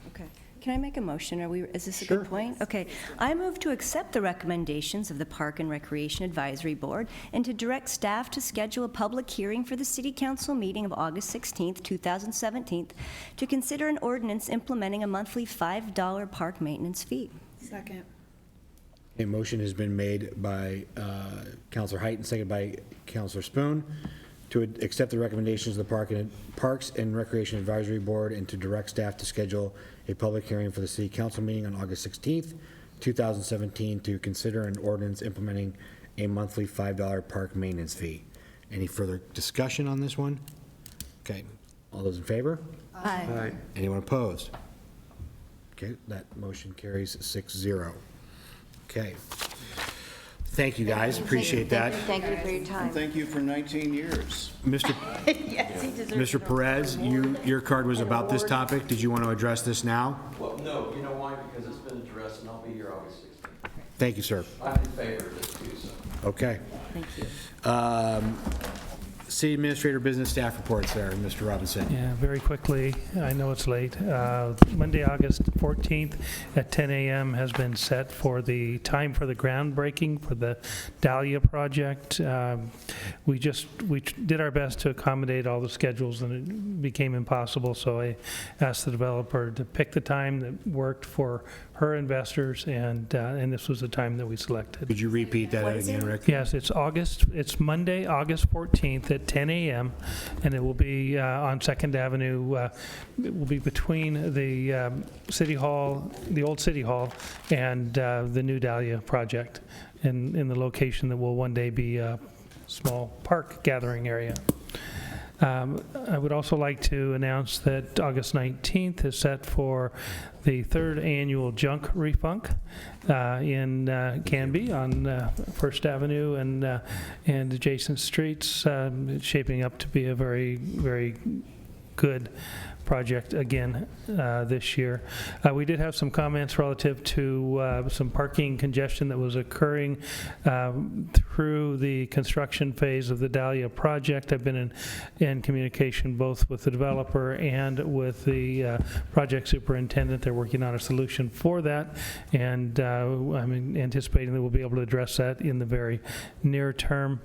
okay. Can I make a motion? Is this a good point? Okay. I move to accept the recommendations of the Park and Recreation Advisory Board and to direct staff to schedule a public hearing for the City Council meeting of August 16th, 2017, to consider an ordinance implementing a monthly $5 park maintenance fee. Second. A motion has been made by Councilor Height and seconded by Councilor Spoon to accept the recommendations of the Parks and Recreation Advisory Board and to direct staff to schedule a public hearing for the City Council meeting on August 16th, 2017 to consider an ordinance implementing a monthly $5 park maintenance fee. Any further discussion on this one? Okay. All those in favor? Aye. Aye. Anyone opposed? Okay, that motion carries 6-0. Okay. Thank you, guys. Appreciate that. Thank you for your time. Thank you for 19 years. Yes, he deserves Mr. Perez, your card was about this topic. Did you want to address this now? Well, no, you know why? Because it's been addressed, and I'll be here August 16th. Thank you, sir. I'm in favor of this too, so. Okay. Thank you. City Administrator Business Staff Reports there, Mr. Robinson. Yeah, very quickly, I know it's late. Monday, August 14th at 10 a.m. has been set for the time for the groundbreaking for the Dahlia project. We did our best to accommodate all the schedules, and it became impossible, so I asked the developer to pick the time that worked for her investors, and this was the time that we selected. Could you repeat that again, Rick? Yes, it's Monday, August 14th at 10 a.m., and it will be on 2nd Avenue. It will be between the City Hall, the old City Hall, and the new Dahlia project, in the location that will one day be a small park gathering area. I would also like to announce that August 19th is set for the 3rd annual Junk Refunk in Canby on 1st Avenue and adjacent streets. It's shaping up to be a very, very good project again this year. We did have some comments relative to some parking congestion that was occurring through the construction phase of the Dahlia project. I've been in communication both with the developer and with the project superintendent. They're working on a solution for that, and I'm anticipating that we'll be able to address that in the very near term.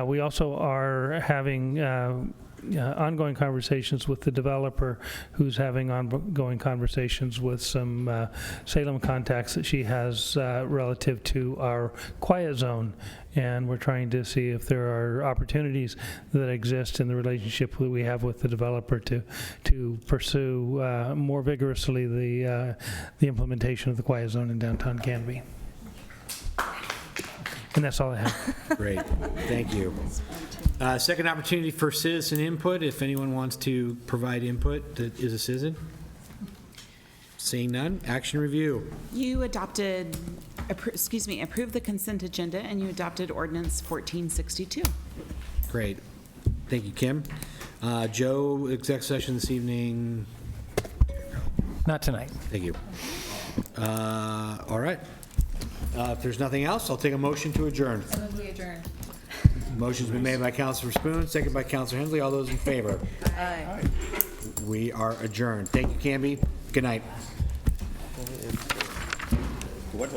We also are having ongoing conversations with the developer, who's having ongoing conversations with some Salem contacts that she has relative to our quiet zone. And we're trying to see if there are opportunities that exist in the relationship that we have with the developer to pursue more vigorously the implementation of the quiet zone in downtown Canby. And that's all I have. Great, thank you. Second opportunity for citizen input, if anyone wants to provide input that is a citizen. Seeing none, action review. You adopted, approved the consent agenda, and you adopted ordinance 1462. Great, thank you, Kim. Joe, exec session this evening. Not tonight. Thank you. All right. If there's nothing else, I'll take a motion to adjourn. We adjourn. Motion's been made by Councilor Spoon, second by Councilor Hensley. All those in favor? Aye. We are adjourned. Thank you, Canby. Good night. What?